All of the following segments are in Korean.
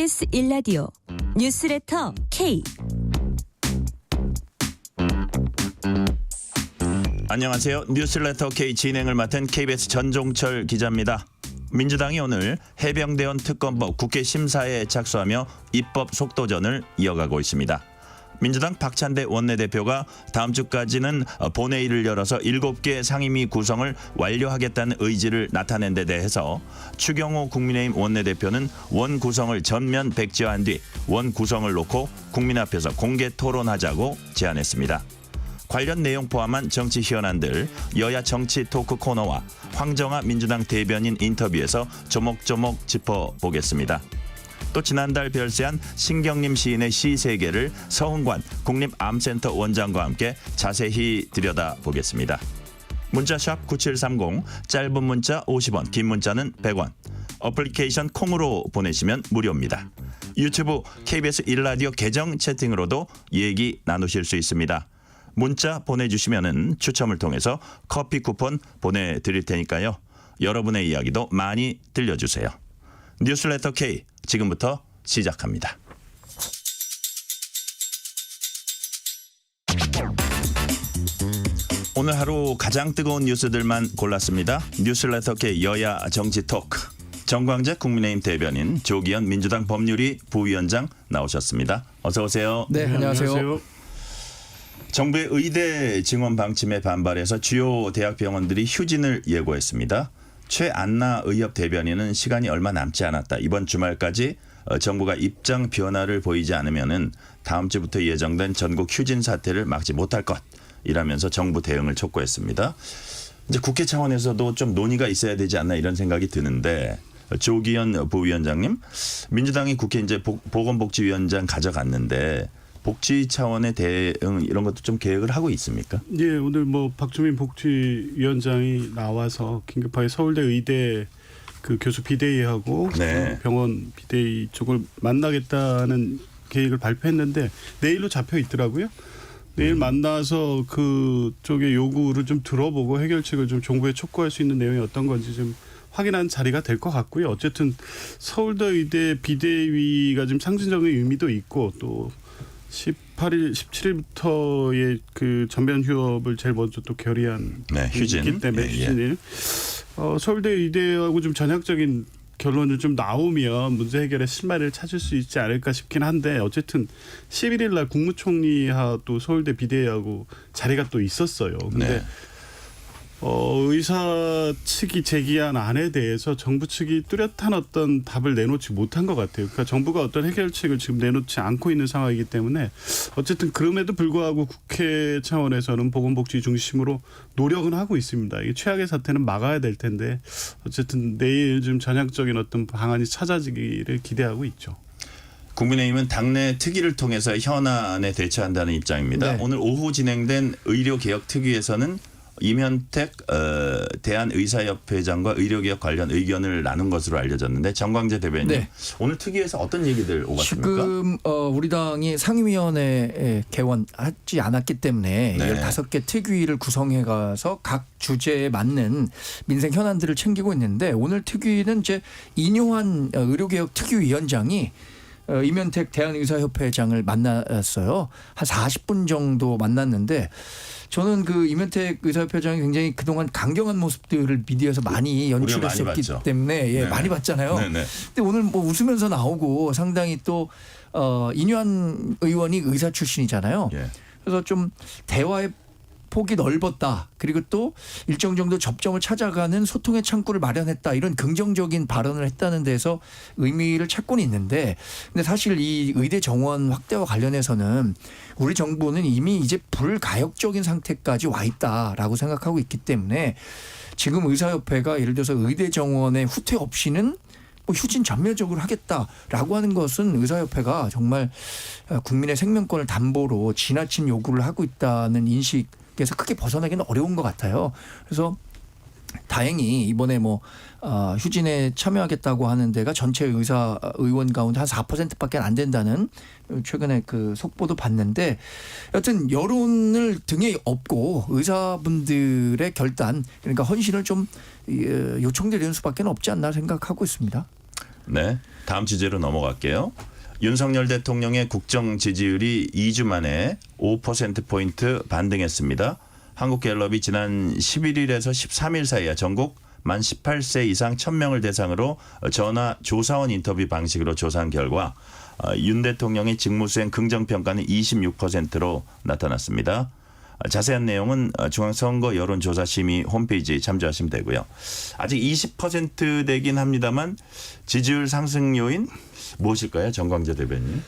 KBS 1라디오 뉴스레터 K. 안녕하세요. 뉴스레터 K 진행을 맡은 KBS 전종철 기자입니다. 민주당이 오늘 해병대원 특검법 국회 심사에 착수하며 입법 속도전을 이어가고 있습니다. 민주당 박찬대 원내대표가 다음 주까지는 본회의를 열어서 7개 상임위 구성을 완료하겠다는 의지를 나타낸 데 대해서 추경호 국민의힘 원내대표는 원 구성을 전면 백지화한 뒤 원 구성을 놓고 국민 앞에서 공개 토론하자고 제안했습니다. 관련 내용 포함한 정치 현안들 여야 정치 토크 코너와 황정아 민주당 대변인 인터뷰에서 조목조목 짚어보겠습니다. 또 지난달 별세한 신경림 시인의 시 세계를 서훈관 국립암센터 원장과 함께 자세히 들여다보겠습니다. 문자샵 9730 짧은 문자 50원 긴 문자는 100원 어플리케이션 콩으로 보내시면 무료입니다. 유튜브 KBS 1라디오 계정 채팅으로도 얘기 나누실 수 있습니다. 문자 보내주시면 추첨을 통해서 커피 쿠폰 보내드릴 테니까요. 여러분의 이야기도 많이 들려주세요. 뉴스레터 K 지금부터 시작합니다. 오늘 하루 가장 뜨거운 뉴스들만 골랐습니다. 뉴스레터 K 여야 정치 토크. 정광재 국민의힘 대변인, 조기현 민주당 법률위 부위원장 나오셨습니다. 어서 오세요. 네, 안녕하세요. 정부의 의대 증원 방침에 반발해서 주요 대학병원들이 휴진을 예고했습니다. 최안나 의협 대변인은 시간이 얼마 남지 않았다. 이번 주말까지 정부가 입장 변화를 보이지 않으면은 다음 주부터 예정된 전국 휴진 사태를 막지 못할 것이라면서 정부 대응을 촉구했습니다. 이제 국회 차원에서도 좀 논의가 있어야 되지 않나 이런 생각이 드는데 조기현 부위원장님, 민주당이 국회 이제 보건복지위원장 가져갔는데 복지 차원의 대응 이런 것도 좀 계획을 하고 있습니까? 예, 오늘 박주민 복지위원장이 나와서 긴급하게 서울대 의대 그 교수 비대위하고 네. 병원 비대위 쪽을 만나겠다는 계획을 발표했는데 내일로 잡혀 있더라고요. 내일 만나서 그 쪽의 요구를 좀 들어보고 해결책을 좀 정부에 촉구할 수 있는 내용이 어떤 건지 좀 확인한 자리가 될 것 같고요. 어쨌든 서울대 의대 비대위가 좀 상징적인 의미도 있고 또 18일, 17일부터의 그 전면 휴업을 제일 먼저 또 결의한 휴진. 때문에 휴진일. 서울대 의대하고 좀 전향적인 결론을 좀 나오면 문제 해결의 실마리를 찾을 수 있지 않을까 싶긴 한데 어쨌든 11일 날 국무총리하 또 서울대 비대위하고 자리가 또 있었어요. 근데 의사 측이 제기한 안에 대해서 정부 측이 뚜렷한 어떤 답을 내놓지 못한 것 같아요. 그러니까 정부가 어떤 해결책을 지금 내놓지 않고 있는 상황이기 때문에 어쨌든 그럼에도 불구하고 국회 차원에서는 보건복지 중심으로 노력은 하고 있습니다. 이 최악의 사태는 막아야 될 텐데 어쨌든 내일 좀 전향적인 어떤 방안이 찾아지기를 기대하고 있죠. 국민의힘은 당내 특위를 통해서 현안에 대처한다는 입장입니다. 네. 오늘 오후 진행된 의료개혁 특위에서는 이면택 대한의사협회장과 의료개혁 관련 의견을 나눈 것으로 알려졌는데 정광재 대변인, 네. 오늘 특위에서 어떤 얘기들 오갔습니까? 지금 우리 당이 상임위원회 개원하지 않았기 때문에 네. 15개 특위를 구성해 가서 각 주제에 맞는 민생 현안들을 챙기고 있는데 오늘 특위는 이제 인요한 의료개혁 특위위원장이 이면택 대한의사협회장을 만났어요. 한 40분 정도 만났는데 저는 그 이면택 의사협회장이 굉장히 그동안 강경한 모습들을 미디어에서 많이 연출했었기 많이 때문에 많이 봤잖아요. 네네. 근데 오늘 웃으면서 나오고 상당히 또 인유한 의원이 의사 출신이잖아요. 예. 그래서 좀 대화의 폭이 넓었다. 그리고 또 일정 정도 접점을 찾아가는 소통의 창구를 마련했다. 이런 긍정적인 발언을 했다는 데서 의미를 찾고는 있는데 근데 사실 이 의대 정원 확대와 관련해서는 우리 정부는 이미 이제 불가역적인 상태까지 와 있다라고 생각하고 있기 때문에 지금 의사협회가 예를 들어서 의대 정원의 후퇴 없이는 휴진 전면적으로 하겠다라고 하는 것은 의사협회가 정말 국민의 생명권을 담보로 지나친 요구를 하고 있다는 인식에서 크게 벗어나기는 어려운 것 같아요. 그래서 다행히 이번에 휴진에 참여하겠다고 하는 데가 전체 의원 가운데 한 4%밖에 안 된다는 최근에 그 속보도 봤는데 여튼 여론을 등에 업고 의사분들의 결단 그러니까 헌신을 좀 요청드리는 수밖에 없지 않나 생각하고 있습니다. 네, 다음 주제로 넘어갈게요. 윤석열 대통령의 국정 지지율이 2주 만에 5%포인트 반등했습니다. 한국갤럽이 지난 11일에서 13일 사이에 전국 만 18세 이상 1000명을 대상으로 전화 조사원 인터뷰 방식으로 조사한 결과 윤 대통령의 직무수행 긍정평가는 26%로 나타났습니다. 자세한 내용은 중앙선거 여론조사심의 홈페이지 참조하시면 되고요. 아직 20% 되긴 합니다만 지지율 상승 요인 무엇일까요? 정광재 대변인.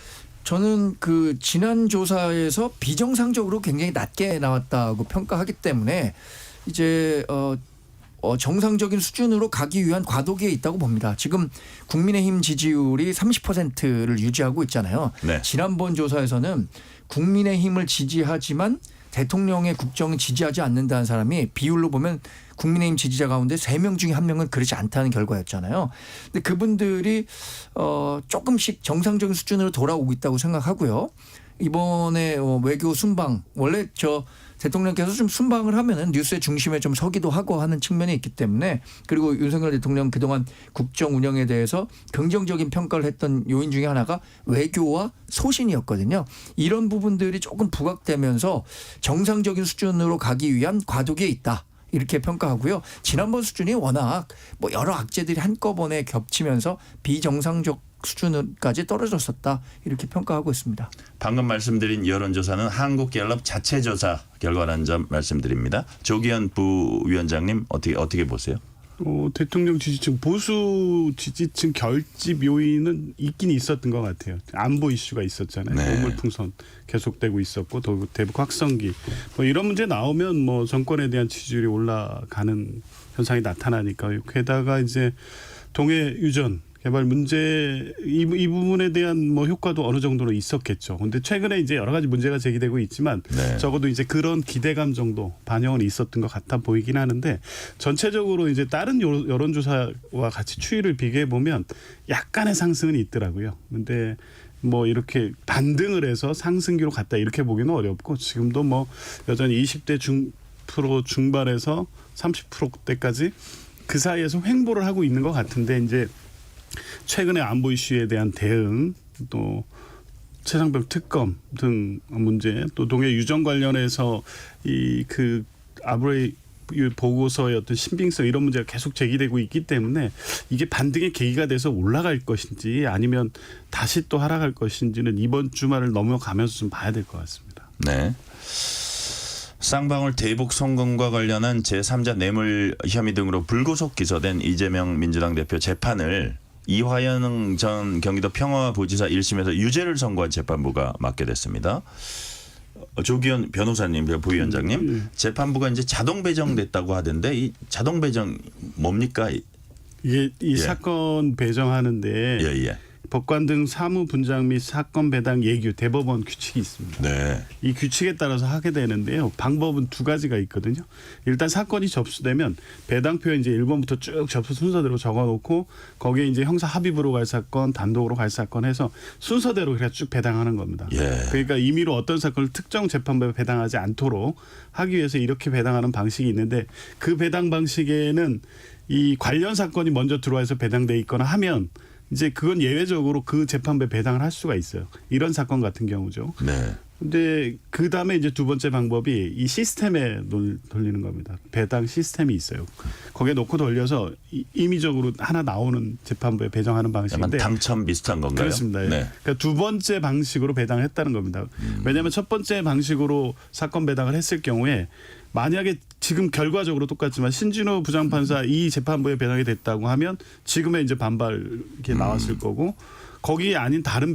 저는 그 지난 조사에서 비정상적으로 굉장히 낮게 나왔다고 평가하기 때문에 이제 정상적인 수준으로 가기 위한 과도기에 있다고 봅니다. 지금 국민의힘 지지율이 30%를 유지하고 있잖아요. 네. 지난번 조사에서는 국민의힘을 지지하지만 대통령의 국정을 지지하지 않는다는 사람이 비율로 보면 국민의힘 지지자 가운데 3명 중에 1명은 그렇지 않다는 결과였잖아요. 근데 그분들이 조금씩 정상적인 수준으로 돌아오고 있다고 생각하고요. 이번에 외교 순방 원래 대통령께서 좀 순방을 하면은 뉴스의 중심에 좀 서기도 하고 하는 측면이 있기 때문에 그리고 윤석열 대통령 그동안 국정 운영에 대해서 긍정적인 평가를 했던 요인 중에 하나가 외교와 소신이었거든요. 이런 부분들이 조금 부각되면서 정상적인 수준으로 가기 위한 과도기에 있다. 이렇게 평가하고요. 지난번 수준이 워낙 여러 악재들이 한꺼번에 겹치면서 비정상적 수준까지 떨어졌었다. 이렇게 평가하고 있습니다. 방금 말씀드린 여론조사는 한국갤럽 자체 조사 결과라는 점 말씀드립니다. 조기현 부위원장님 어떻게 보세요? 대통령 지지층 보수 지지층 결집 요인은 있긴 있었던 것 같아요. 안보 이슈가 있었잖아요. 네. 노물풍선 계속되고 있었고 대북 확성기 이런 문제 나오면 정권에 대한 지지율이 올라가는 현상이 나타나니까 게다가 이제 동해 유전 개발 문제 이 부분에 대한 효과도 어느 정도로 있었겠죠. 그런데 최근에 이제 여러 가지 문제가 제기되고 있지만 네. 적어도 이제 그런 기대감 정도 반영은 있었던 것 같아 보이긴 하는데 전체적으로 이제 다른 여론조사와 같이 추이를 비교해 보면 약간의 상승은 있더라고요. 근데 이렇게 반등을 해서 상승기로 갔다 이렇게 보기는 어렵고 지금도 여전히 20대 중반에서 30%대까지 그 사이에서 횡보를 하고 있는 것 같은데 이제 최근에 안보 이슈에 대한 대응 또 최상병 특검 등 문제 또 동해 유전 관련해서 그 아브레이 보고서의 어떤 신빙성 이런 문제가 계속 제기되고 있기 때문에 이게 반등의 계기가 돼서 올라갈 것인지 아니면 다시 또 하락할 것인지는 이번 주말을 넘어가면서 좀 봐야 될 것 같습니다. 네. 쌍방울 대북 송금과 관련한 제3자 뇌물 혐의 등으로 불구속 기소된 이재명 민주당 대표 재판을 이화영 전 경기도 평화부지사 1심에서 유죄를 선고한 재판부가 맡게 됐습니다. 조기현 변호사님, 부위원장님, 재판부가 이제 자동 배정됐다고 하던데 이 자동 배정 뭡니까? 이게 이 사건 배정하는데 예. 법관 등 사무 분장 및 사건 배당 예규 대법원 규칙이 있습니다. 네. 이 규칙에 따라서 하게 되는데요. 방법은 두 가지가 있거든요. 일단 사건이 접수되면 배당표 이제 1번부터 쭉 접수 순서대로 적어놓고 거기에 이제 형사 합의부로 갈 사건, 단독으로 갈 사건 해서 순서대로 그냥 쭉 배당하는 겁니다. 예. 그러니까 임의로 어떤 사건을 특정 재판부에 배당하지 않도록 하기 위해서 이렇게 배당하는 방식이 있는데 그 배당 방식에는 이 관련 사건이 먼저 들어와서 배당돼 있거나 하면 이제 그건 예외적으로 그 재판부에 배당을 할 수가 있어요. 이런 사건 같은 경우죠. 네. 근데 그 다음에 이제 두 번째 방법이 이 시스템에 돌리는 겁니다. 배당 시스템이 있어요. 거기에 놓고 돌려서 임의적으로 하나 나오는 재판부에 배정하는 방식인데. 약간 당첨 비슷한 건가요? 그렇습니다. 네. 그러니까 두 번째 방식으로 배당을 했다는 겁니다. 왜냐하면 첫 번째 방식으로 사건 배당을 했을 경우에 만약에 지금 결과적으로 똑같지만 신진호 부장판사 이 재판부에 배당이 됐다고 하면 지금의 이제 반발 이렇게 나왔을 거고 거기 아닌 다른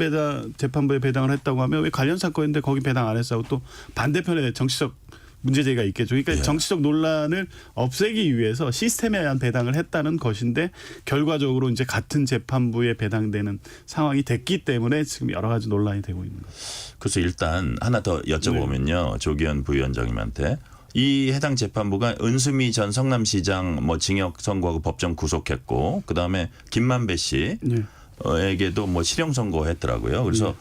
재판부에 배당을 했다고 하면 왜 관련 사건인데 거기 배당 안 했어 하고 또 반대편에 정치적 문제제기가 있겠죠. 그러니까 정치적 논란을 없애기 위해서 시스템에 의한 배당을 했다는 것인데 결과적으로 이제 같은 재판부에 배당되는 상황이 됐기 때문에 지금 여러 가지 논란이 되고 있는 거죠. 그래서 일단 하나 더 여쭤보면요. 조기현 부위원장님한테. 이 해당 재판부가 은수미 전 성남시장 징역 선고하고 법정 구속했고 그다음에 김만배 씨에게도 실형 선고했더라고요. 그래서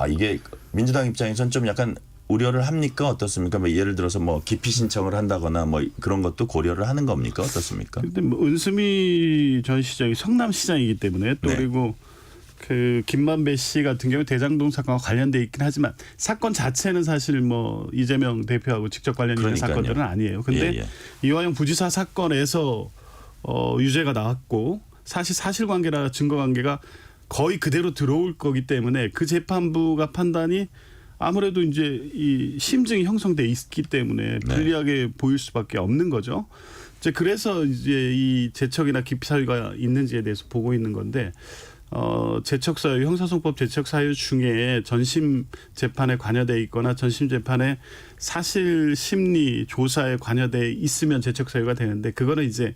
이게 민주당 입장에서는 좀 약간 우려를 합니까? 어떻습니까? 뭐 예를 들어서 뭐 기피 신청을 한다거나 뭐 그런 것도 고려를 하는 겁니까? 어떻습니까? 근데 뭐 은수미 전 시장이 성남시장이기 때문에 또 네. 그리고 그 김만배 씨 같은 경우 대장동 사건과 관련돼 있긴 하지만 사건 자체는 사실 뭐 이재명 대표하고 직접 관련 있는 그러니까요. 사건들은 아니에요. 근데 예. 이화영 부지사 사건에서 유죄가 나왔고 사실관계나 증거관계가 거의 그대로 들어올 거기 때문에 그 재판부가 판단이 아무래도 이제 이 심증이 형성돼 있기 때문에 불리하게 보일 수밖에 없는 거죠. 이제 그래서 이제 이 제척이나 기피 사유가 있는지에 대해서 보고 있는 건데 제척 사유, 형사소송법 제척 사유 중에 전심 재판에 관여돼 있거나 전심 재판에 사실 심리 조사에 관여돼 있으면 제척 사유가 되는데 그거는 이제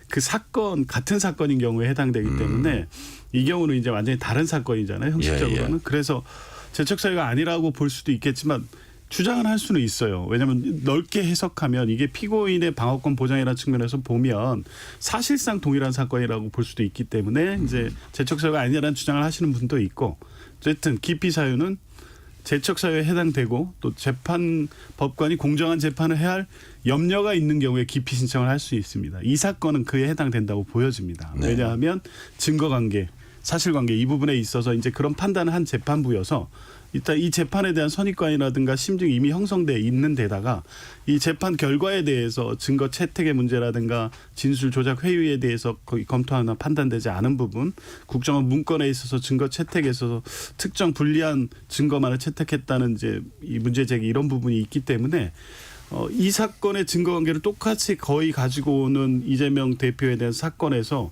그 사건 같은 사건인 경우에 해당되기 때문에 이 경우는 이제 완전히 다른 사건이잖아요, 형식적으로는. 예. 그래서 제척 사유가 아니라고 볼 수도 있겠지만 주장은 할 수는 있어요. 왜냐하면 넓게 해석하면 이게 피고인의 방어권 보장이라는 측면에서 보면 사실상 동일한 사건이라고 볼 수도 있기 때문에 이제 제척 사유가 아니라는 주장을 하시는 분도 있고 어쨌든 기피 사유는 제척 사유에 해당되고 또 재판 법관이 공정한 재판을 해야 할 염려가 있는 경우에 기피 신청을 할 수 있습니다. 이 사건은 그에 해당된다고 보여집니다. 네. 왜냐하면 증거관계, 사실관계 이 부분에 있어서 이제 그런 판단을 한 재판부여서 일단 이 재판에 대한 선입관이라든가 심증이 이미 형성돼 있는 데다가 이 재판 결과에 대해서 증거 채택의 문제라든가 진술 조작 회유에 대해서 거의 검토하거나 판단되지 않은 부분, 국정원 문건에 있어서 증거 채택에 있어서 특정 불리한 증거만을 채택했다는 이제 이 문제 제기 이런 부분이 있기 때문에 이 사건의 증거관계를 똑같이 거의 가지고 오는 이재명 대표에 대한 사건에서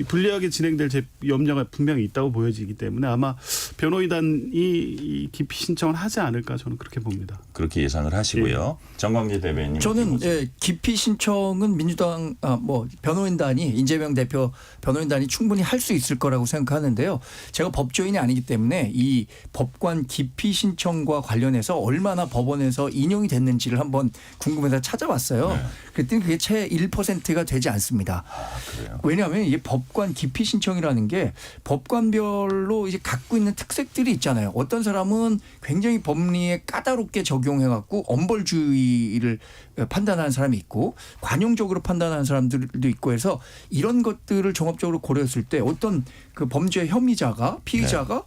불리하게 진행될 염려가 분명히 있다고 보여지기 때문에 아마 변호인단이 이 기피 신청을 하지 않을까 저는 그렇게 봅니다. 그렇게 예상을 하시고요. 정광재 대변인. 저는 기피 신청은 민주당 변호인단이 이재명 대표 변호인단이 충분히 할 수 있을 거라고 생각하는데요. 제가 법조인이 아니기 때문에 이 법관 기피 신청과 관련해서 얼마나 법원에서 인용이 됐는지를 한번 궁금해서 찾아봤어요. 네. 그랬더니 그게 채 1%가 되지 않습니다. 그래요? 왜냐하면 이게 법관 기피 신청이라는 게 법관별로 이제 갖고 있는 특색들이 있잖아요. 어떤 사람은 굉장히 법리에 까다롭게 적용해갖고 엄벌주의를 판단하는 사람이 있고 관용적으로 판단하는 사람들도 있고 해서 이런 것들을 종합적으로 고려했을 때 어떤 그 범죄 혐의자가 피의자가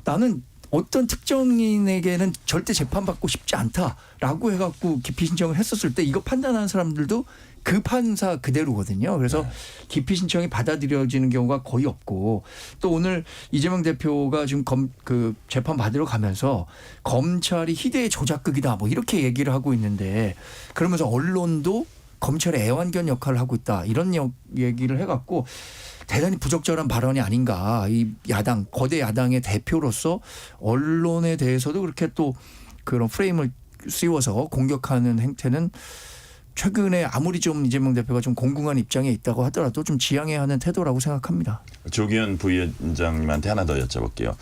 나는 어떤 특정인에게는 절대 재판받고 싶지 않다라고 해갖고 기피 신청을 했었을 때 이거 판단하는 사람들도 그 판사 그대로거든요. 그래서 기피 신청이 받아들여지는 경우가 거의 없고 또 오늘 이재명 대표가 지금 그 재판 받으러 가면서 검찰이 희대의 조작극이다 뭐 이렇게 얘기를 하고 있는데 그러면서 언론도 검찰의 애완견 역할을 하고 있다 이런 얘기를 해갖고 대단히 부적절한 발언이 아닌가. 이 야당 거대 야당의 대표로서 언론에 대해서도 그렇게 또 그런 프레임을 씌워서 공격하는 행태는 최근에 아무리 좀 이재명 대표가 좀 공공한 입장에 있다고 하더라도 좀 지양해야 하는 태도라고 생각합니다. 조기현 부위원장님한테 하나 더 여쭤볼게요.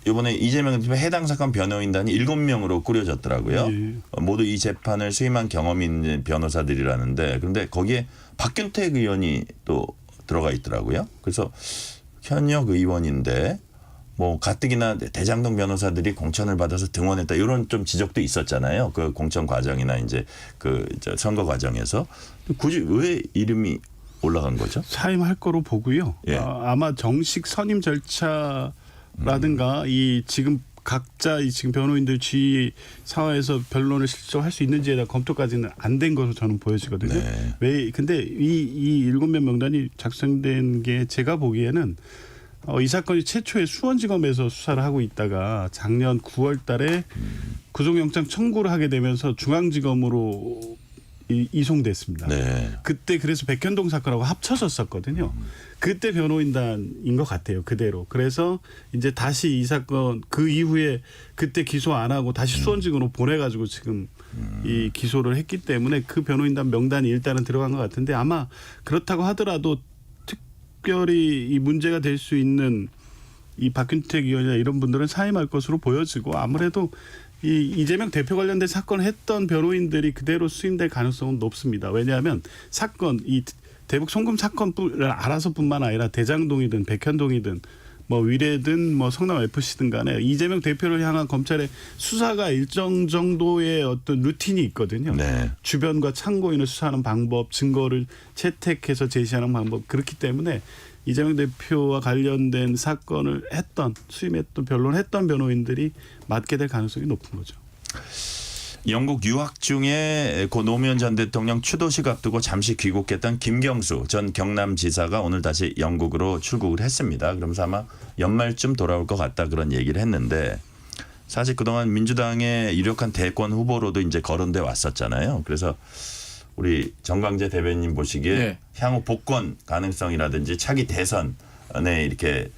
이번에 이재명 대표 해당 사건 변호인단이 7명으로 꾸려졌더라고요. 예. 모두 이 재판을 수임한 경험이 있는 변호사들이라는데 그런데 거기에 박균택 의원이 또 들어가 있더라고요. 그래서 현역 의원인데 뭐 가뜩이나 대장동 변호사들이 공천을 받아서 등원했다 이런 좀 지적도 있었잖아요. 그 공천 과정이나 이제 그 선거 과정에서 굳이 왜 이름이 올라간 거죠? 사임할 거로 보고요. 예. 아마 정식 선임 절차라든가 이 지금 각자 이 지금 변호인들 지휘 사화에서 변론을 실질적으로 할 수 있는지에 대한 검토까지는 안 된 것으로 저는 보여지거든요. 네. 왜 근데 이 7명 명단이 작성된 게 제가 보기에는 이 사건이 최초에 수원지검에서 수사를 하고 있다가 작년 9월 달에 구속영장 청구를 하게 되면서 중앙지검으로 이송됐습니다. 네. 그때 그래서 백현동 사건하고 합쳐졌었거든요. 그때 변호인단인 것 같아요. 그대로. 그래서 이제 다시 이 사건 그 이후에 그때 기소 안 하고 다시 수원지검으로 보내가지고 지금 이 기소를 했기 때문에 그 변호인단 명단이 일단은 들어간 것 같은데 아마 그렇다고 하더라도 특별히 이 문제가 될 수 있는 이 박균택 의원이나 이런 분들은 사임할 것으로 보여지고 아무래도 이 이재명 대표 관련된 사건을 했던 변호인들이 그대로 수임될 가능성은 높습니다. 왜냐하면 사건 이 대북 송금 사건을 알아서뿐만 아니라 대장동이든 백현동이든 뭐 위례든 뭐 성남 FC든 간에 이재명 대표를 향한 검찰의 수사가 일정 정도의 어떤 루틴이 있거든요. 네. 주변과 참고인을 수사하는 방법, 증거를 채택해서 제시하는 방법 그렇기 때문에 이재명 대표와 관련된 사건을 수임했던 변론했던 변호인들이 맡게 될 가능성이 높은 거죠. 영국 유학 중에 고 노무현 전 대통령 추도식 앞두고 잠시 귀국했던 김경수 전 경남지사가 오늘 다시 영국으로 출국을 했습니다. 그러면서 아마 연말쯤 돌아올 것 같다 그런 얘기를 했는데 사실 그동안 민주당의 유력한 대권 후보로도 이제 거론돼 왔었잖아요. 그래서 우리 정광재 대변인 보시기에 네. 향후 복권 가능성이라든지 차기 대선에 이렇게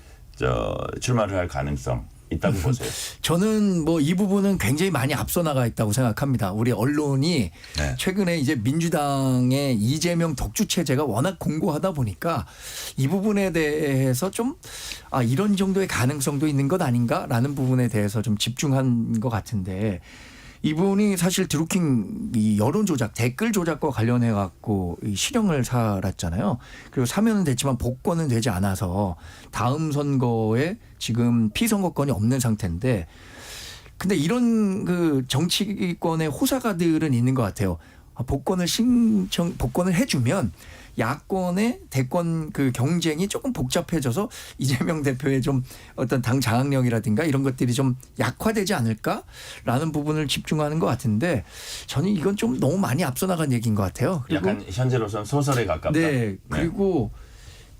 출마를 할 가능성 있다고 보세요. 저는 뭐 이 부분은 굉장히 많이 앞서 나가 있다고 생각합니다. 우리 언론이 네. 최근에 이제 민주당의 이재명 독주 체제가 워낙 공고하다 보니까 이 부분에 대해서 좀 이런 정도의 가능성도 있는 것 아닌가라는 부분에 대해서 좀 집중한 것 같은데 이분이 사실 드루킹 이 여론 조작, 댓글 조작과 관련해 갖고 실형을 살았잖아요. 그리고 사면은 됐지만 복권은 되지 않아서 다음 선거에 지금 피선거권이 없는 상태인데, 근데 이런 그 정치권의 호사가들은 있는 것 같아요. 복권을 해주면 야권의 대권 그 경쟁이 조금 복잡해져서 이재명 대표의 좀 어떤 당 장악력이라든가 이런 것들이 좀 약화되지 않을까라는 부분을 집중하는 것 같은데 저는 이건 좀 너무 많이 앞서 나간 얘기인 것 같아요. 그리고 약간 현재로서는 소설에 가깝다. 네. 그리고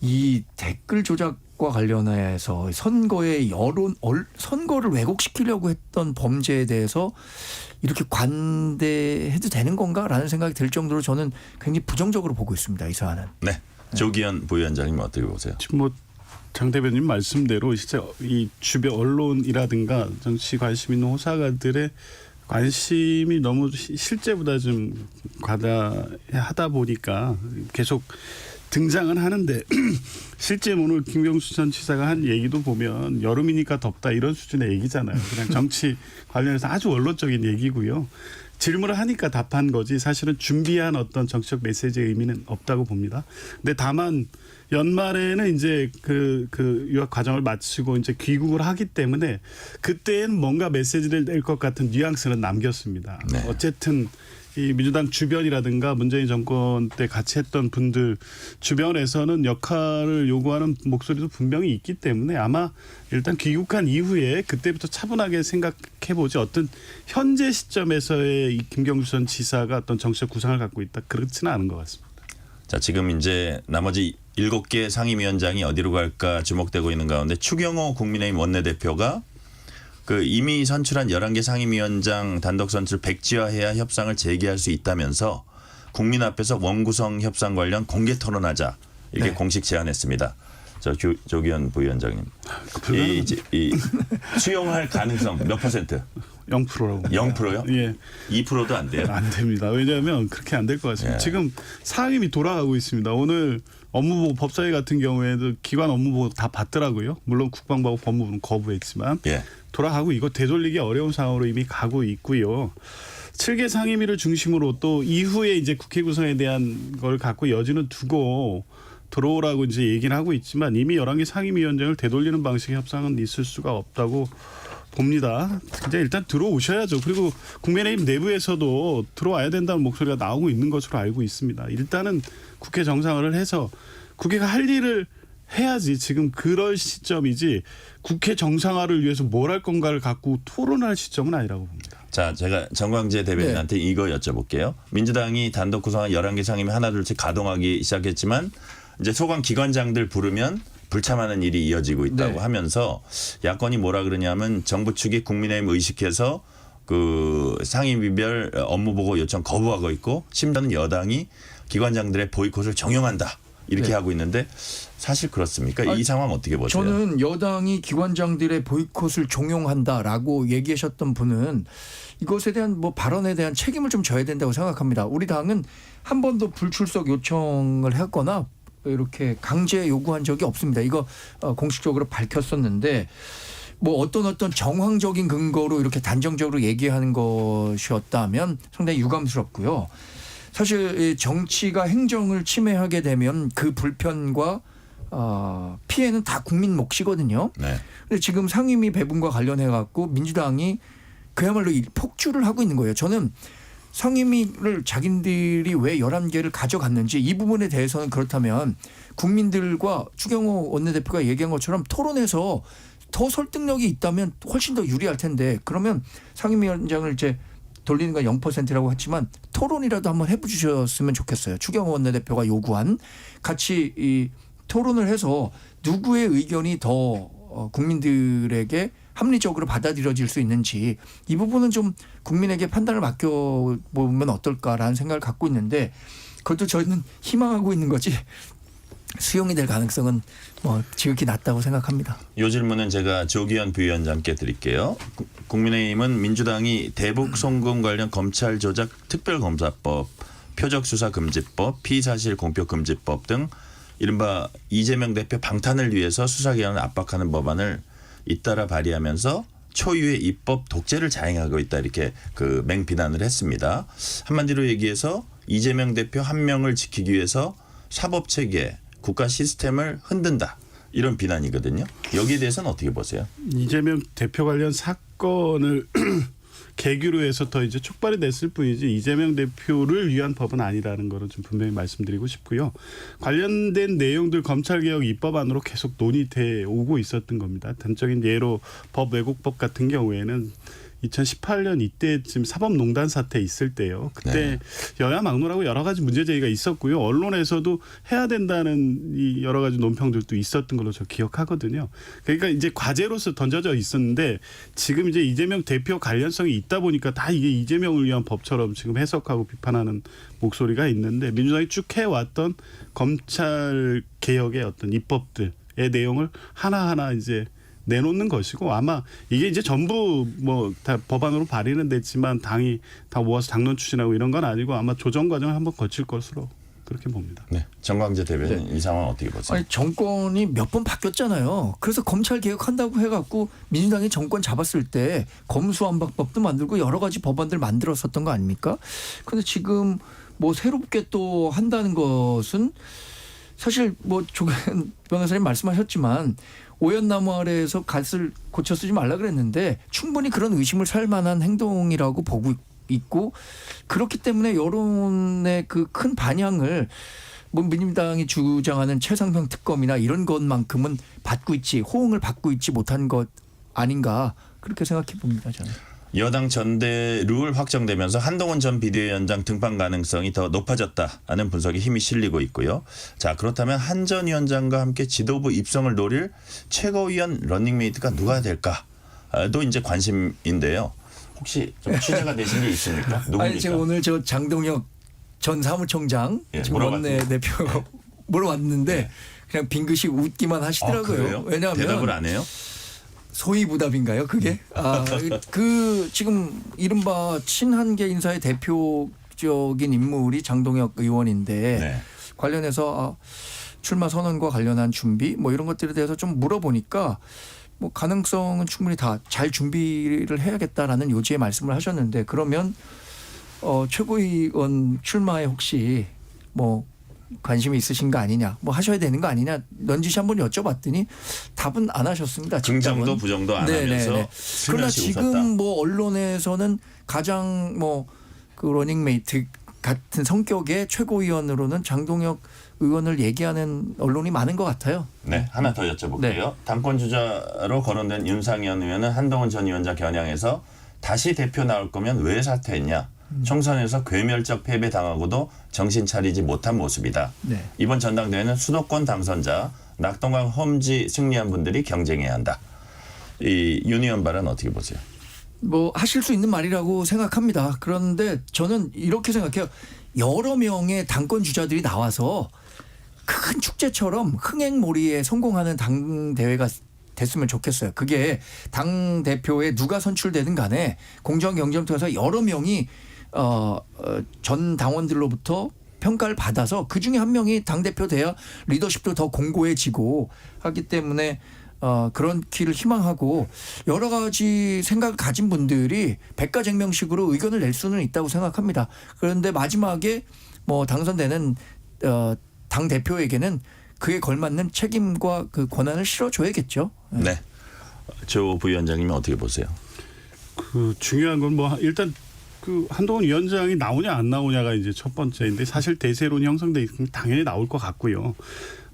이 댓글 조작과 관련해서 선거의 선거를 왜곡시키려고 했던 범죄에 대해서 이렇게 관대해도 되는 건가라는 생각이 들 정도로 저는 굉장히 부정적으로 보고 있습니다. 이 사안은. 네. 조기현 부위원장님 어떻게 보세요? 지금 뭐 장 대변인 말씀대로 진짜 이 주변 언론이라든가 정치 관심 있는 호사가들의 관심이 너무 실제보다 좀 과다하다 보니까 계속 등장은 하는데 실제 오늘 김경수 전 지사가 한 얘기도 보면 여름이니까 덥다 이런 수준의 얘기잖아요. 그냥 정치 관련해서 아주 원론적인 얘기고요. 질문을 하니까 답한 거지 사실은 준비한 어떤 정치적 메시지의 의미는 없다고 봅니다. 근데 다만 연말에는 이제 그 유학 과정을 마치고 이제 귀국을 하기 때문에 그때는 뭔가 메시지를 낼 것 같은 뉘앙스는 남겼습니다. 네. 어쨌든 이 민주당 주변이라든가 문재인 정권 때 같이 했던 분들 주변에서는 역할을 요구하는 목소리도 분명히 있기 때문에 아마 일단 귀국한 이후에 그때부터 차분하게 생각해보지 어떤 현재 시점에서의 이 김경수 전 지사가 어떤 정치적 구상을 갖고 있다 그렇지는 않은 것 같습니다. 자, 지금 이제 나머지 7개 상임위원장이 어디로 갈까 주목되고 있는 가운데 추경호 국민의힘 원내대표가 그 이미 선출한 11개 상임위원장 단독 선출 백지화해야 협상을 재개할 수 있다면서 국민 앞에서 원구성 협상 관련 공개 토론하자 이렇게 네. 공식 제안했습니다. 저 조기현 부위원장님. 이 수용할 가능성 몇 %? 0%라고. 0%요? 예. 2%도 안 돼요? 안 됩니다. 왜냐하면 그렇게 안 될 것 같습니다. 예. 지금 상임이 돌아가고 있습니다. 오늘 업무보고 법사위 같은 경우에도 기관 업무보고 다 받더라고요. 물론 국방부하고 법무부는 거부했지만 예. 돌아가고 이거 되돌리기 어려운 상황으로 이미 가고 있고요. 7개 상임위를 중심으로 또 이후에 이제 국회 구성에 대한 걸 갖고 여지는 두고 들어오라고 이제 얘기는 하고 있지만 이미 11개 상임위원장을 되돌리는 방식의 협상은 있을 수가 없다고 봅니다. 이제 일단 들어오셔야죠. 그리고 국민의힘 내부에서도 들어와야 된다는 목소리가 나오고 있는 것으로 알고 있습니다. 일단은 국회 정상화를 해서 국회가 할 일을 해야지 지금 그럴 시점이지 국회 정상화를 위해서 뭘 할 건가를 갖고 토론할 시점은 아니라고 봅니다. 자, 제가 정광재 대변인한테 이거 여쭤볼게요. 민주당이 단독 구성한 11개 상임위 하나둘씩 가동하기 시작했지만 이제 소관 기관장들 부르면 불참하는 일이 이어지고 있다고 네. 하면서 야권이 뭐라 그러냐면 정부 측이 국민의힘 의식해서 그 상임위별 업무보고 요청 거부하고 있고 심지어는 여당이 기관장들의 보이콧을 정용한다. 이렇게 네. 하고 있는데 사실 그렇습니까? 이 상황 어떻게 보세요? 저는 여당이 기관장들의 보이콧을 종용한다라고 얘기하셨던 분은 이것에 대한 뭐 발언에 대한 책임을 좀 져야 된다고 생각합니다. 우리 당은 한 번도 불출석 요청을 했거나 이렇게 강제 요구한 적이 없습니다. 이거 공식적으로 밝혔었는데 뭐 어떤 정황적인 근거로 이렇게 단정적으로 얘기하는 것이었다면 상당히 유감스럽고요. 사실 정치가 행정을 침해하게 되면 그 불편과 피해는 다 국민 몫이거든요. 네. 근데 지금 상임위 배분과 관련해 갖고 민주당이 그야말로 폭주를 하고 있는 거예요. 저는 상임위를 자기들이 왜 11개를 가져갔는지 이 부분에 대해서는 그렇다면 국민들과 추경호 원내대표가 얘기한 것처럼 토론해서 더 설득력이 있다면 훨씬 더 유리할 텐데 그러면 상임위원장을 이제 돌리는 건 0%라고 했지만 토론이라도 한번 해주셨으면 좋겠어요. 추경호 원내대표가 요구한 같이 이 토론을 해서 누구의 의견이 더 국민들에게 합리적으로 받아들여질 수 있는지 이 부분은 좀 국민에게 판단을 맡겨보면 어떨까라는 생각을 갖고 있는데 그것도 저희는 희망하고 있는 거지 수용이 될 가능성은 뭐 지극히 낮다고 생각합니다. 이 질문은 제가 조기현 부위원장께 드릴게요. 국민의힘은 민주당이 대북 송금 관련 검찰 조작 특별검사법, 표적수사금지법, 피사실공표금지법 등 이른바 이재명 대표 방탄을 위해서 수사기관을 압박하는 법안을 잇따라 발의하면서 초유의 입법 독재를 자행하고 있다 이렇게 그 맹비난을 했습니다. 한마디로 얘기해서 이재명 대표 한 명을 지키기 위해서 사법체계, 국가 시스템을 흔든다. 이런 비난이거든요. 여기에 대해서는 어떻게 보세요? 이재명 대표 관련 사건을 계기로 해서 더 이제 촉발이 됐을 뿐이지 이재명 대표를 위한 법은 아니라는 거를 좀 분명히 말씀드리고 싶고요. 관련된 내용들 검찰개혁 입법안으로 계속 논의돼 오고 있었던 겁니다. 단적인 예로 법 왜곡법 같은 경우에는 2018년 이때쯤 사법농단 사태 있을 때요. 그때 네. 여야 막론하고 여러 가지 문제 제기가 있었고요. 언론에서도 해야 된다는 이 여러 가지 논평들도 있었던 걸로 저 기억하거든요. 그러니까 이제 과제로서 던져져 있었는데 지금 이제 이재명 대표 관련성이 있다 보니까 다 이게 이재명을 위한 법처럼 지금 해석하고 비판하는 목소리가 있는데 민주당이 쭉 해왔던 검찰 개혁의 어떤 입법들의 내용을 하나하나 이제 내놓는 것이고 아마 이게 이제 전부 뭐 다 법안으로 발의는 됐지만 당이 다 모아서 당론 추진하고 이런 건 아니고 아마 조정 과정을 한번 거칠 것으로 그렇게 봅니다. 네, 정광재 대변인 이 상황 어떻게 보세요? 아니 정권이 몇 번 바뀌었잖아요. 그래서 검찰 개혁한다고 해갖고 민주당이 정권 잡았을 때 검수완박법도 만들고 여러 가지 법안들 만들었었던 거 아닙니까? 그런데 지금 뭐 새롭게 또 한다는 것은 사실 뭐 조현 변호사님 말씀하셨지만 오얏나무 아래에서 갓을 고쳐 쓰지 말라 그랬는데 충분히 그런 의심을 살 만한 행동이라고 보고 있고 그렇기 때문에 여론의 그 큰 반향을 뭐 민주당이 주장하는 최상병 특검이나 이런 것만큼은 받고 있지 호응을 받고 있지 못한 것 아닌가 그렇게 생각해 봅니다. 저는. 여당 전대 룰 확정되면서 한동훈 전 비대위원장 등판 가능성이 더 높아졌다는 분석에 힘이 실리고 있고요. 자, 그렇다면 한 전 위원장과 함께 지도부 입성을 노릴 최고위원 러닝메이트가 누가 될까도 이제 관심인데요. 혹시 좀 취재가 되신 게 있습니까? 누굽니까? 아니 제가 오늘 저 장동혁 전 사무총장 예, 지금 원내대표 물어봤는데 그냥 빙긋이 웃기만 하시더라고요. 그래요? 왜냐하면 대답을 안 해요? 소위부답인가요, 그게? 그 지금 이른바 친한계 인사의 대표적인 인물이 장동혁 의원인데 네. 관련해서 출마 선언과 관련한 준비 뭐 이런 것들에 대해서 좀 물어보니까 뭐 가능성은 충분히 다 잘 준비를 해야겠다라는 요지의 말씀을 하셨는데 그러면 최고위원 출마에 혹시 뭐 관심이 있으신 거 아니냐, 뭐 하셔야 되는 거 아니냐 넌지시 한번 여쭤봤더니 답은 안 하셨습니다. 긍정도 부정도 안 하면서 그러나 슬며시 지금 웃었다. 뭐 언론에서는 가장 뭐 그 러닝메이트 같은 성격의 최고위원으로는 장동혁 의원을 얘기하는 언론이 많은 것 같아요. 네, 하나 더 여쭤볼게요. 네. 당권 주자로 거론된 윤상현 의원은 한동훈 전 위원장 겨냥해서 다시 대표 나올 거면 왜 사퇴했냐? 총선에서 괴멸적 패배 당하고도 정신 차리지 못한 모습이다. 네. 이번 전당대회는 수도권 당선자 낙동강 험지 승리한 분들이 경쟁해야 한다. 이 윤 의원 발언 어떻게 보세요? 뭐 하실 수 있는 말이라고 생각합니다. 그런데 저는 이렇게 생각해요. 여러 명의 당권 주자들이 나와서 큰 축제처럼 흥행몰이에 성공하는 당 대회가 됐으면 좋겠어요. 그게 당 대표에 누가 선출되든 간에 공정 경쟁을 통해서 여러 명이 전 당원들로부터 평가를 받아서 그 중에 한 명이 당 대표 돼야 리더십도 더 공고해지고 하기 때문에 그런 길을 희망하고 여러 가지 생각을 가진 분들이 백가쟁명식으로 의견을 낼 수는 있다고 생각합니다. 그런데 마지막에 뭐 당선되는 당 대표에게는 그에 걸맞는 책임과 그 권한을 실어줘야겠죠. 네. 조 부위원장님은 어떻게 보세요? 그 중요한 건 뭐 일단 그 한동훈 위원장이 나오냐 안 나오냐가 이제 첫 번째인데 사실 대세론이 형성돼 있으면 당연히 나올 것 같고요.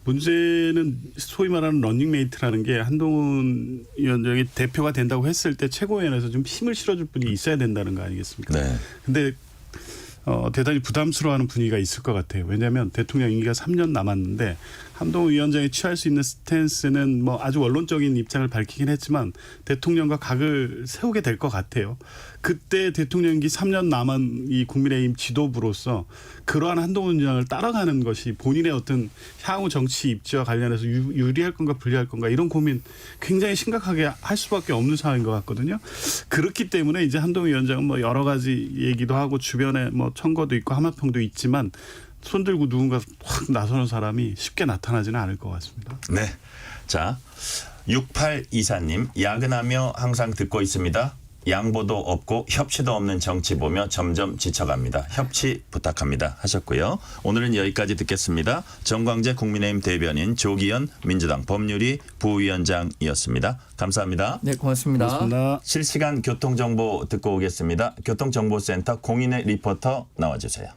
문제는 소위 말하는 런닝메이트라는 게 한동훈 위원장이 대표가 된다고 했을 때 최고위원회에서 좀 힘을 실어줄 분이 있어야 된다는 거 아니겠습니까? 네. 근데 대단히 부담스러워하는 분위기가 있을 것 같아요. 왜냐하면 대통령 임기가 3년 남았는데 한동훈 위원장이 취할 수 있는 스탠스는 뭐 아주 원론적인 입장을 밝히긴 했지만 대통령과 각을 세우게 될 것 같아요. 그때 대통령 임기 3년 남은 이 국민의힘 지도부로서 그러한 한동훈 위원장을 따라가는 것이 본인의 어떤 향후 정치 입지와 관련해서 유리할 건가 불리할 건가 이런 고민 굉장히 심각하게 할 수밖에 없는 상황인 것 같거든요. 그렇기 때문에 이제 한동훈 위원장은 뭐 여러 가지 얘기도 하고 주변에 뭐 청거도 있고 하마평도 있지만 손들고 누군가 확 나서는 사람이 쉽게 나타나지는 않을 것 같습니다. 네. 자, 6824님 야근하며 항상 듣고 있습니다. 양보도 없고 협치도 없는 정치 보며 점점 지쳐갑니다. 협치 부탁합니다 하셨고요. 오늘은 여기까지 듣겠습니다. 정광재 국민의힘 대변인, 조기현 민주당 법률위 부위원장이었습니다. 감사합니다. 네, 고맙습니다. 고맙습니다. 실시간 교통정보 듣고 오겠습니다. 교통정보센터 공인의 리포터 나와주세요.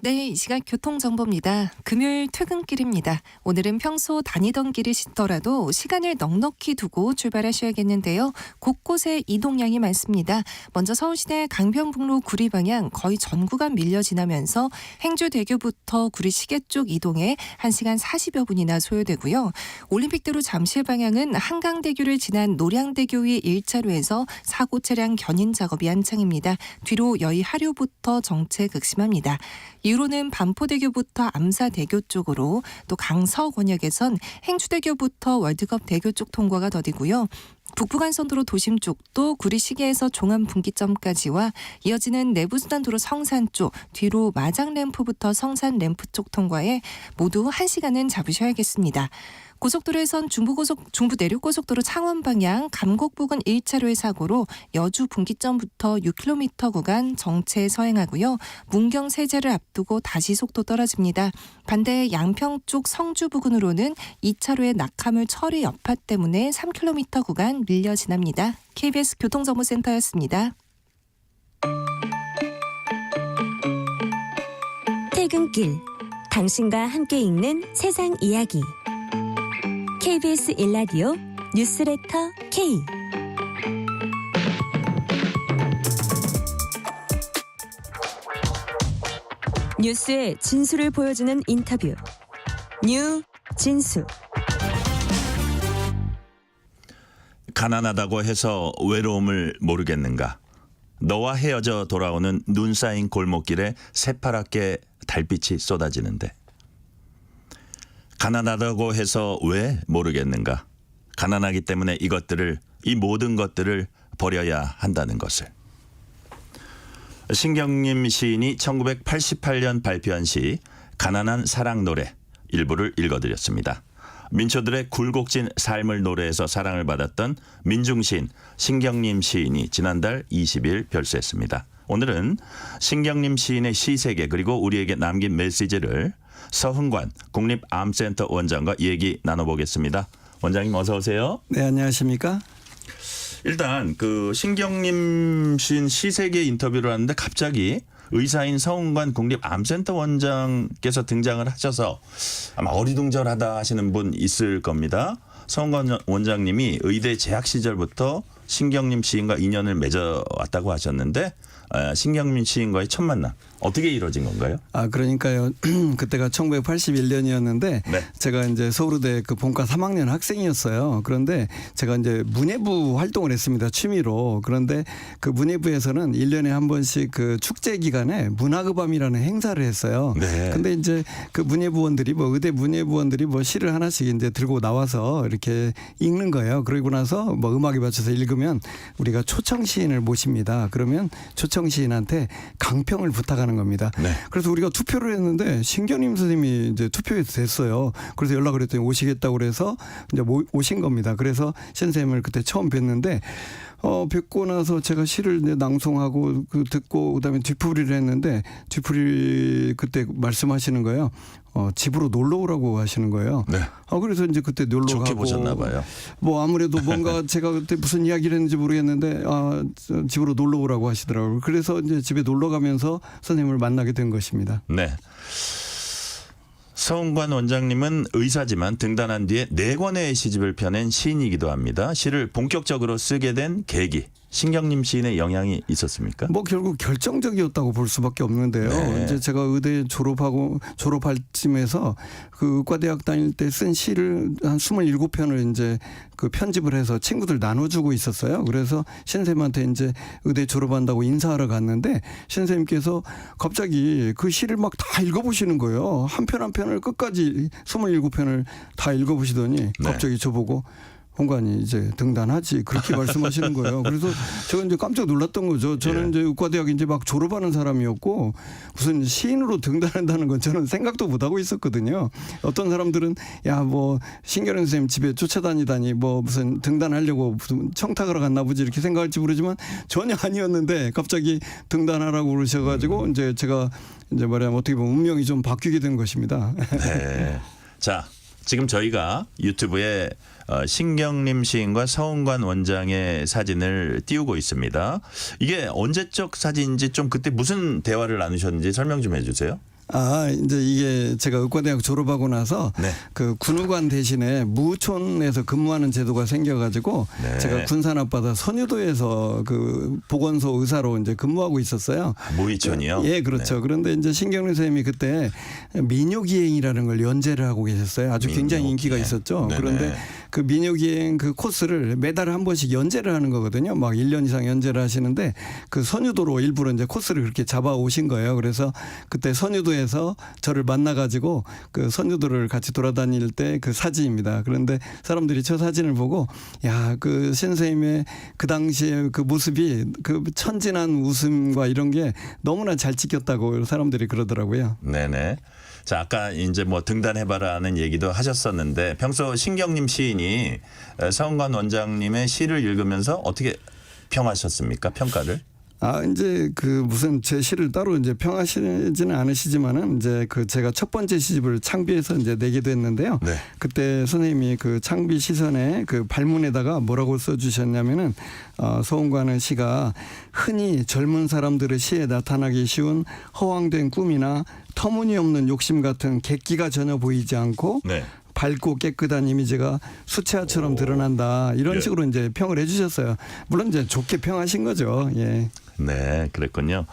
네, 이 시간 교통정보입니다. 금요일 퇴근길입니다. 오늘은 평소 다니던 길이시더라도 시간을 넉넉히 두고 출발하셔야겠는데요. 곳곳에 이동량이 많습니다. 먼저 서울시내 강변북로 구리 방향 거의 전 구간 밀려 지나면서 행주대교부터 구리 시계 쪽 이동에 1시간 40여 분이나 소요되고요. 올림픽대로 잠실 방향은 한강대교를 지난 노량대교 위 1차로에서 사고 차량 견인 작업이 한창입니다. 뒤로 여의 하류부터 정체 극심합니다. 이후로는 반포대교부터 암사대교 쪽으로 또 강서권역에선 행주대교부터 월드컵 대교 쪽 통과가 더디고요. 북부간선도로 도심 쪽도 구리시계에서 종암 분기점까지와 이어지는 내부수단도로 성산 쪽 뒤로 마장램프부터 성산램프 쪽 통과에 모두 1시간은 잡으셔야겠습니다. 고속도로에선 중부 내륙고속도로 창원 방향 감곡 부근 1차로의 사고로 여주 분기점부터 6km 구간 정체 서행하고요. 문경 세제를 앞두고 다시 속도 떨어집니다. 반대 양평 쪽 성주 부근으로는 2차로의 낙하물 처리 여파 때문에 3km 구간 밀려 지납니다. KBS 교통정보센터였습니다. 퇴근길 당신과 함께 읽는 세상 이야기 KBS 1라디오 뉴스레터 K 뉴스의 진수를 보여주는 인터뷰 뉴 진수. 가난하다고 해서 외로움을 모르겠는가? 너와 헤어져 돌아오는 눈 쌓인 골목길에 새파랗게 달빛이 쏟아지는데 가난하다고 해서 왜 모르겠는가? 가난하기 때문에 이 모든 것들을 버려야 한다는 것을. 신경림 시인이 1988년 발표한 시 가난한 사랑 노래 일부를 읽어드렸습니다. 민초들의 굴곡진 삶을 노래해서 사랑을 받았던 민중시인 신경림 시인이 지난달 20일 별세했습니다. 오늘은 신경림 시인의 시세계 그리고 우리에게 남긴 메시지를 서흥관 국립암센터 원장과 얘기 나눠보겠습니다. 원장님 어서 오세요. 네, 안녕하십니까? 일단 그 신경림 시인 시세계 인터뷰를 하는데 갑자기 의사인 서흥관 국립암센터 원장께서 등장을 하셔서 아마 어리둥절하다 하시는 분 있을 겁니다. 서흥관 원장님이 의대 재학 시절부터 신경림 시인과 인연을 맺어왔다고 하셨는데 신경림 시인과의 첫 만남 어떻게 이루어진 건가요? 그러니까요. 그때가 1981년이었는데 네. 제가 이제 서울대 그 본과 3학년 학생이었어요. 그런데 제가 이제 문예부 활동을 했습니다. 취미로. 그런데 그 문예부에서는 1년에 한 번씩 그 축제 기간에 문학의 밤이라는 행사를 했어요. 네. 근데 이제 그 문예부원들이 의대 문예부원들이 시를 하나씩 이제 들고 나와서 이렇게 읽는 거예요. 그러고 나서 음악에 맞춰서 읽으면 우리가 초청 시인을 모십니다. 그러면 초청 시인한테 강평을 부탁하는 겁니다. 네. 그래서 우리가 투표를 했는데 신경림 선생님이 이제 투표해서 됐어요. 그래서 연락을 했더니 오시겠다고 그래서 이제 오신 겁니다. 그래서 선생님을 그때 처음 뵀는데 뵙고 나서 제가 시를 이제 낭송하고 듣고 그다음에 뒷부분을 뒤풀이를 했는데 뒤풀이 그때 말씀하시는 거예요. 집으로 놀러 오라고 하시는 거예요. 네. 그래서 이제 그때 놀러 좋게 가고 보셨나 봐요. 뭐 아무래도 뭔가 제가 그때 무슨 이야기를 했는지 모르겠는데 집으로 놀러 오라고 하시더라고요. 그래서 이제 집에 놀러 가면서 선생님을 만나게 된 것입니다. 네. 서은관 원장님은 의사지만 등단한 뒤에 4권의 시집을 펴낸 시인이기도 합니다. 시를 본격적으로 쓰게 된 계기, 신경림 시인의 영향이 있었습니까? 뭐 결국 결정적이었다고 볼 수밖에 없는데요. 네. 이제 제가 의대 졸업할 쯤에서 그 의과대학 다닐 때 쓴 시를 한 27편을 이제 그 편집을 해서 친구들 나눠주고 있었어요. 그래서 신선생님한테 이제 의대 졸업한다고 인사하러 갔는데 신선생님께서 갑자기 그 시를 막 다 읽어보시는 거예요. 한 편 한 편을 끝까지 27편을 다 읽어보시더니 갑자기 저보고 홍관이 이제 등단하지 그렇게 말씀하시는 거예요. 그래서 제가 이제 깜짝 놀랐던 거죠. 저는 이제 의과대학 이제 막 졸업하는 사람이었고 무슨 시인으로 등단한다는 건 저는 생각도 못 하고 있었거든요. 어떤 사람들은 야 뭐 신경림 선생님 집에 쫓아다니다니 뭐 무슨 등단하려고 무슨 청탁하러 갔나 보지 이렇게 생각할지 모르지만 전혀 아니었는데 갑자기 등단하라고 그러셔가지고 이제 제가 이제 말하자면 어떻게 보면 운명이 좀 바뀌게 된 것입니다. 네. 자, 지금 저희가 유튜브에 신경림 시인과 서은관 원장의 사진을 띄우고 있습니다. 이게 언제적 사진인지 좀 그때 무슨 대화를 나누셨는지 설명 좀 해주세요. 이제 이게 제가 의과대학 졸업하고 나서 네. 그 군의관 대신에 무촌에서 근무하는 제도가 생겨가지고 네. 제가 군산 앞바다 선유도에서 그 보건소 의사로 이제 근무하고 있었어요. 무의촌이요? 예, 그렇죠. 네. 그런데 이제 신경림 선생님이 그때 민요기행이라는 걸 연재를 하고 계셨어요. 아주 굉장히 인기가 있었죠. 네네. 그런데 그 민요기행 그 코스를 매달 한 번씩 연재를 하는 거거든요. 막 1년 이상 연재를 하시는데 그 선유도로 일부러 이제 코스를 그렇게 잡아 오신 거예요. 그래서 그때 선유도에서 저를 만나가지고 그 선유도를 같이 돌아다닐 때 그 사진입니다. 그런데 사람들이 저 사진을 보고 야, 그 선생님의 그 당시에 그 모습이 그 천진한 웃음과 이런 게 너무나 잘 찍혔다고 사람들이 그러더라고요. 네네. 자, 아까 이제 뭐 등단해봐라는 얘기도 하셨었는데 평소 신경림 시인이 서은관 원장님의 시를 읽으면서 어떻게 평하셨습니까? 평가를? 이제 그 무슨 제 시를 따로 이제 평하시지는 않으시지만은 이제 그 제가 첫 번째 시집을 창비해서 이제 내게 됐는데요. 네. 그때 선생님이 그 창비 시선에 그 발문에다가 뭐라고 써주셨냐면은 서은관의 시가 흔히 젊은 사람들의 시에 나타나기 쉬운 허황된 꿈이나 터무니없는 욕심 같은 객기가 전혀 보이지 않고 네. 밝고 깨끗한 이미지가 수채화처럼 드러난다. 이런 예. 식으로 이제 평을 해주셨어요. 물론 이제 좋게 평하신 거죠. 예. 네, 그랬군요.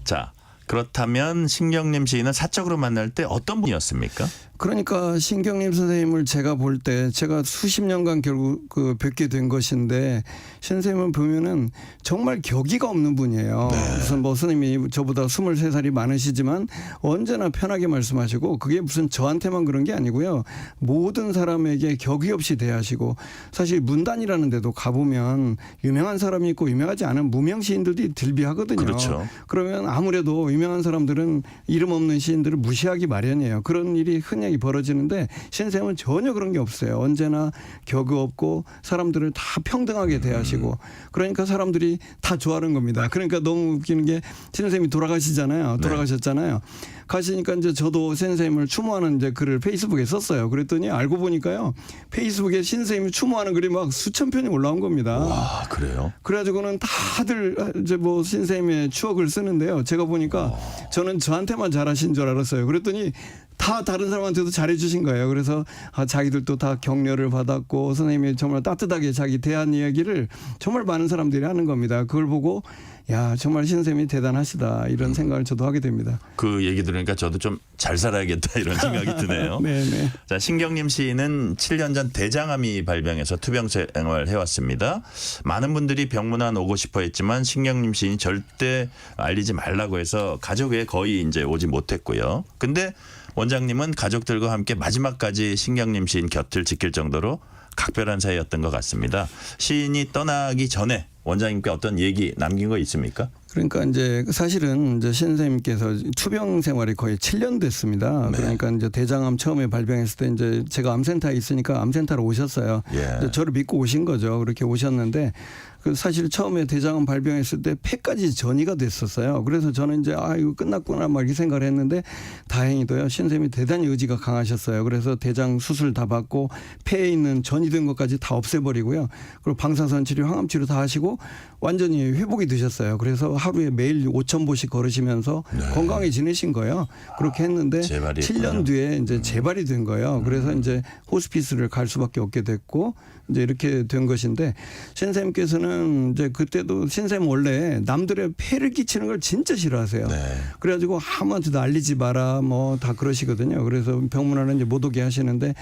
자, 그렇다면 신경림 시인은 사적으로 만날 때 어떤 분이었습니까? 그러니까 신경림 선생님을 제가 볼 때 제가 수십 년간 결국 그 뵙게 된 것인데 선생님을 보면은 정말 격의가 없는 분이에요. 무슨 뭐 선생님이 저보다 23살이 많으시지만 언제나 편하게 말씀하시고 그게 무슨 저한테만 그런 게 아니고요. 모든 사람에게 격의 없이 대하시고 사실 문단이라는 데도 가보면 유명한 사람이 있고 유명하지 않은 무명 시인들도 들비하거든요. 그렇죠. 그러면 아무래도 유명한 사람들은 이름 없는 시인들을 무시하기 마련이에요. 그런 일이 흔히 벌어지는데 신생은 전혀 그런 게 없어요. 언제나 격의 없고 사람들을 다 평등하게 대하시고 그러니까 사람들이 다 좋아하는 겁니다. 그러니까 너무 웃기는 게 신생님이 돌아가시잖아요. 돌아가셨잖아요. 가시니까 이제 저도 선생님을 추모하는 이제 글을 페이스북에 썼어요. 그랬더니 알고 보니까요. 페이스북에 신생님이 추모하는 글이 막 수천 편이 올라온 겁니다. 와, 그래요? 그래가지고는 다들 이제 뭐 신생님의 추억을 쓰는데요. 제가 보니까 저는 저한테만 잘하신 줄 알았어요. 그랬더니 다 다른 사람한테도 잘해주신 거예요. 그래서 자기들도 다 격려를 받았고 선생님이 정말 따뜻하게 자기 대한 이야기를 정말 많은 사람들이 하는 겁니다. 그걸 보고 야 정말 신선생님이 대단하시다 이런 생각을 저도 하게 됩니다. 그 얘기 들으니까 저도 좀 잘 살아야겠다 이런 생각이 드네요. 네네. 자, 신경림 시인은 7년 전 대장암이 발병해서 투병 생활을 해왔습니다. 많은 분들이 병문안 오고 싶어 했지만 신경림 시인이 절대 알리지 말라고 해서 가족에 거의 이제 오지 못했고요. 근데 원장님은 가족들과 함께 마지막까지 신경림 시인 곁을 지킬 정도로 각별한 사이였던 것 같습니다. 시인이 떠나기 전에 원장님께 어떤 얘기 남긴 거 있습니까? 그러니까 이제 사실은 이제 신 선생님께서 투병 생활이 거의 7년 됐습니다. 네. 그러니까 이제 대장암 처음에 발병했을 때 이제 제가 암센터에 있으니까 암센터로 오셨어요. 예. 이제 저를 믿고 오신 거죠. 그렇게 오셨는데 그 사실 처음에 대장암 발병했을 때 폐까지 전이가 됐었어요. 그래서 저는 이제 이거 끝났구나 막 이렇게 생각을 했는데 다행히도요. 신 선생님이 대단히 의지가 강하셨어요. 그래서 대장 수술 다 받고 폐에 있는 전이 된 것까지 다 없애버리고요. 그리고 방사선 치료, 항암 치료 다 하시고 완전히 회복이 되셨어요. 그래서 하루에 매일 5,000보씩 걸으시면서 건강해지내신 거예요. 그렇게 했는데 재발이 7년 했군요. 뒤에 이제 재발이 된 거예요. 그래서 이제 호스피스를 갈 수밖에 없게 됐고 이제 이렇게 된 것인데 신쌤께서는 이제 그때도 신쌤 원래 남들의 폐를 끼치는 걸 진짜 싫어하세요. 네. 그래가지고 아무한테도 알리지 마라 뭐 다 그러시거든요. 그래서 병문안에 이제 못 오게 하시는데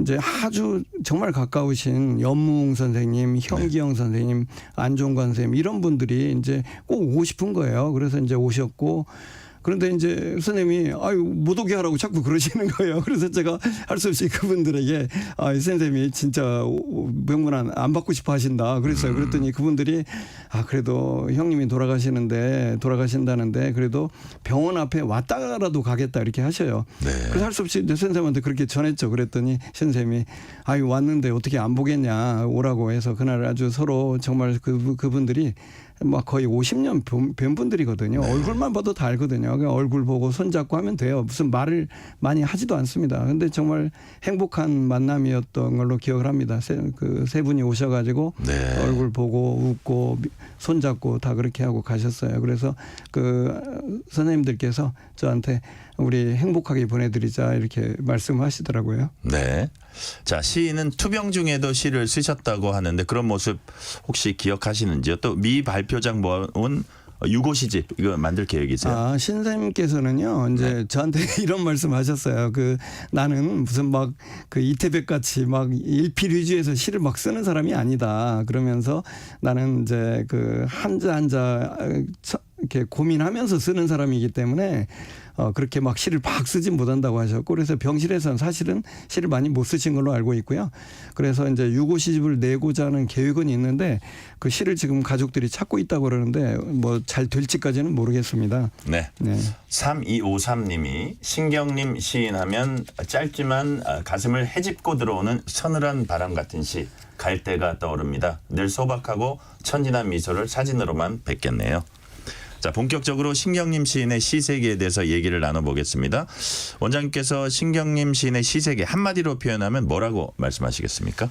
이제 아주 정말 가까우신 연무웅 선생님, 현기영 선생님, 안종관 선생님 이런 분들이 이제 꼭 오고 싶은 거예요. 그래서 이제 오셨고 그런데 이제 선생님이 못 오게 하라고 자꾸 그러시는 거예요. 그래서 제가 할 수 없이 그분들에게 이 선생님이 진짜 병문안 안 받고 싶어 하신다 그랬어요. 그랬더니 그분들이 그래도 형님이 돌아가신다는데 그래도 병원 앞에 왔다가라도 가겠다 이렇게 하셔요. 네. 그래서 할 수 없이 이제 선생님한테 그렇게 전했죠. 그랬더니 선생님이 왔는데 어떻게 안 보겠냐 오라고 해서 그날 아주 서로 정말 그분들이 막 거의 50년 뵌 분들이거든요. 얼굴만 봐도 다 알거든요. 그냥 얼굴 보고 손잡고 하면 돼요. 무슨 말을 많이 하지도 않습니다. 근데 정말 행복한 만남이었던 걸로 기억을 합니다. 그 세 분이 오셔가지고 네. 얼굴 보고 웃고 손잡고 다 그렇게 하고 가셨어요. 그래서 그 선생님들께서 저한테 우리 행복하게 보내드리자 이렇게 말씀하시더라고요. 네. 자, 시인은 투병 중에도 시를 쓰셨다고 하는데 그런 모습 혹시 기억하시는지요? 또 미발표작 모은 유고 시집 이거 만들 계획이세요? 신사님께서는요 이제 저한테 이런 말씀하셨어요. 나는 무슨 막 이태백 같이 막 일필휘주에서 시를 막 쓰는 사람이 아니다. 그러면서 나는 이제 한자 이렇게 고민하면서 쓰는 사람이기 때문에 그렇게 막 시를 막 쓰진 못한다고 하셨고 그래서 병실에서는 사실은 시를 많이 못 쓰신 걸로 알고 있고요. 그래서 이제 유고 시집을 내고자 하는 계획은 있는데 그 시를 지금 가족들이 찾고 있다고 그러는데 뭐 잘 될지까지는 모르겠습니다. 네. 네. 3253님이 신경님 시인하면 짧지만 가슴을 헤집고 들어오는 서늘한 바람 같은 시 갈대가 떠오릅니다. 늘 소박하고 천진한 미소를 사진으로만 뵙겠네요. 자, 본격적으로 신경님 시인의 시세계에 대해서 얘기를 나눠보겠습니다. 원장님께서 신경님 시인의 시세계 한마디로 표현하면 뭐라고 말씀하시겠습니까?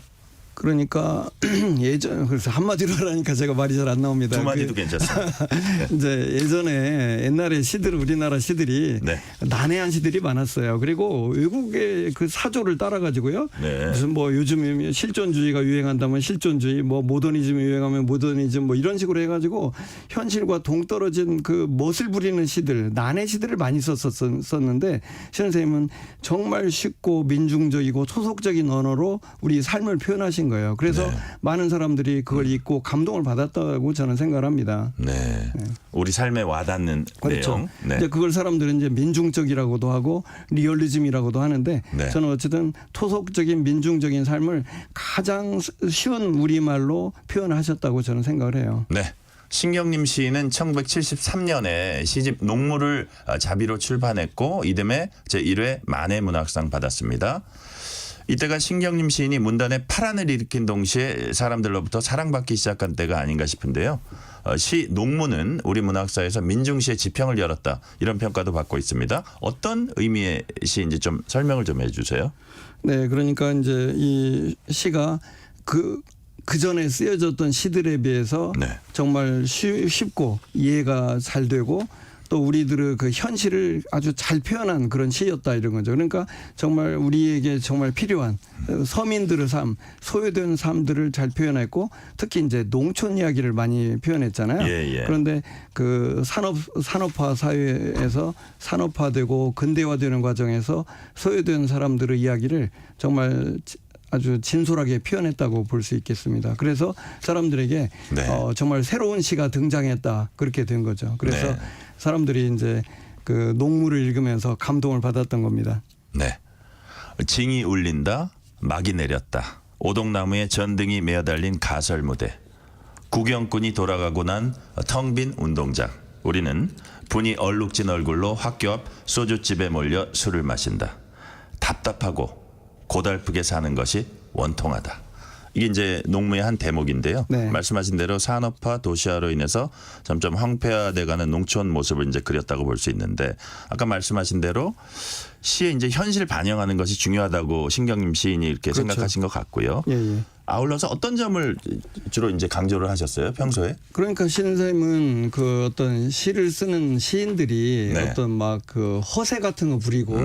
그러니까 그래서 한마디로 하라니까 제가 말이 잘 안 나옵니다. 두 마디도 괜찮습니다. 이제 예전에 옛날에 우리나라 시들이 네. 난해한 시들이 많았어요. 그리고 외국의 그 사조를 따라가지고요. 네. 무슨 뭐 요즘 실존주의가 유행한다면 실존주의, 뭐 모더니즘이 유행하면 모더니즘 뭐 이런 식으로 해가지고 현실과 동떨어진 그 멋을 부리는 시들, 난해 시들을 많이 썼었는데 신 선생님은 정말 쉽고 민중적이고 토속적인 언어로 우리 삶을 표현하신 거예요. 그래서 네. 많은 사람들이 그걸 읽고 감동을 받았다고 저는 생각을 합니다. 네. 우리 삶에 와닿는 그렇죠. 내용. 네. 이제 그걸 사람들은 이제 민중적이라고도 하고 리얼리즘이라고도 하는데 네. 저는 어쨌든 토속적인 민중적인 삶을 가장 쉬운 우리말로 표현하셨다고 저는 생각을 해요. 네. 신경님 시인은 1973년에 시집 농무를 자비로 출판했고 이듬해 제1회 만해문학상 받았습니다. 이때가 신경님 시인이 문단에 파란을 일으킨 동시에 사람들로부터 사랑받기 시작한 때가 아닌가 싶은데요. 시 농무는 우리 문학사에서 민중시의 지평을 열었다. 이런 평가도 받고 있습니다. 어떤 의미의 시인지 좀 설명을 좀 해주세요. 네, 그러니까 이제 이 시가 그 전에 쓰여졌던 시들에 비해서 네. 정말 쉽고 이해가 잘 되고 또 우리들의 그 현실을 아주 잘 표현한 그런 시였다 이런 거죠. 그러니까 정말 우리에게 정말 필요한 서민들의 삶, 소외된 삶들을 잘 표현했고 특히 이제 농촌 이야기를 많이 표현했잖아요. 예, 예. 그런데 그 산업화 사회에서 산업화되고 근대화되는 과정에서 소외된 사람들의 이야기를 정말 아주 진솔하게 표현했다고 볼 수 있겠습니다. 그래서 사람들에게 네. 정말 새로운 시가 등장했다 그렇게 된 거죠. 그래서 네. 사람들이 이제 그 농무를 읽으면서 감동을 받았던 겁니다. 네. 징이 울린다. 막이 내렸다. 오동나무에 전등이 메어달린 가설 무대. 구경꾼이 돌아가고 난 텅 빈 운동장. 우리는 분이 얼룩진 얼굴로 학교 앞 소주집에 몰려 술을 마신다. 답답하고 고달프게 사는 것이 원통하다. 이게 이제 농무의 한 대목인데요. 네. 말씀하신 대로 산업화, 도시화로 인해서 점점 황폐화돼가는 농촌 모습을 이제 그렸다고 볼 수 있는데, 아까 말씀하신 대로 시에 이제 현실 반영하는 것이 중요하다고 신경림 시인이 이렇게 그렇죠. 생각하신 것 같고요. 예, 예. 아울러서 어떤 점을 주로 이제 강조를 하셨어요, 평소에? 그러니까 신쌤은 그 어떤 시를 쓰는 시인들이 네. 어떤 막 그 허세 같은 거 부리고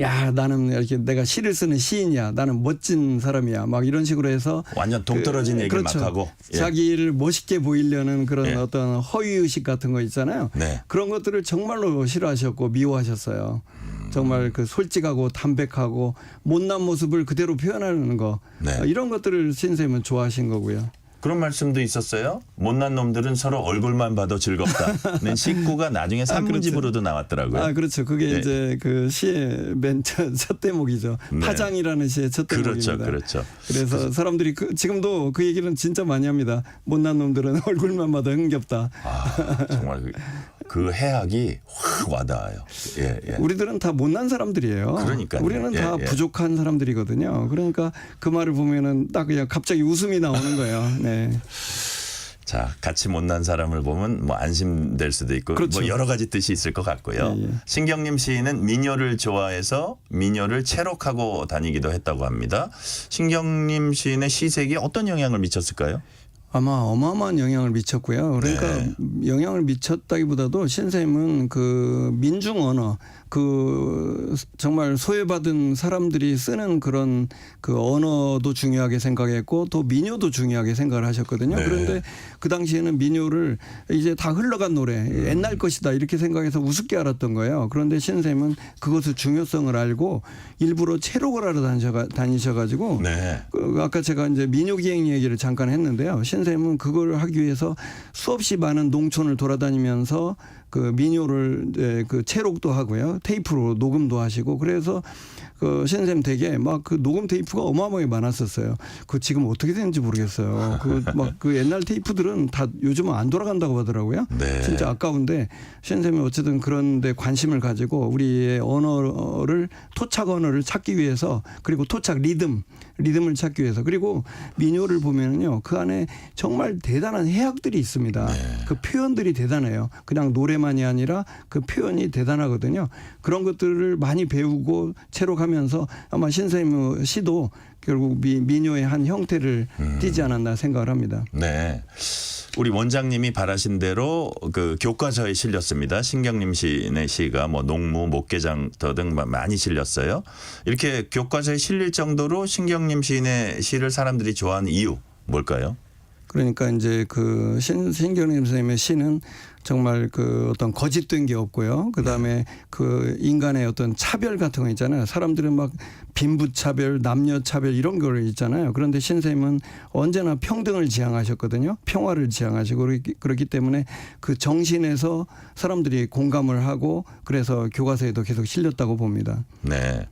야 나는 이렇게 내가 시를 쓰는 시인이야, 나는 멋진 사람이야, 막 이런 식으로 해서 완전 동떨어진 얘기를 그렇죠. 막 하고. 예. 자기를 멋있게 보이려는 그런 예. 어떤 허위 의식 같은 거 있잖아요. 네. 그런 것들을 정말로 싫어하셨고 미워하셨어요. 정말 그 솔직하고 담백하고 못난 모습을 그대로 표현하는 거, 네. 이런 것들을 신쌤은 좋아하신 거고요. 그런 말씀도 있었어요. 못난 놈들은 서로 얼굴만 봐도 즐겁다는 식구가 나중에 산문집으로도 나왔더라고요. 아, 그렇죠. 그게 네. 이제 그 시의 맨 첫 대목이죠. 네. 파장이라는 시의 첫 그렇죠, 대목입니다. 그렇죠. 그래서 사람들이 지금도 그 얘기는 진짜 많이 합니다. 못난 놈들은 얼굴만 봐도 흥겹다. 아, 정말 그 해악이 확 와닿아요. 예, 예. 우리들은 다 못난 사람들이에요. 그러니까요. 우리는 다 예, 예. 부족한 사람들이거든요. 그러니까 그 말을 보면은 딱 그냥 갑자기 웃음이 나오는 거예요. 네. 자, 같이 못난 사람을 보면 뭐 안심될 수도 있고 그렇죠. 뭐 여러 가지 뜻이 있을 것 같고요. 예, 예. 신경림 시인은 민요를 좋아해서 민요를 채록하고 다니기도 했다고 합니다. 신경림 시인의 시색이 어떤 영향을 미쳤을까요? 아마 어마어마한 영향을 미쳤고요. 그러니까 네. 영향을 미쳤다기보다도 신쌤은 그 민중 언어, 그 정말 소외받은 사람들이 쓰는 그런 그 언어도 중요하게 생각했고 또 민요도 중요하게 생각을 하셨거든요. 네. 그런데 그 당시에는 민요를 이제 다 흘러간 노래, 옛날 것이다 이렇게 생각해서 우습게 알았던 거예요. 그런데 신쌤은 그것의 중요성을 알고 일부러 채록을 하러 다니셔가지고 네. 아까 제가 이제 민요 기행 얘기를 잠깐 했는데요. 신쌤은 그걸 하기 위해서 수없이 많은 농촌을 돌아다니면서 그 민요를 이제 그 채록도 하고요. 테이프로 녹음도 하시고 그래서 그 신쌤 댁에 막 그 녹음 테이프가 어마어마하게 많았었어요. 그 지금 어떻게 되는지 모르겠어요. 그 막 그 옛날 테이프들은 다 요즘은 안 돌아간다고 하더라고요. 네. 진짜 아까운데 신쌤이 어쨌든 그런 데 관심을 가지고 우리의 언어를 토착 언어를 찾기 위해서 그리고 토착 리듬을 찾기 위해서 그리고 민요를 보면은요 그 안에 정말 대단한 해학들이 있습니다. 네. 그 표현들이 대단해요. 그냥 노래만이 아니라 그 표현이 대단하거든요. 그런 것들을 많이 배우고 채록하면서 아마 신쌤의 시도 결국 민요의 한 형태를 띠지 않았나 생각을 합니다. 네. 우리 원장님이 바라신 대로 그 교과서에 실렸습니다. 신경림 시인의 시가 뭐 농무, 목계장터 등 많이 실렸어요. 이렇게 교과서에 실릴 정도로 신경림 시인의 시를 사람들이 좋아하는 이유 뭘까요? 그러니까 이제 그 신경림 선생님의 시는 정말 그 어떤 거짓된 게 없고요. 그 다음에 그 인간의 어떤 차별 같은 거 있잖아요. 사람들은 막 빈부차별, 남녀차별 이런 걸 있잖아요. 그런데 신쌤은 언제나 평등을 지향하셨거든요. 평화를 지향하시고 그렇기 때문에 그 정신에서 사람들이 공감을 하고 그래서 교과서에도 계속 실렸다고 봅니다. 네.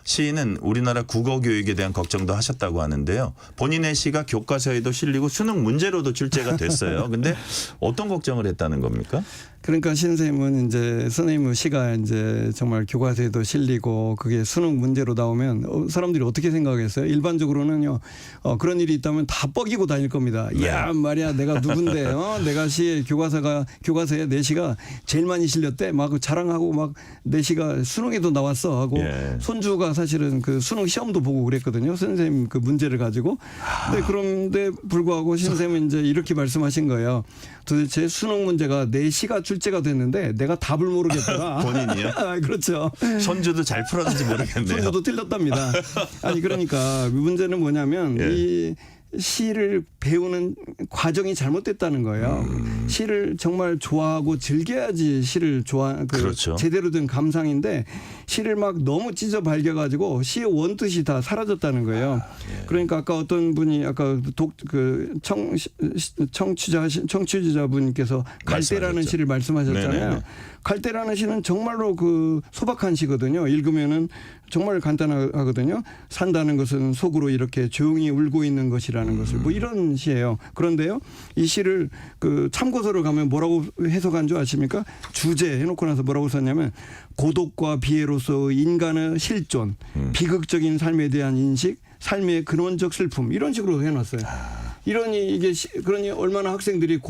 시인은 우리나라 국어 교육에 대한 걱정도 하셨다고 하는데요. 본인의 시가 교과서에도 실리고 수능 문제로도 출제가 됐어요. 근데 어떤 걱정을 했다는 겁니까? 그러니까 신쌤은 이제 선생님의 시가 이제 정말 교과서에도 실리고 그게 수능 문제로 나오면 사람들이 어떻게 생각하겠어요? 일반적으로는요 그런 일이 있다면 다 뻐기고 다닐 겁니다. 네. 야 말이야 내가 누군데 내가 시에 교과서에 내 시가 제일 많이 실렸대 막 자랑하고 막 내 시가 수능에도 나왔어 하고 예. 손주가 사실은 그 수능 시험도 보고 그랬거든요. 선생님 그 문제를 가지고. 그런데 불구하고 신쌤은 이제 이렇게 말씀하신 거예요. 도대체 수능 문제가 내 시가 출제가 됐는데 내가 답을 모르겠더라. 본인이요? 아, 그렇죠. 손주도 잘 풀었는지 모르겠네요. 손주도 틀렸답니다. 아니 그러니까 문제는 뭐냐면 예. 이 시를 배우는 과정이 잘못됐다는 거예요. 시를 정말 좋아하고 즐겨야지 시를 그렇죠. 제대로 된 감상인데 시를 막 너무 찢어 발겨가지고 시의 원뜻이 다 사라졌다는 거예요. 그러니까 아까 어떤 분이 아까 청취자분께서 갈대라는 말씀하셨죠. 시를 말씀하셨잖아요. 네네네. 갈대라는 시는 정말로 그 소박한 시거든요. 읽으면은 정말 간단하거든요. 산다는 것은 속으로 이렇게 조용히 울고 있는 것이라는 것을 뭐 이런 시예요. 그런데요, 이 시를 그 참고서를 가면 뭐라고 해석한 줄 아십니까? 주제 해놓고 나서 뭐라고 썼냐면 고독과 비애로서 인간의 실존, 비극적인 삶에 대한 인식, 삶의 근원적 슬픔 이런 식으로 해놨어요. 이러니 이게 그러니 얼마나 학생들이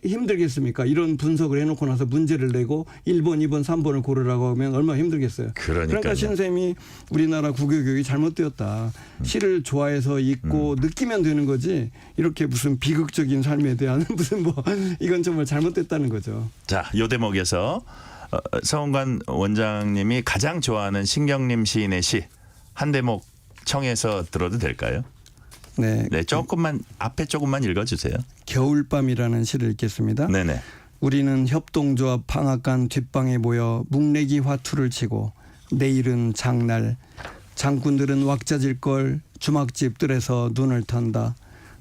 힘들겠습니까? 이런 분석을 해놓고 나서 문제를 내고 1번, 2번, 3번을 고르라고 하면 얼마나 힘들겠어요. 그러니까 신쌤이 우리나라 국어교육이 잘못되었다. 시를 좋아해서 읽고 느끼면 되는 거지 이렇게 무슨 비극적인 삶에 대한 무슨 뭐 이건 정말 잘못됐다는 거죠. 자, 요 대목에서 서은관 원장님이 가장 좋아하는 신경림 시인의 시 한 대목 청해서 들어도 될까요? 네, 네, 조금만 앞에 조금만 읽어주세요. 겨울밤이라는 시를 읽겠습니다. 네네. 우리는 협동조합 방앗간 뒷방에 모여 묵내기 화투를 치고 내일은 장날 장군들은 왁자질 걸 주막집 뜰에서 눈을 턴다.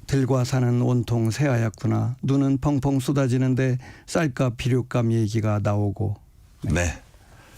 들과 사는 온통 새하얗구나. 눈은 펑펑 쏟아지는데 쌀값 비료값 얘기가 나오고. 네.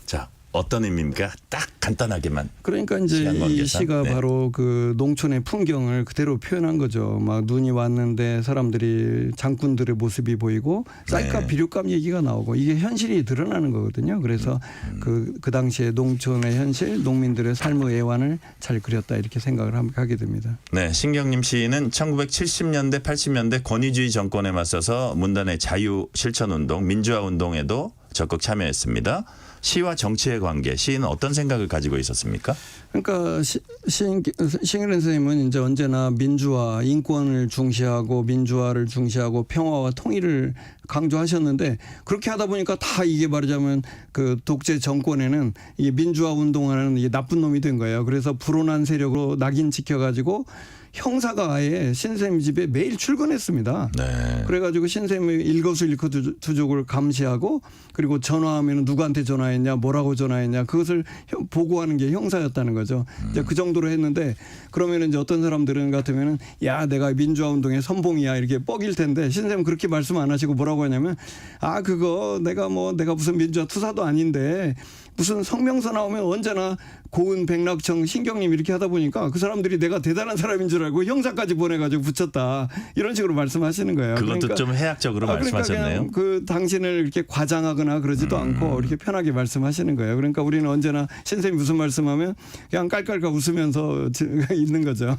자, 어떤 의미입니까? 딱 간단하게만. 그러니까 이제 시간 이 관계상. 시가 네. 바로 그 농촌의 풍경을 그대로 표현한 거죠. 막 눈이 왔는데 사람들이 장군들의 모습이 보이고 쌀값 네. 비료값 얘기가 나오고 이게 현실이 드러나는 거거든요. 그래서 그 당시에 농촌의 현실, 농민들의 삶의 애환을 잘 그렸다 이렇게 생각을 하게 됩니다. 네, 신경림 시인은 1970년대, 80년대 권위주의 정권에 맞서서 문단의 자유 실천 운동, 민주화 운동에도 적극 참여했습니다. 시와 정치의 관계, 시인은 어떤 생각을 가지고 있었습니까? 그러니까 신경림 선생님은 이제 언제나 민주화, 인권을 중시하고 민주화를 중시하고 평화와 통일을 강조하셨는데 그렇게 하다 보니까 다 이게 말하자면 그 독재 정권에는 이 민주화 운동하는 이게 나쁜 놈이 된 거예요. 그래서 불온한 세력으로 낙인 찍혀가지고 형사가 아예 신쌤 집에 매일 출근했습니다. 네. 그래가지고 신쌤의 일거수일투족을 감시하고 그리고 전화하면 누구한테 전화했냐 뭐라고 전화했냐 그것을 보고하는 게 형사였다는 거죠. 이제 그 정도로 했는데 그러면 이제 어떤 사람들은 같으면은 야 내가 민주화 운동의 선봉이야 이렇게 뻑일 텐데 신쌤 그렇게 말씀 안 하시고 뭐라고 하냐면 아 그거 내가 무슨 민주화 투사도 아닌데 무슨 성명서 나오면 언제나 고은 백낙청 신경림 이렇게 하다 보니까 그 사람들이 내가 대단한 사람인 줄 알고 형사까지 보내가지고 붙였다 이런 식으로 말씀하시는 거예요. 그것도 그러니까, 좀 해학적으로 그러니까 말씀하셨네요. 그냥 그 당신을 이렇게 과장하거나 그러지도 않고 이렇게 편하게 말씀하시는 거예요. 그러니까 우리는 언제나 신쌤이 무슨 말씀하면 그냥 깔깔깔 웃으면서 있는 거죠.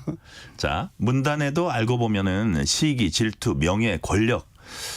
자, 문단에도 알고 보면은 시기, 질투, 명예, 권력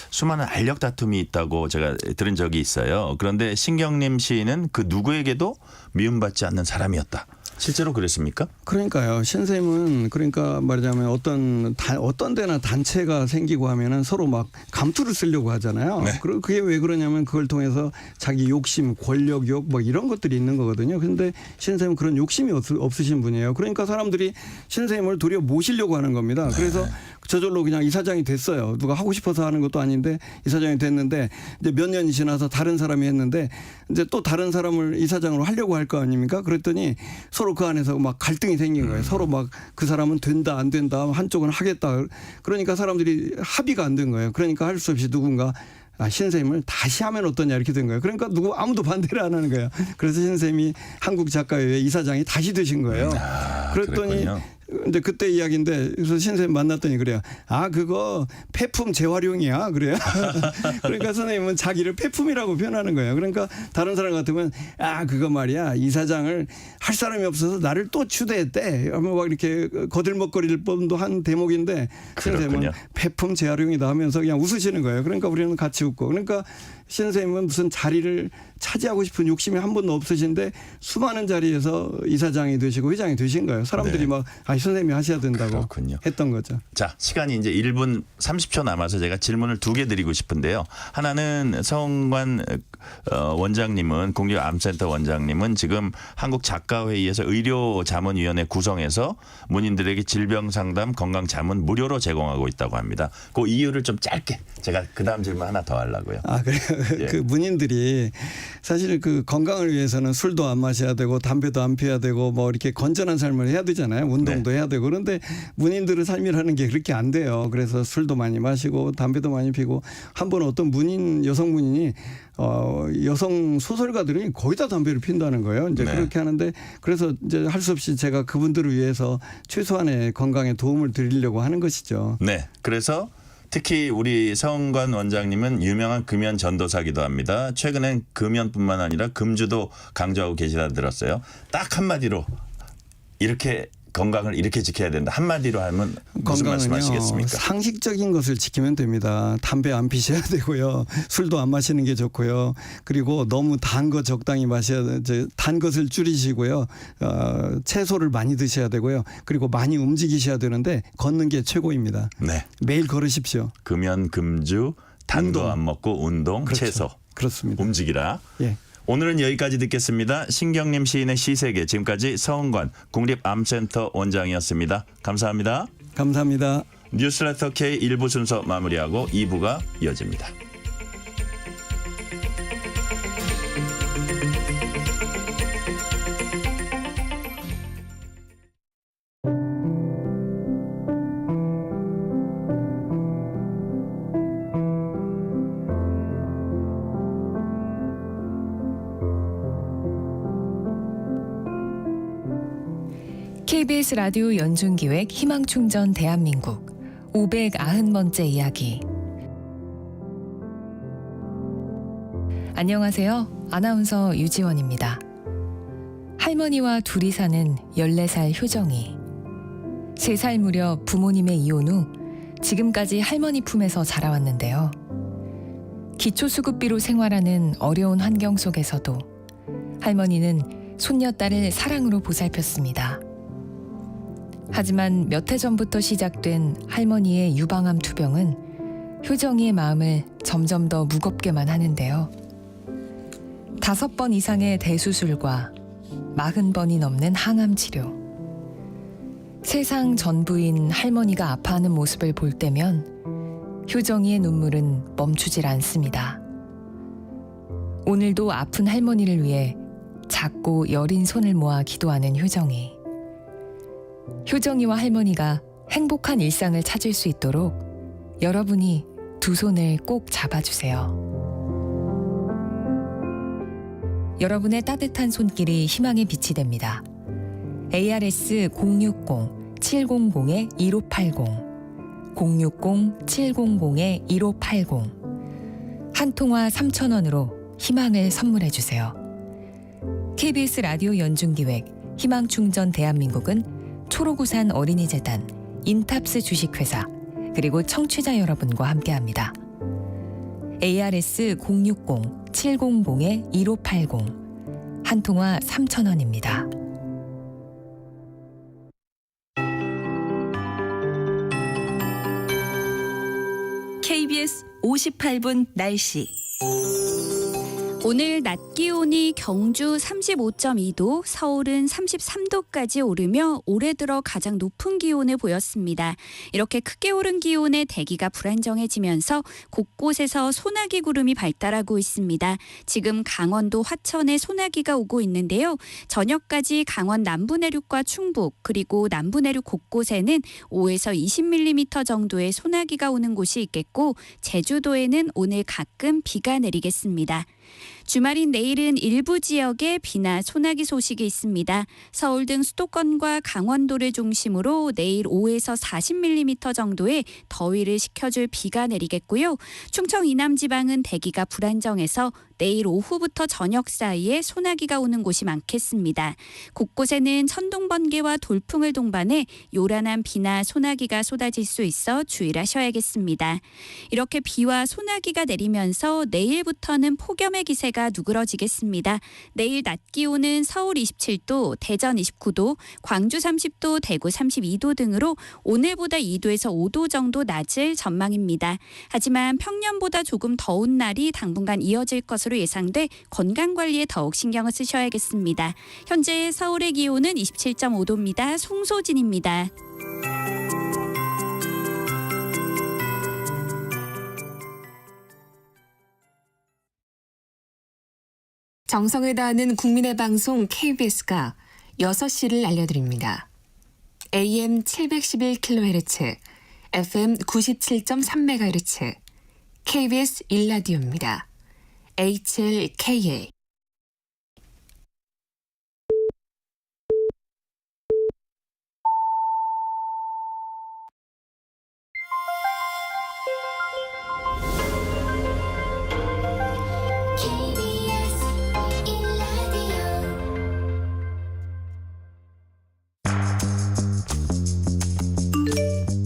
수많은 알력 다툼이 있다고 제가 들은 적이 있어요. 그런데 신경림 시인은 그 누구에게도 미움받지 않는 사람이었다. 실제로 그랬습니까? 그러니까요. 신쌤은 그러니까 말하자면 어떤 데나 단체가 생기고 하면은 서로 막 감투를 쓰려고 하잖아요. 네. 그게 왜 그러냐면 그걸 통해서 자기 욕심, 권력욕 뭐 이런 것들이 있는 거거든요. 그런데 신쌤은 그런 욕심이 없으신 분이에요. 그러니까 사람들이 신쌤을 도리어 모시려고 하는 겁니다. 그래서 저절로 그냥 이사장이 됐어요. 누가 하고 싶어서 하는 것도 아닌데 이사장이 됐는데 이제 몇 년이 지나서 다른 사람이 했는데 이제 또 다른 사람을 이사장으로 하려고 할 거 아닙니까? 그랬더니 서로 그 안에서 막 갈등이 생긴 거예요. 서로 막 그 사람은 된다 안 된다 한쪽은 하겠다. 그러니까 사람들이 합의가 안 된 거예요. 그러니까 할 수 없이 누군가 신쌤을 다시 하면 어떠냐 이렇게 된 거예요. 그러니까 아무도 반대를 안 하는 거예요. 그래서 신쌤이 한국작가회의 이사장이 다시 되신 거예요. 그랬더니 그랬군요. 이제 그때 이야기인데 그래서 신쌤 만났더니 그래요. 아 그거 폐품 재활용이야 그래요. 그러니까 선생님은 자기를 폐품이라고 표현하는 거예요. 그러니까 다른 사람 같으면 아 그거 말이야 이사장을 할 사람이 없어서 나를 또 추대했대. 하면 막 이렇게 거들먹거릴 뻔도 한 대목인데 신쌤은 그렇군요. 폐품 재활용이다 하면서 그냥 웃으시는 거예요. 그러니까 우리는 같이 웃고 그러니까 신쌤은 무슨 자리를 차지하고 싶은 욕심이 한 번도 없으신데 수많은 자리에서 이사장이 되시고 회장이 되신 거예요. 사람들이 네. 막 선생님이 하셔야 된다고 그렇군요. 했던 거죠. 자, 시간이 이제 1분 30초 남아서 제가 질문을 2개 드리고 싶은데요. 하나는 서은관 원장님은 국립암센터 원장님은 지금 한국작가회의에서 의료자문위원회 구성해서 문인들에게 질병상담, 건강자문 무료로 제공하고 있다고 합니다. 그 이유를 좀 짧게 제가 그다음 질문 하나 더 하려고요. 아 그래요. 예. 그 문인들이 사실 그 건강을 위해서는 술도 안 마셔야 되고 담배도 안 피워야 되고 뭐 이렇게 건전한 삶을 해야 되잖아요. 운동도 정도 해야 되고 그런데 문인들의 삶이라는 게 그렇게 안 돼요. 그래서 술도 많이 마시고 담배도 많이 피고 한 번 어떤 문인 여성 문인이 여성 소설가들이 거의 다 담배를 핀다는 거예요. 이제 네. 그렇게 하는데 그래서 이제 할 수 없이 제가 그분들을 위해서 최소한의 건강에 도움을 드리려고 하는 것이죠. 네. 그래서 특히 우리 서은관 원장님은 유명한 금연 전도사기도 합니다. 최근엔 금연뿐만 아니라 금주도 강조하고 계시다 들었어요. 딱 한마디로 이렇게 건강을 이렇게 지켜야 된다. 한마디로 하면 무슨 말씀하시겠습니까? 상식적인 것을 지키면 됩니다. 담배 안 피셔야 되고요. 술도 안 마시는 게 좋고요. 그리고 너무 단 거 적당히 마셔야 단 것을 줄이시고요. 채소를 많이 드셔야 되고요. 그리고 많이 움직이셔야 되는데 걷는 게 최고입니다. 네. 매일 걸으십시오. 금연, 금주, 단도 운동. 안 먹고 운동, 그렇죠. 채소, 그렇습니다. 움직이라. 예. 오늘은 여기까지 듣겠습니다. 신경림 시인의 시세계 지금까지 서은관 국립암센터 원장이었습니다. 감사합니다. 감사합니다. 뉴스레터 K 1부 순서 마무리하고 2부가 이어집니다. KBS 라디오 연중기획 희망충전 대한민국 590번째 이야기. 안녕하세요. 아나운서 유지원입니다. 할머니와 둘이 사는 14살 효정이 3살 무렵 부모님의 이혼 후 지금까지 할머니 품에서 자라왔는데요. 기초수급비로 생활하는 어려운 환경 속에서도 할머니는 손녀딸을 사랑으로 보살폈습니다. 하지만 몇 해 전부터 시작된 할머니의 유방암 투병은 효정이의 마음을 점점 더 무겁게만 하는데요. 5번 이상의 대수술과 40번이 넘는 항암 치료. 세상 전부인 할머니가 아파하는 모습을 볼 때면 효정이의 눈물은 멈추질 않습니다. 오늘도 아픈 할머니를 위해 작고 여린 손을 모아 기도하는 효정이. 효정이와 할머니가 행복한 일상을 찾을 수 있도록 여러분이 두 손을 꼭 잡아주세요. 여러분의 따뜻한 손길이 희망의 빛이 됩니다. ARS 060-700-1580 060-700-1580 한 통화 3,000원으로 희망을 선물해주세요. KBS 라디오 연중기획 희망충전 대한민국은 초록우산 어린이재단, 인탑스 주식회사, 그리고 청취자 여러분과 함께합니다. ARS 060-700-1580 한 통화 3,000원입니다. KBS 58분 날씨. 오늘 낮 기온이 경주 35.2도, 서울은 33도까지 오르며 올해 들어 가장 높은 기온을 보였습니다. 이렇게 크게 오른 기온에 대기가 불안정해지면서 곳곳에서 소나기 구름이 발달하고 있습니다. 지금 강원도 화천에 소나기가 오고 있는데요. 저녁까지 강원 남부 내륙과 충북 그리고 남부 내륙 곳곳에는 5에서 20mm 정도의 소나기가 오는 곳이 있겠고 제주도에는 오늘 가끔 비가 내리겠습니다. 주말인 내일은 일부 지역에 비나 소나기 소식이 있습니다. 서울 등 수도권과 강원도를 중심으로 내일 5에서 40mm 정도의 더위를 식혀줄 비가 내리겠고요. 충청 이남 지방은 대기가 불안정해서 내일 오후부터 저녁 사이에 소나기가 오는 곳이 많겠습니다. 곳곳에는 천둥 번개와 돌풍을 동반해 요란한 비나 소나기가 쏟아질 수 있어 주의를 하셔야겠습니다. 이렇게 비와 소나기가 내리면서 내일부터는 폭염의 기세가 누그러지겠습니다. 내일 낮 기온은 서울 27도, 대전 29도, 광주 30도, 대구 32도 등으로 오늘보다 2도에서 5도 정도 낮을 전망입니다. 하지만 평년보다 조금 더운 날이 당분간 이어질 것으로 예상돼 건강관리에 더욱 신경을 쓰셔야겠습니다. 현재 서울의 기온은 27.5도입니다. 송소진입니다. 정성을 다하는 국민의 방송 KBS가 6시를 알려드립니다. AM 711kHz, FM 97.3MHz, KBS 1라디오입니다. HLKA.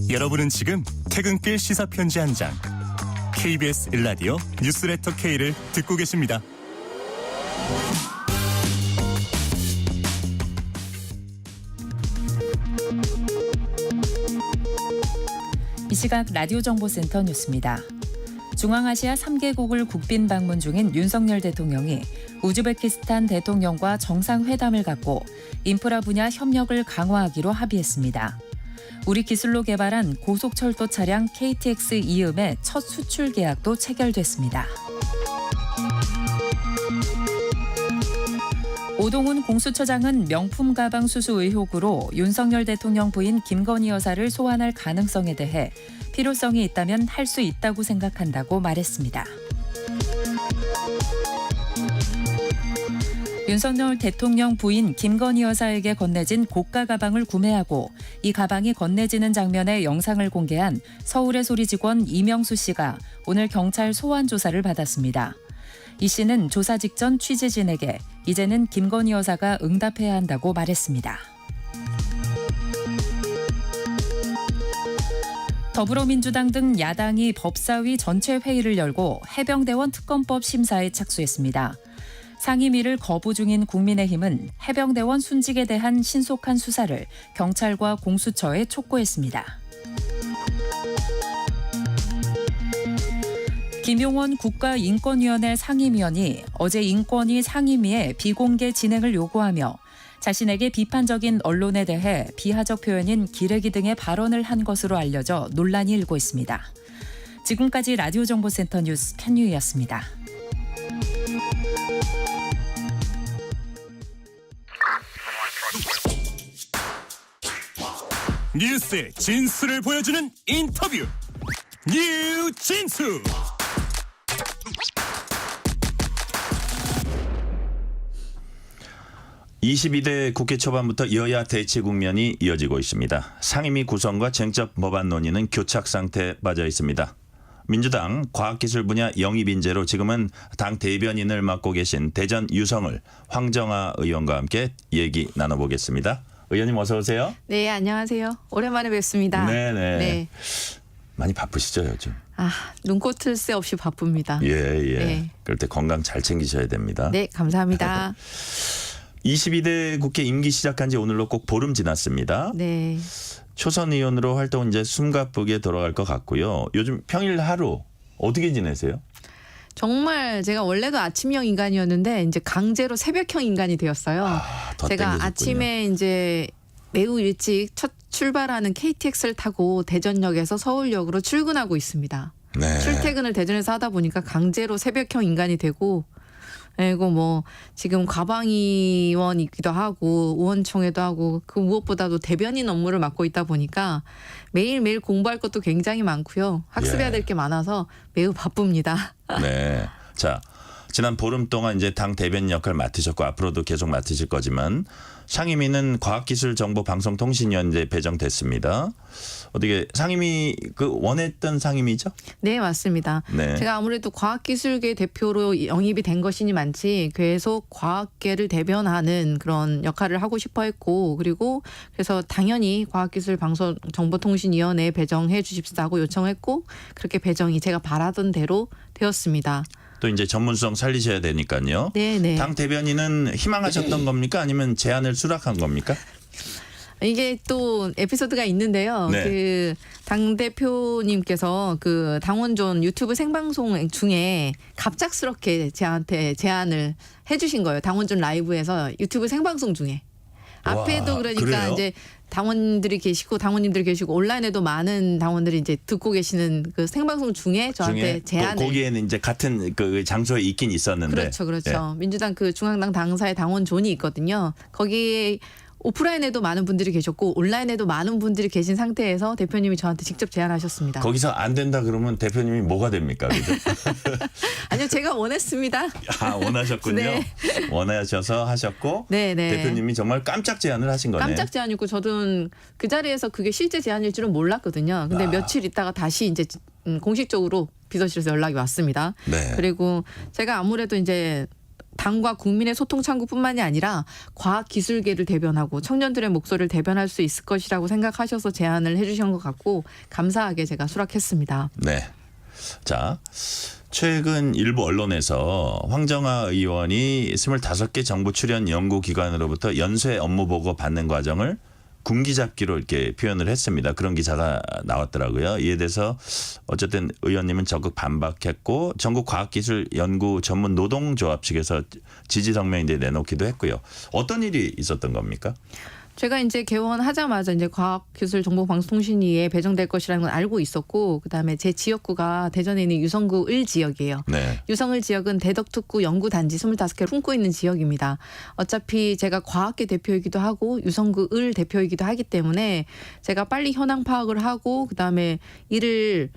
여러분은 지금 퇴근길 시사편지 한 장 KBS 1라디오 뉴스레터 K를 듣고 계십니다. 이 시각 라디오 정보센터 뉴스입니다. 중앙아시아 3개국을 국빈 방문 중인 윤석열 대통령이 우즈베키스탄 대통령과 정상회담을 갖고 인프라 분야 협력을 강화하기로 합의했습니다. 우리 기술로 개발한 고속철도 차량 KTX 이음의 첫 수출 계약도 체결됐습니다. 오동훈 공수처장은 명품 가방 수수 의혹으로 윤석열 대통령 부인 김건희 여사를 소환할 가능성에 대해 필요성이 있다면 할 수 있다고 생각한다고 말했습니다. 윤석열 대통령 부인 김건희 여사에게 건네진 고가 가방을 구매하고 이 가방이 건네지는 장면의 영상을 공개한 서울의 소리 직원 이명수 씨가 오늘 경찰 소환 조사를 받았습니다. 이 씨는 조사 직전 취재진에게 이제는 김건희 여사가 응답해야 한다고 말했습니다. 더불어민주당 등 야당이 법사위 전체 회의를 열고 해병대원 특검법 심사에 착수했습니다. 상임위를 거부 중인 국민의힘은 해병대원 순직에 대한 신속한 수사를 경찰과 공수처에 촉구했습니다. 김용원 국가인권위원회 상임위원이 어제 인권위 상임위에 비공개 진행을 요구하며 자신에게 비판적인 언론에 대해 비하적 표현인 기레기 등의 발언을 한 것으로 알려져 논란이 일고 있습니다. 지금까지 라디오 정보센터 뉴스 편유희였습니다. 뉴스의 진수를 보여주는 인터뷰 뉴진수. (22대) 국회 초반부터 여야 대치 국면이 이어지고 있습니다. 상임위 구성과 쟁점 법안 논의는 교착 상태에 빠져 있습니다. 민주당 과학기술 분야 영입 인재로 지금은 당 대변인을 맡고 계신 대전 유성을 황정아 의원과 함께 얘기 나눠보겠습니다. 의원님 어서 오세요. 네, 안녕하세요. 오랜만에 뵙습니다. 네네. 네. 많이 바쁘시죠 요즘? 눈코 틀 새 없이 바쁩니다. 예. 네. 그럴 때 건강 잘 챙기셔야 됩니다. 네, 감사합니다. 22대 국회 임기 시작한 지 오늘로 꼭 보름 지났습니다. 네. 초선 의원으로 활동 이제 숨가쁘게 돌아갈 것 같고요. 요즘 평일 하루 어떻게 지내세요? 정말 제가 원래도 아침형 인간이었는데 이제 강제로 새벽형 인간이 되었어요. 더 제가 땡겨졌군요. 아침에 이제 매우 일찍 첫 출발하는 KTX를 타고 대전역에서 서울역으로 출근하고 있습니다. 네. 출퇴근을 대전에서 하다 보니까 강제로 새벽형 인간이 되고, 그리고 뭐 지금 과방위원이기도 하고 의원총회도 하고 그 무엇보다도 대변인 업무를 맡고 있다 보니까 매일매일 공부할 것도 굉장히 많고요. 학습해야 될 게 많아서 매우 바쁩니다. 네. 자, 지난 보름 동안 이제 당 대변인 역할 맡으셨고 앞으로도 계속 맡으실 거지만 상임위는 과학기술정보방송통신위원회 배정됐습니다. 어떻게 상임위 원했던 상임위죠? 네, 맞습니다. 네. 제가 아무래도 과학기술계 대표로 영입이 된 것이니 많지 계속 과학계를 대변하는 그런 역할을 하고 싶어 했고, 그리고 그래서 당연히 과학기술방송정보통신위원회에 배정해 주십사고 요청했고 그렇게 배정이 제가 바라던 대로 되었습니다. 또 이제 전문성 살리셔야 되니까요. 네네. 당 대변인은 희망하셨던 겁니까? 아니면 제안을 수락한 겁니까? 이게 또 에피소드가 있는데요. 네. 그 당 대표님께서 그 당원존 유튜브 생방송 중에 갑작스럽게 저한테 제안을 해주신 거예요. 당원존 라이브에서 유튜브 생방송 중에. 앞에도 와, 그러니까 그래요? 이제 당원들이 계시고 당원님들 계시고 온라인에도 많은 당원들이 이제 듣고 계시는 그 생방송 중에 저한테 제안을. 거기에는 이제 같은 그 장소에 있긴 있었는데. 그렇죠. 예. 민주당 그 중앙당 당사의 당원존이 있거든요. 거기에 오프라인에도 많은 분들이 계셨고 온라인에도 많은 분들이 계신 상태에서 대표님이 저한테 직접 제안하셨습니다. 거기서 안 된다 그러면 대표님이 뭐가 됩니까? 그죠? 아니요, 제가 원했습니다. 아, 원하셨군요. 네. 원하셔서 하셨고 네. 대표님이 정말 깜짝 제안을 하신 거네요. 깜짝 제안이고 저도 그 자리에서 그게 실제 제안일 줄은 몰랐거든요. 근데 며칠 있다가 다시 이제 공식적으로 비서실에서 연락이 왔습니다. 네. 그리고 제가 아무래도 이제 당과 국민의 소통 창구뿐만이 아니라 과학기술계를 대변하고 청년들의 목소리를 대변할 수 있을 것이라고 생각하셔서 제안을 해주신 것 같고 감사하게 제가 수락했습니다. 네. 자, 최근 일부 언론에서 황정아 의원이 25개 정부 출연 연구기관으로부터 연쇄 업무 보고 받는 과정을 군기잡기로 이렇게 표현을 했습니다. 그런 기사가 나왔더라고요. 이에 대해서 어쨌든 의원님은 적극 반박했고 전국과학기술연구 전문 노동조합 측에서 지지 성명인데 내놓기도 했고요. 어떤 일이 있었던 겁니까? 제가 이제 개원하자마자 이제 과학기술정보방송통신위에 배정될 것이라는 건 알고 있었고, 그다음에 제 지역구가 대전에 있는 유성구 을 지역이에요. 네. 유성을 지역은 대덕특구 연구단지 25개를 품고 있는 지역입니다. 어차피 제가 과학계 대표이기도 하고 유성구 을 대표이기도 하기 때문에 제가 빨리 현황 파악을 하고 그다음에 이를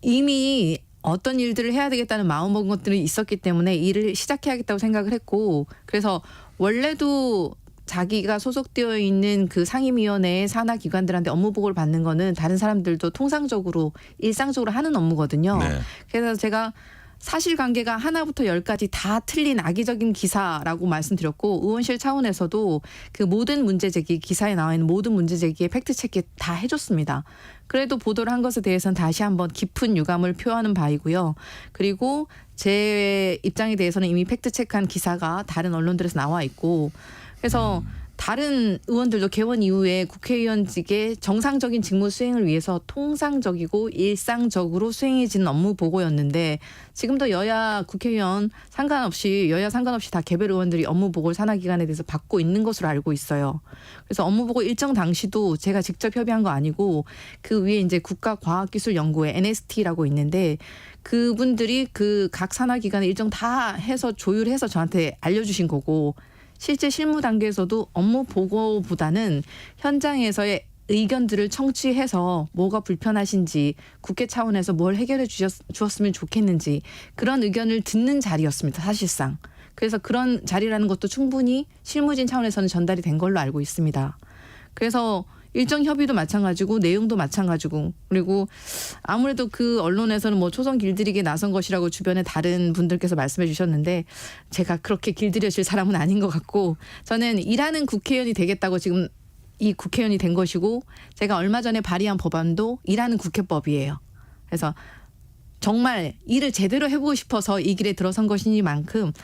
이미 어떤 일들을 해야 되겠다는 마음먹은 것들이 있었기 때문에 일을 시작해야겠다고 생각을 했고, 그래서 원래도 자기가 소속되어 있는 그 상임위원회의 산하 기관들한테 업무 보고를 받는 거는 다른 사람들도 통상적으로 일상적으로 하는 업무거든요. 네. 그래서 제가 사실관계가 하나부터 10까지 다 틀린 악의적인 기사라고 말씀드렸고, 의원실 차원에서도 그 모든 문제 제기, 기사에 나와 있는 모든 문제 제기에 팩트 체크 다 해줬습니다. 그래도 보도를 한 것에 대해서는 다시 한번 깊은 유감을 표하는 바이고요. 그리고 제 입장에 대해서는 이미 팩트 체크한 기사가 다른 언론들에서 나와 있고, 그래서 다른 의원들도 개원 이후에 국회의원직의 정상적인 직무 수행을 위해서 통상적이고 일상적으로 수행해지는 업무 보고였는데, 지금도 여야 국회의원 상관없이 다 개별 의원들이 업무 보고를 산하기관에 대해서 받고 있는 것으로 알고 있어요. 그래서 업무 보고 일정 당시도 제가 직접 협의한 거 아니고 그 위에 이제 국가과학기술연구회 NST라고 있는데 그분들이 그 각 산하기관에 일정 다 해서 조율해서 저한테 알려주신 거고, 실제 실무 단계에서도 업무 보고보다는 현장에서의 의견들을 청취해서 뭐가 불편하신지, 국회 차원에서 뭘 해결해 주었으면 좋겠는지 그런 의견을 듣는 자리였습니다, 사실상. 그래서 그런 자리라는 것도 충분히 실무진 차원에서는 전달이 된 걸로 알고 있습니다. 그래서 일정 협의도 마찬가지고 내용도 마찬가지고, 그리고 아무래도 그 언론에서는 뭐 초선 길들이기에 나선 것이라고 주변에 다른 분들께서 말씀해 주셨는데 제가 그렇게 길들여질 사람은 아닌 것 같고, 저는 일하는 국회의원이 되겠다고 지금 이 국회의원이 된 것이고, 제가 얼마 전에 발의한 법안도 일하는 국회법이에요. 그래서 정말 일을 제대로 해보고 싶어서 이 길에 들어선 것이니만큼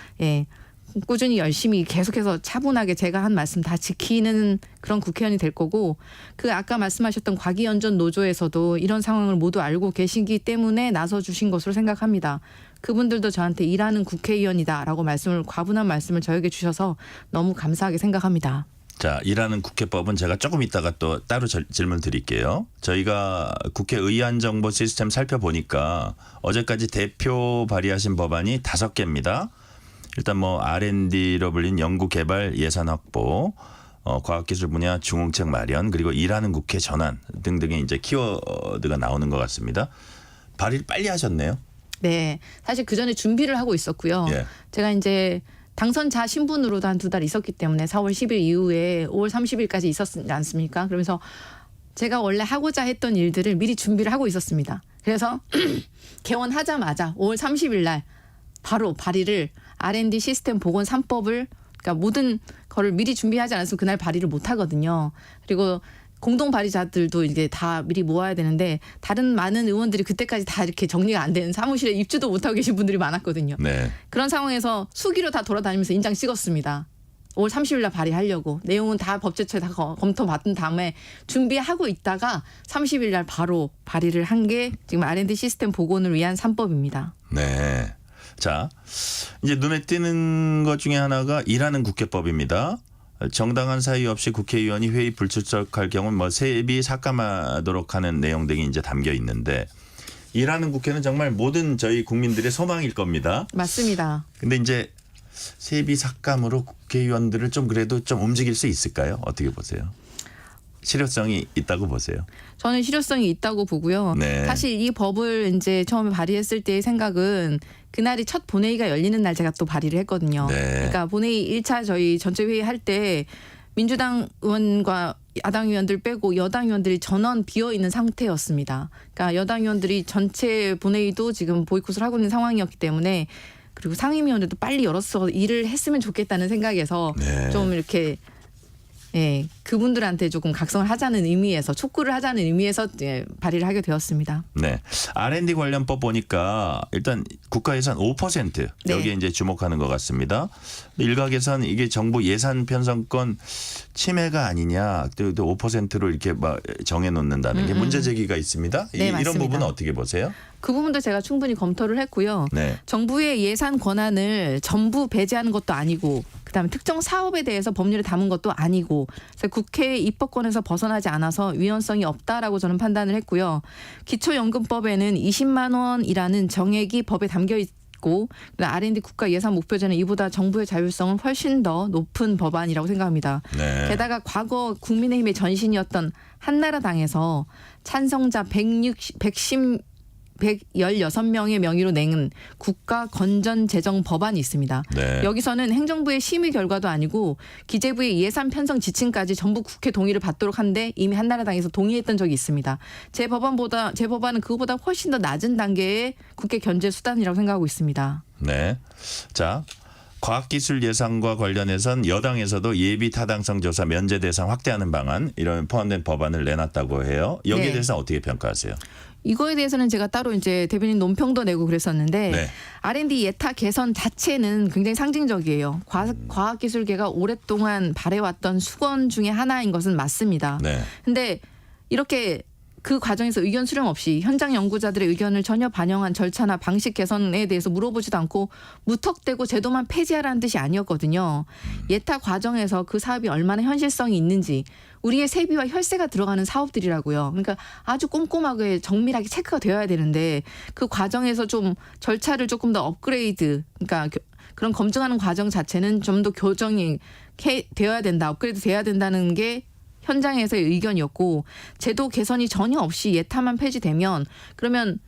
꾸준히 열심히 계속해서 차분하게 제가 한 말씀 다 지키는 그런 국회의원이 될 거고, 그 아까 말씀하셨던 과기연전 노조에서도 이런 상황을 모두 알고 계시기 때문에 나서 주신 것으로 생각합니다. 그분들도 저한테 일하는 국회의원이다라고 과분한 말씀을 저에게 주셔서 너무 감사하게 생각합니다. 자, 일하는 국회법은 제가 조금 이따가 또 따로 질문 드릴게요. 저희가 국회 의안 정보 시스템 살펴보니까 어제까지 대표 발의하신 법안이 5개입니다. 일단 뭐 R&D로 불린 연구개발 예산 확보, 과학기술 분야 중흥책 마련, 그리고 일하는 국회 전환 등등의 이제 키워드가 나오는 것 같습니다. 발의를 빨리 하셨네요. 네, 사실 그 전에 준비를 하고 있었고요. 예. 제가 이제 당선자 신분으로도 한 2달 있었기 때문에 4월 10일 이후에 5월 30일까지 있었지 않습니까? 그러면서 제가 원래 하고자 했던 일들을 미리 준비를 하고 있었습니다. 그래서 개원하자마자 5월 30일 날 바로 발의를 R&D 시스템 복원 3법을, 그러니까 모든 거를 미리 준비하지 않았으면 그날 발의를 못 하거든요. 그리고 공동 발의자들도 이제 다 미리 모아야 되는데 다른 많은 의원들이 그때까지 다 이렇게 정리가 안 되는, 사무실에 입주도 못 하고 계신 분들이 많았거든요. 네. 그런 상황에서 수기로 다 돌아다니면서 인장 찍었습니다. 5월 30일 날 발의하려고. 내용은 다 법제처에 다 검토받은 다음에 준비하고 있다가 30일 날 바로 발의를 한 게 지금 R&D 시스템 복원을 위한 3법입니다. 네. 자, 이제 눈에 띄는 것 중에 하나가 일하는 국회법입니다. 정당한 사유 없이 국회의원이 회의 불출석할 경우 뭐 세비 삭감하도록 하는 내용 등이 이제 담겨 있는데, 일하는 국회는 정말 모든 저희 국민들의 소망일 겁니다. 맞습니다. 근데 이제 세비 삭감으로 국회의원들을 좀 그래도 좀 움직일 수 있을까요? 어떻게 보세요? 실효성이 있다고 보세요? 저는 실효성이 있다고 보고요. 네. 사실 이 법을 이제 처음에 발의했을 때의 생각은 그날이 첫 본회의가 열리는 날 제가 또 발의를 했거든요. 네. 그러니까 본회의 1차 저희 전체 회의 할 때 민주당 의원과 야당 의원들 빼고 여당 의원들이 전원 비어 있는 상태였습니다. 그러니까 여당 의원들이 전체 본회의도 지금 보이콧을 하고 있는 상황이었기 때문에 그리고 상임위원회도 빨리 열어서 일을 했으면 좋겠다는 생각에서 네. 좀 이렇게 예, 그분들한테 조금 각성을 하자는 의미에서 촉구를 하자는 의미에서 예, 발의를 하게 되었습니다. 네. R&D 관련법 보니까 일단 국가 예산 5% 네. 여기에 이제 주목하는 것 같습니다. 일각에선 이게 정부 예산 편성권 침해가 아니냐, 또 5%로 이렇게 막 정해 놓는다는 게 문제 제기가 있습니다. 네, 이런 맞습니다. 부분은 어떻게 보세요? 그 부분도 제가 충분히 검토를 했고요. 네. 정부의 예산 권한을 전부 배제하는 것도 아니고 그다음에 특정 사업에 대해서 법률에 담은 것도 아니고 그래서 국회 입법권에서 벗어나지 않아서 위헌성이 없다라고 저는 판단을 했고요. 기초연금법에는 20만 원이라는 정액이 법에 담겨 있고 R&D 국가 예산 목표제는 이보다 정부의 자율성은 훨씬 더 높은 법안이라고 생각합니다. 네. 게다가 과거 국민의힘의 전신이었던 한나라당에서 찬성자 116명의 명의로 낸 국가 건전 재정 법안이 있습니다. 네. 여기서는 행정부의 심의 결과도 아니고 기재부의 예산 편성 지침까지 전부 국회 동의를 받도록 한데 이미 한나라당에서 동의했던 적이 있습니다. 제 법안은 그거보다 훨씬 더 낮은 단계의 국회 견제 수단이라고 생각하고 있습니다. 네. 자, 과학기술 예산과 관련해선 여당에서도 예비 타당성 조사 면제 대상 확대하는 방안 이런 포함된 법안을 내놨다고 해요. 여기에 네. 대해서 어떻게 평가하세요? 이거에 대해서는 제가 따로 이제 대변인 논평도 내고 그랬었는데 네. R&D 예타 개선 자체는 굉장히 상징적이에요. 과학기술계가 오랫동안 바래왔던 수건 중에 하나인 것은 맞습니다. 네. 근데 이렇게 그 과정에서 의견 수렴 없이 현장 연구자들의 의견을 전혀 반영한 절차나 방식 개선에 대해서 물어보지도 않고 무턱대고 제도만 폐지하라는 뜻이 아니었거든요. 예타 과정에서 그 사업이 얼마나 현실성이 있는지 우리의 세비와 혈세가 들어가는 사업들이라고요. 그러니까 아주 꼼꼼하게 정밀하게 체크가 되어야 되는데 그 과정에서 좀 절차를 조금 더 업그레이드 그러니까 그런 검증하는 과정 자체는 좀 더 교정이 되어야 된다. 업그레이드 돼야 된다는 게 현장에서의 의견이었고 제도 개선이 전혀 없이 예타만 폐지되면 그러면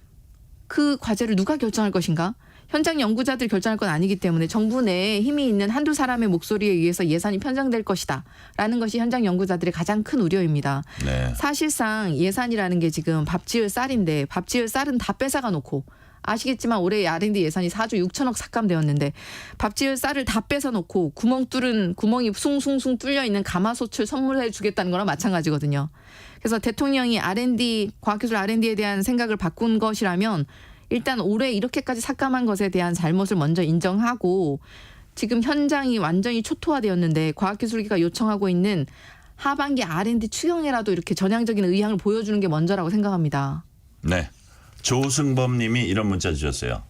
그 과제를 누가 결정할 것인가? 현장 연구자들이 결정할 건 아니기 때문에 정부 내에 힘이 있는 한두 사람의 목소리에 의해서 예산이 편성될 것이다. 라는 것이 현장 연구자들의 가장 큰 우려입니다. 네. 사실상 예산이라는 게 지금 밥 지을 쌀인데 밥 지을 쌀은 다 뺏어가 놓고 아시겠지만 올해 R&D 예산이 4조 6천억 삭감되었는데 밥 지을 쌀을 다 뺏어 놓고 구멍이 숭숭숭 뚫려 있는 가마솥을 선물해 주겠다는 거랑 마찬가지거든요. 그래서 대통령이 과학기술 R&D에 대한 생각을 바꾼 것이라면 일단 올해 이렇게까지 삭감한 것에 대한 잘못을 먼저 인정하고 지금 현장이 완전히 초토화되었는데 과학기술기가 요청하고 있는 하반기 R&D 추경에라도 이렇게 전향적인 의향을 보여주는 게 먼저라고 생각합니다. 네. 조승범 님이 이런 문자 주셨어요.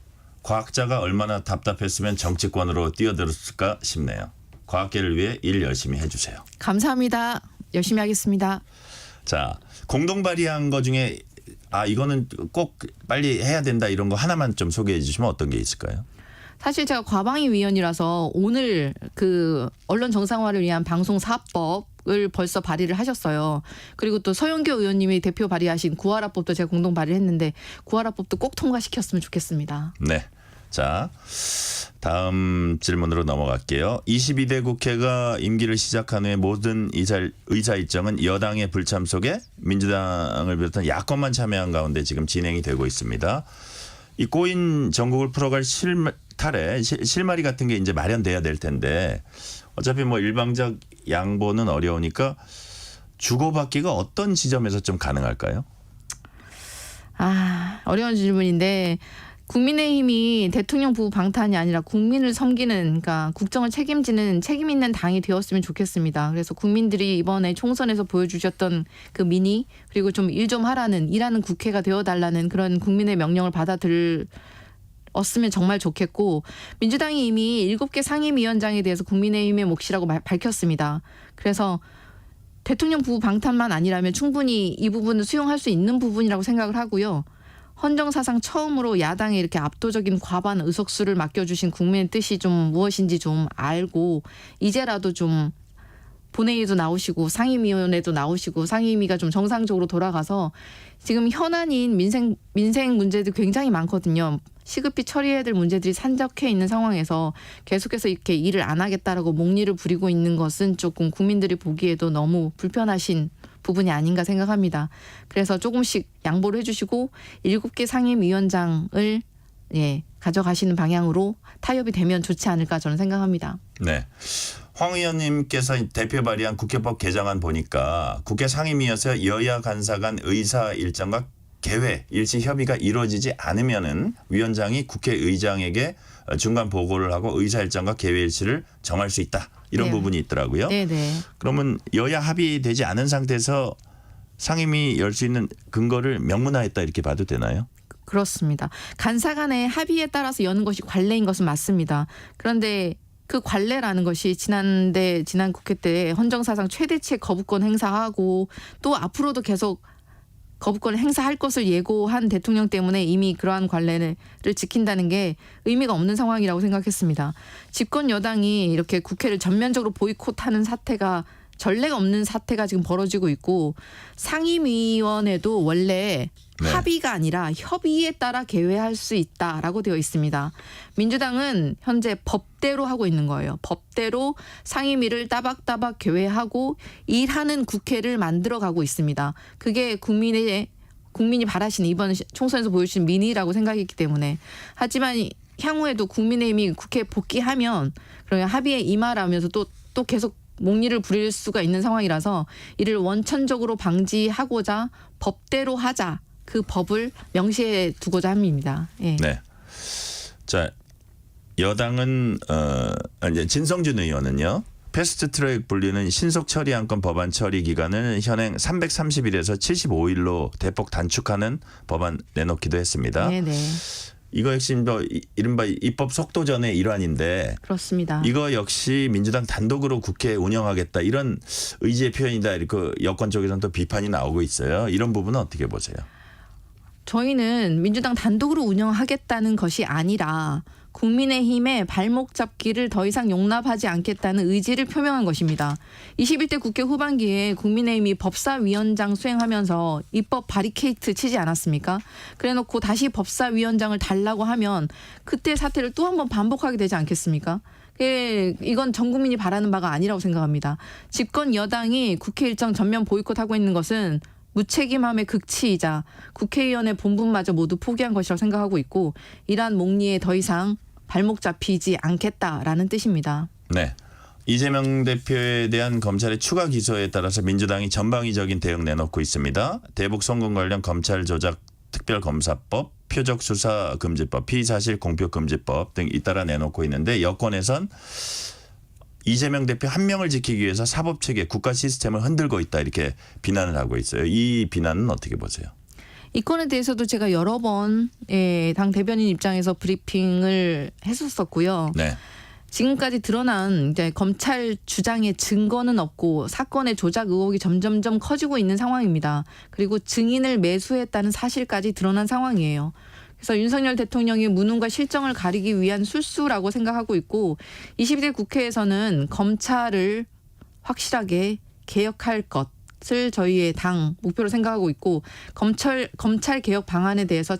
과학자가 얼마나 답답했으면 정치권으로 뛰어들었을까 싶네요. 과학계를 위해 일 열심히 해주세요. 감사합니다. 열심히 하겠습니다. 자, 공동 발의한 거 중에 이거는 꼭 빨리 해야 된다 이런 거 하나만 좀 소개해 주시면 어떤 게 있을까요? 사실 제가 과방위 위원이라서 오늘 그 언론 정상화를 위한 방송 사업법을 벌써 발의를 하셨어요. 그리고 또 서영교 의원님이 대표 발의하신 구하라법도 제가 공동 발의를 했는데 구하라법도 꼭 통과시켰으면 좋겠습니다. 네. 자, 다음 질문으로 넘어갈게요. 22대 국회가 임기를 시작한 후에 모든 의사 일정은 여당의 불참 속에 민주당을 비롯한 야권만 참여한 가운데 지금 진행이 되고 있습니다. 이 꼬인 전국을 풀어갈 실마리 같은 게 이제 마련돼야 될 텐데 어차피 뭐 일방적 양보는 어려우니까 주고받기가 어떤 지점에서 좀 가능할까요? 어려운 질문인데 국민의힘이 대통령 부부 방탄이 아니라 국민을 섬기는 그러니까 국정을 책임지는 책임 있는 당이 되었으면 좋겠습니다. 그래서 국민들이 이번에 총선에서 보여주셨던 그 민의 그리고 좀 일 좀 하라는 일하는 국회가 되어달라는 그런 국민의 명령을 받아들었으면 정말 좋겠고 민주당이 이미 7개 상임위원장에 대해서 국민의힘의 몫이라고 밝혔습니다. 그래서 대통령 부부 방탄만 아니라면 충분히 이 부분을 수용할 수 있는 부분이라고 생각을 하고요. 헌정사상 처음으로 야당에 이렇게 압도적인 과반 의석수를 맡겨주신 국민의 뜻이 좀 무엇인지 좀 알고 이제라도 좀 본회의도 나오시고 상임위원회도 나오시고 상임위가 좀 정상적으로 돌아가서 지금 현안인 민생 문제들 굉장히 많거든요. 시급히 처리해야 될 문제들이 산적해 있는 상황에서 계속해서 이렇게 일을 안 하겠다라고 목리를 부리고 있는 것은 조금 국민들이 보기에도 너무 불편하신 부분이 아닌가 생각합니다. 그래서 조금씩 양보를 해주시고 7개 상임위원장을 가져가시는 방향으로 타협이 되면 좋지 않을까 저는 생각합니다. 네. 황 의원님께서 대표 발의한 국회법 개정안 보니까 국회 상임위에서 여야 간사 간 의사 일정과 개회 일시 협의가 이루어지지 않으면은 위원장이 국회의장에게 중간 보고를 하고 의사 일정과 개회 일시를 정할 수 있다. 이런 네. 부분이 있더라고요. 네네. 그러면 여야 합의되지 않은 상태에서 상임위 열 수 있는 근거를 명문화했다 이렇게 봐도 되나요? 그렇습니다. 간사 간의 합의에 따라서 여는 것이 관례인 것은 맞습니다. 그런데 그 관례라는 것이 지난 국회 때 헌정사상 최대치의 거부권 행사하고 또 앞으로도 계속 거부권을 행사할 것을 예고한 대통령 때문에 이미 그러한 관례를 지킨다는 게 의미가 없는 상황이라고 생각했습니다. 집권 여당이 이렇게 국회를 전면적으로 보이콧하는 사태가 전례가 없는 사태가 지금 벌어지고 있고 상임위원회도 원래 네. 합의가 아니라 협의에 따라 개회할 수 있다라고 되어 있습니다. 민주당은 현재 법대로 하고 있는 거예요. 법대로 상임위를 따박따박 개회하고 일하는 국회를 만들어가고 있습니다. 그게 국민이 바라시는 이번 총선에서 보여주신 민의라고 생각했기 때문에 하지만 향후에도 국민의힘이 국회에 복귀하면 그러면 합의에 임하라면서 또 계속 목리를 부릴 수가 있는 상황이라서 이를 원천적으로 방지하고자 법대로 하자. 그 법을 명시해 두고자 합니다. 예. 네. 자, 여당은 이제 진성준 의원은요. 패스트트랙 불리는 신속 처리 안건 법안 처리 기간을 현행 330일에서 75일로 대폭 단축하는 법안 내놓기도 했습니다. 네네. 이거 역시 이른바 입법 속도전의 일환인데 그렇습니다. 이거 역시 민주당 단독으로 국회 운영하겠다 이런 의지의 표현이다 이렇게 여권 쪽에서는 또 비판이 나오고 있어요. 이런 부분은 어떻게 보세요? 저희는 민주당 단독으로 운영하겠다는 것이 아니라 국민의힘의 발목 잡기를 더 이상 용납하지 않겠다는 의지를 표명한 것입니다. 21대 국회 후반기에 국민의힘이 법사위원장 수행하면서 입법 바리케이트 치지 않았습니까? 그래놓고 다시 법사위원장을 달라고 하면 그때 사태를 또 한 번 반복하게 되지 않겠습니까? 이건 전 국민이 바라는 바가 아니라고 생각합니다. 집권 여당이 국회 일정 전면 보이콧하고 있는 것은 무책임함의 극치이자 국회의원의 본분마저 모두 포기한 것이라고 생각하고 있고 이러한 목리에 더 이상 발목 잡히지 않겠다라는 뜻입니다. 네. 이재명 대표에 대한 검찰의 추가 기소에 따라서 민주당이 전방위적인 대응 내놓고 있습니다. 대북 송금 관련 검찰 조작 특별검사법, 표적수사금지법, 피의사실 공표금지법 등 잇따라 내놓고 있는데 여권에선 이재명 대표 한 명을 지키기 위해서 사법체계 국가 시스템을 흔들고 있다 이렇게 비난을 하고 있어요. 이 비난은 어떻게 보세요? 이 건에 대해서도 제가 여러 번 당 대변인 입장에서 브리핑을 했었었고요. 네. 지금까지 드러난 이제 검찰 주장의 증거는 없고 사건의 조작 의혹이 점점점 커지고 있는 상황입니다. 그리고 증인을 매수했다는 사실까지 드러난 상황이에요. 그래서 윤석열 대통령이 무능과 실정을 가리기 위한 술수라고 생각하고 있고 22대 국회에서는 검찰을 확실하게 개혁할 것을 저희의 당 목표로 생각하고 있고 검찰 개혁 방안에 대해서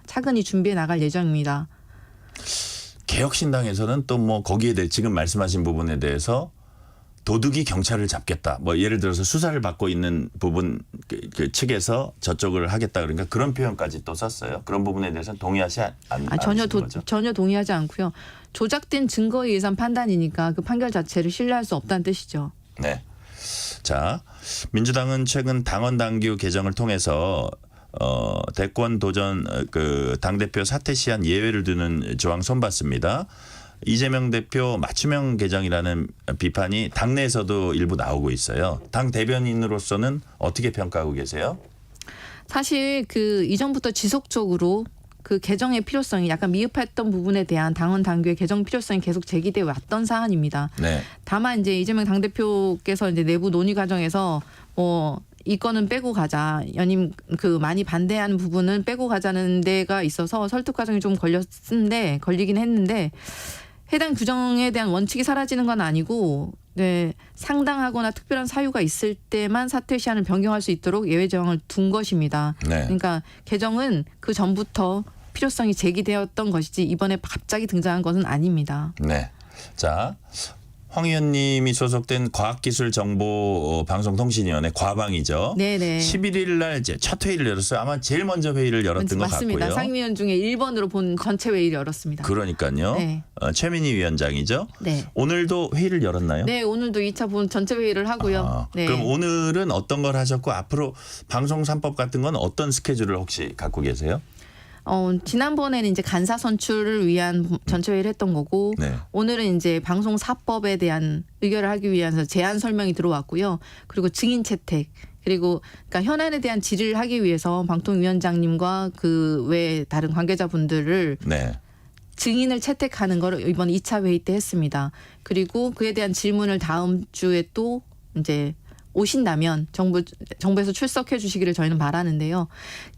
차근히 준비해 나갈 예정입니다. 개혁신당에서는 또 뭐 거기에 대해 지금 말씀하신 부분에 대해서 도둑이 경찰을 잡겠다. 뭐 예를 들어서 수사를 받고 있는 부분 그 측에서 저쪽을 하겠다. 그러니까 그런 표현까지 또 썼어요. 그런 부분에 대해서는 동의하지 않으시는 거죠? 전혀 동의하지 않고요. 조작된 증거에 의한 판단이니까 그 판결 자체를 신뢰할 수 없다는 뜻이죠. 네. 자, 민주당은 최근 당원 당규 개정을 통해서 대권 도전 그 당대표 사퇴 시한 예외를 두는 조항 손봤습니다. 이재명 대표 맞춤형 개정이라는 비판이 당내에서도 일부 나오고 있어요. 당 대변인으로서는 어떻게 평가하고 계세요? 사실 그 이전부터 지속적으로 그 개정의 필요성이 약간 미흡했던 부분에 대한 당원 당규의 개정 필요성이 계속 제기돼 왔던 사안입니다. 네. 다만 이제 이재명 당대표께서 이제 내부 논의 과정에서 이거는 빼고 가자. 연임 그 많이 반대하는 부분은 빼고 가자는 데가 있어서 설득 과정이 좀 걸리긴 했는데 해당 규정에 대한 원칙이 사라지는 건 아니고 네, 상당하거나 특별한 사유가 있을 때만 사퇴 시한을 변경할 수 있도록 예외 조항을 둔 것입니다. 네. 그러니까 개정은 그 전부터 필요성이 제기되었던 것이지 이번에 갑자기 등장한 것은 아닙니다. 네. 자, 황 의원님이 소속된 과학기술정보방송통신위원회 과방이죠. 네네. 11일 날 이제 첫 회의를 열었어요. 아마 제일 먼저 회의를 열었던 것 맞습니다. 같고요. 상임위원 중에 1번으로 본 전체 회의를 열었습니다. 그러니까요. 네. 최민희 위원장이죠. 네. 오늘도 회의를 열었나요? 네, 오늘도 2차 본 전체 회의를 하고요. 네. 그럼 오늘은 어떤 걸 하셨고 앞으로 방송 3법 같은 건 어떤 스케줄을 혹시 갖고 계세요? 지난번에는 이제 간사 선출을 위한 전체 회의를 했던 거고 네. 오늘은 이제 방송 4법에 대한 의결을 하기 위해서 제안 설명이 들어왔고요. 그리고 증인 채택 그리고 그러니까 현안에 대한 질의를 하기 위해서 방통위원장님과 그 외 다른 관계자분들을 네. 증인을 채택하는 걸 이번 2차 회의 때 했습니다. 그리고 그에 대한 질문을 다음 주에 또 이제 오신다면 정부에서 출석해 주시기를 저희는 바라는데요.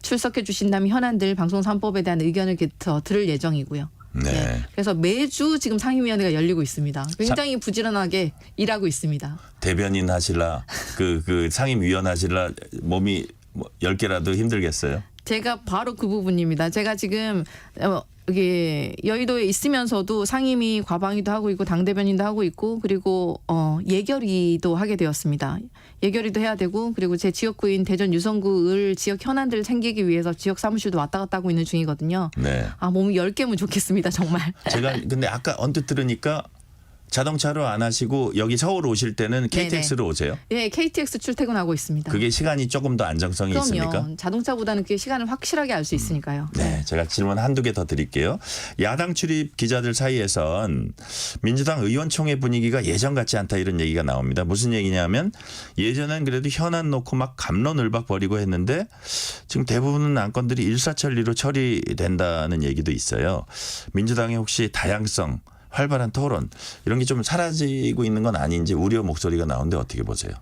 출석해 주신다면 현안들 방송 3법에 대한 의견을 더 들을 예정이고요. 네. 네. 그래서 매주 지금 상임위원회가 열리고 있습니다. 굉장히 부지런하게 일하고 있습니다. 대변인 하실라 그 상임위원 하실라 몸이 10개라도 힘들겠어요? 제가 바로 그 부분입니다. 제가 지금 여기 여의도에 있으면서도 상임위 과방위도 하고 있고 당 대변인도 하고 있고 그리고 예결위도 하게 되었습니다. 예결위도 해야 되고 그리고 제 지역구인 대전 유성구을 지역 현안들을 챙기기 위해서 지역 사무실도 왔다 갔다 하고 있는 중이거든요. 네. 아 몸이 10개면 좋겠습니다 정말. 제가 근데 아까 언뜻 들으니까 자동차로 안 하시고 여기 서울 오실 때는 KTX로 오세요? 네, KTX 출퇴근하고 있습니다. 그게 시간이 조금 더 안정성이 그럼요. 있습니까? 자동차보다는 그 시간을 확실하게 알 수 있으니까요. 네, 제가 질문 한두 개 더 드릴게요. 야당 출입 기자들 사이에선 민주당 의원총회 분위기가 예전 같지 않다 이런 얘기가 나옵니다. 무슨 얘기냐면 예전엔 그래도 현안 놓고 막 갑론을박 벌이고 했는데 지금 대부분 안건들이 일사천리로 처리된다는 얘기도 있어요. 민주당의 혹시 다양성 활발한 토론 이런 게 좀 사라지고 있는 건 아닌지 우려 목소리가 나오는데 어떻게 보세요?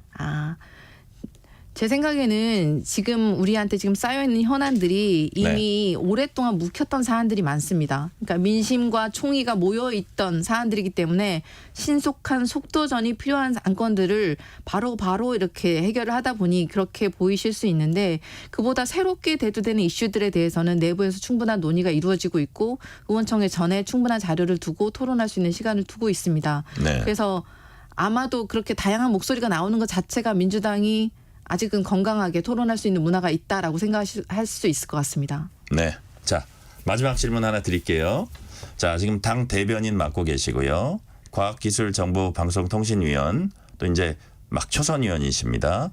제 생각에는 지금 우리한테 지금 쌓여있는 현안들이 이미 오랫동안 묵혔던 사안들이 많습니다. 그러니까 민심과 총의가 모여있던 사안들이기 때문에 신속한 속도전이 필요한 안건들을 바로 이렇게 해결을 하다 보니 그렇게 보이실 수 있는데 그보다 새롭게 대두되는 이슈들에 대해서는 내부에서 충분한 논의가 이루어지고 있고 의원총회 전에 충분한 자료를 두고 토론할 수 있는 시간을 두고 있습니다. 네. 그래서 아마도 그렇게 다양한 목소리가 나오는 것 자체가 민주당이 아직은 건강하게 토론할 수 있는 문화가 있다라고 생각할 수 있을 것 같습니다. 네. 자, 마지막 질문 하나 드릴게요. 자, 지금 당 대변인 맡고 계시고요. 과학기술정보방송통신위원 또 이제 막 초선위원이십니다.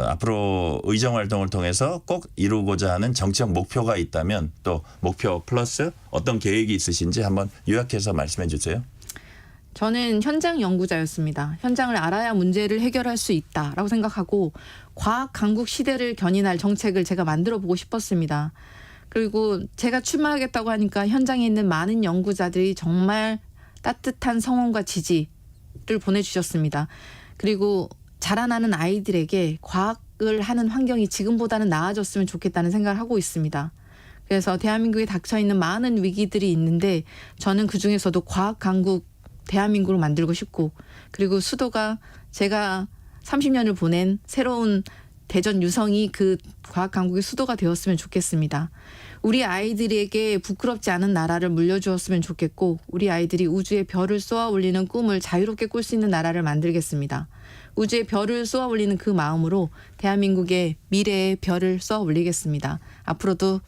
앞으로 의정활동을 통해서 꼭 이루고자 하는 정치적 목표가 있다면 또 목표 플러스 어떤 계획이 있으신지 한번 요약해서 말씀해 주세요. 저는 현장 연구자였습니다. 현장을 알아야 문제를 해결할 수 있다라고 생각하고 과학 강국 시대를 견인할 정책을 제가 만들어 보고 싶었습니다. 그리고 제가 출마하겠다고 하니까 현장에 있는 많은 연구자들이 정말 따뜻한 성원과 지지를 보내주셨습니다. 그리고 자라나는 아이들에게 과학을 하는 환경이 지금보다는 나아졌으면 좋겠다는 생각을 하고 있습니다. 그래서 대한민국에 닥쳐있는 많은 위기들이 있는데 저는 그중에서도 과학 강국 대한민국을 만들고 싶고 그리고 수도가 제가 30년을 보낸 새로운 대전 유성이 그 과학 강국의 수도가 되었으면 좋겠습니다. 우리 아이들에게 부끄럽지 않은 나라를 물려주었으면 좋겠고 우리 아이들이 우주에 별을 쏘아 올리는 꿈을 자유롭게 꿀 수 있는 나라를 만들겠습니다. 우주에 별을 쏘아 올리는 그 마음으로 대한민국의 미래의 별을 쏘아 올리겠습니다. 앞으로도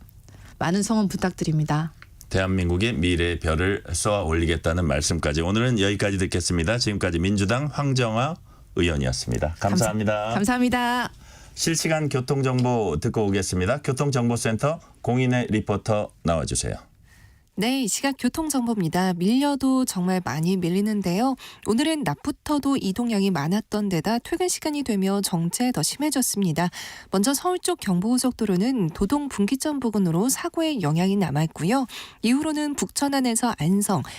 많은 성원 부탁드립니다. 대한민국의 미래의 별을 쏘아 올리겠다는 말씀까지 오늘은 여기까지 듣겠습니다. 지금까지 민주당 황정화 의원이었습니다. 감사합니다. 감사합니다. 실시간 교통정보 듣고 오겠습니다. 교통정보센터 공인의 리포터 나와주세요. 네, 이 시각 교통정보입니다. 밀려도 정말 많이 밀리는데요. 오늘은 낮부터도 이동량이 많았던 데다 퇴근 시간이 되며 정체 더 심해졌습니다. 먼저 서울 쪽 경부고속도로는 도동 분기점 부근으로 사고의 영향이 남아있고요. 이후로는 북천안에서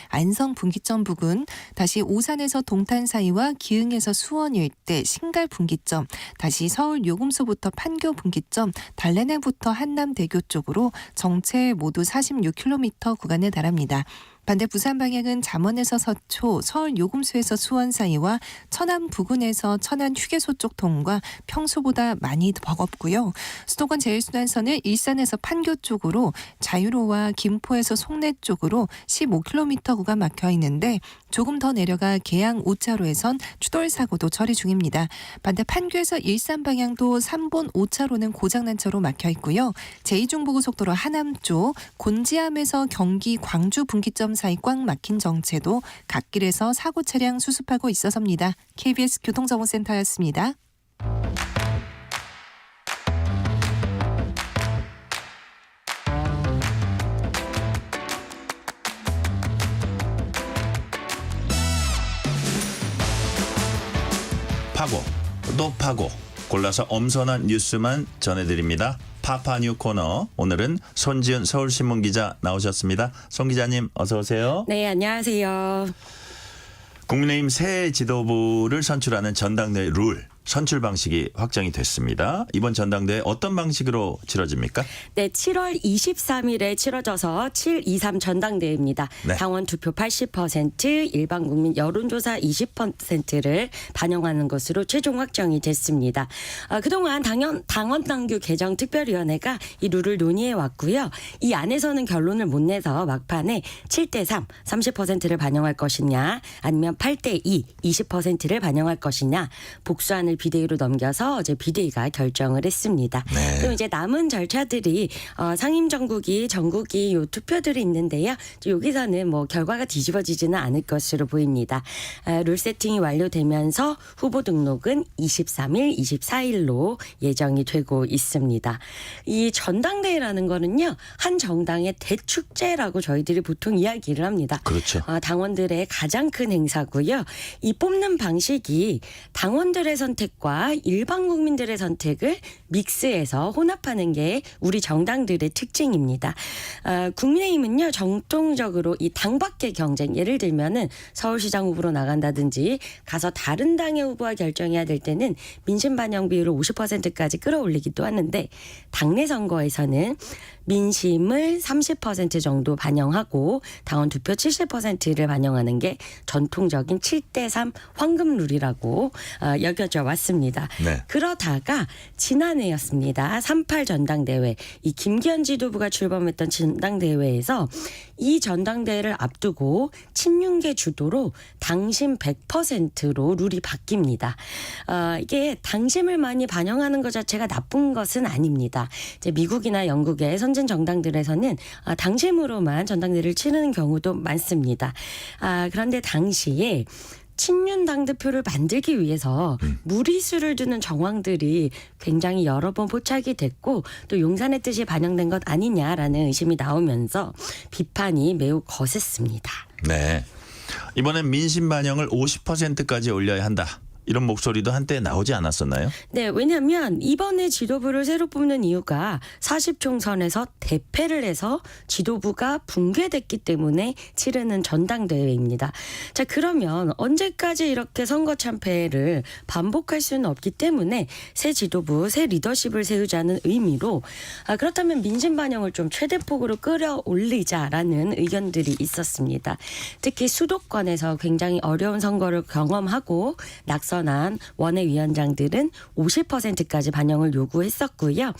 안성 분기점 부근, 다시 오산에서 동탄 사이와 기흥에서 수원 일대 신갈 분기점, 다시 서울 요금소부터 판교 분기점, 달래내부터 한남대교 쪽으로 정체 모두 46km 구간에 달합니다. 반대 부산 방향은 잠원에서 서초, 서울 요금소에서 수원 사이와 천안 부근에서 천안 휴게소 쪽 통과 평소보다 많이 버겁고요. 수도권 제일순환선은 일산에서 판교 쪽으로, 자유로와 김포에서 송내 쪽으로 15km 구간 막혀 있는데 조금 더 내려가 계양 5차로에선 추돌 사고도 처리 중입니다. 반대 판교에서 일산 방향도 3본 5차로는 고장난 차로 막혀 있고요. 제2중부고속도로 하남 쪽 곤지암에서 경기 광주 분기점 사이 꽉 막힌 정체도 갓길에서 사고 차량 수습하고 있어서입니다. KBS 교통정보센터였습니다. 파고 또 파고 골라서 엄선한 뉴스만 전해드립니다. 파파뉴 코너. 오늘은 손지은 서울신문 기자 나오셨습니다. 손 기자님 어서 오세요. 네, 안녕하세요. 국민의힘 새 지도부를 선출하는 전당대회 룰 선출 방식이 확정이 됐습니다. 이번 전당대회 어떤 방식으로 치러집니까? 네, 7월 23일에 치러져서 7.23 전당대회입니다. 네. 당원 투표 80%, 일반 국민 여론조사 20%를 반영하는 것으로 최종 확정이 됐습니다. 그동안 당원 당규 개정 특별위원회가 이 룰을 논의해 왔고요. 이 안에서는 결론을 못 내서 막판에 7대3, 30%를 반영할 것이냐, 아니면 8대2, 20%를 반영할 것이냐, 복수안을 비대위로 넘겨서 어제 비대위가 결정을 했습니다. 네. 그럼 이제 남은 절차들이 상임 전국이 요 투표들이 있는데요. 여기서는 뭐 결과가 뒤집어지지는 않을 것으로 보입니다. 룰 세팅이 완료되면서 후보 등록은 23일, 24일로 예정이 되고 있습니다. 이 전당대회라는 거는요, 한 정당의 대축제라고 저희들이 보통 이야기를 합니다. 그렇죠. 당원들의 가장 큰 행사고요. 이 뽑는 방식이 당원들의 선택과 일반 국민들의 선택을 믹스해서 혼합하는 게 우리 정당들의 특징입니다. 국민의힘은요, 정통적으로 이 당 밖의 경쟁, 예를 들면은 서울시장 후보로 나간다든지 가서 다른 당의 후보와 결정해야 될 때는 민심 반영 비율을 50%까지 끌어올리기도 하는데, 당내 선거에서는 민심을 30% 정도 반영하고 당원 투표 70%를 반영하는 게 전통적인 7대3 황금룰이라고 여겨져 왔습니다. 네. 그러다가 지난해였습니다. 3.8 전당대회, 이 김기현 지도부가 출범했던 전당대회에서 이 전당대회를 앞두고 친윤계 주도로 당심 100%로 룰이 바뀝니다. 이게 당심을 많이 반영하는 것 자체가 나쁜 것은 아닙니다. 이제 미국이나 영국의 선진 정당들에서는 당심으로만 전당대회를 치르는 경우도 많습니다. 그런데 당시에 친윤 당대표를 만들기 위해서 무리수를 두는 정황들이 굉장히 여러 번 포착이 됐고, 또 용산의 뜻이 반영된 것 아니냐라는 의심이 나오면서 비판이 매우 거셌습니다. 네. 이번엔 민심 반영을 50%까지 올려야 한다. 이런 목소리도 한때 나오지 않았었나요? 네, 왜냐하면 이번에 지도부를 새로 뽑는 이유가 40총선에서 대패를 해서 지도부가 붕괴됐기 때문에 치르는 전당대회입니다. 자, 그러면 언제까지 이렇게 선거 참패를 반복할 수는 없기 때문에 새 지도부, 새 리더십을 세우자는 의미로 그렇다면 민심 반영을 좀 최대폭으로 끌어올리자라는 의견들이 있었습니다. 특히 수도권에서 굉장히 어려운 선거를 경험하고 낙선한 원외위원장들은 50%까지 반영을 요구했었고요.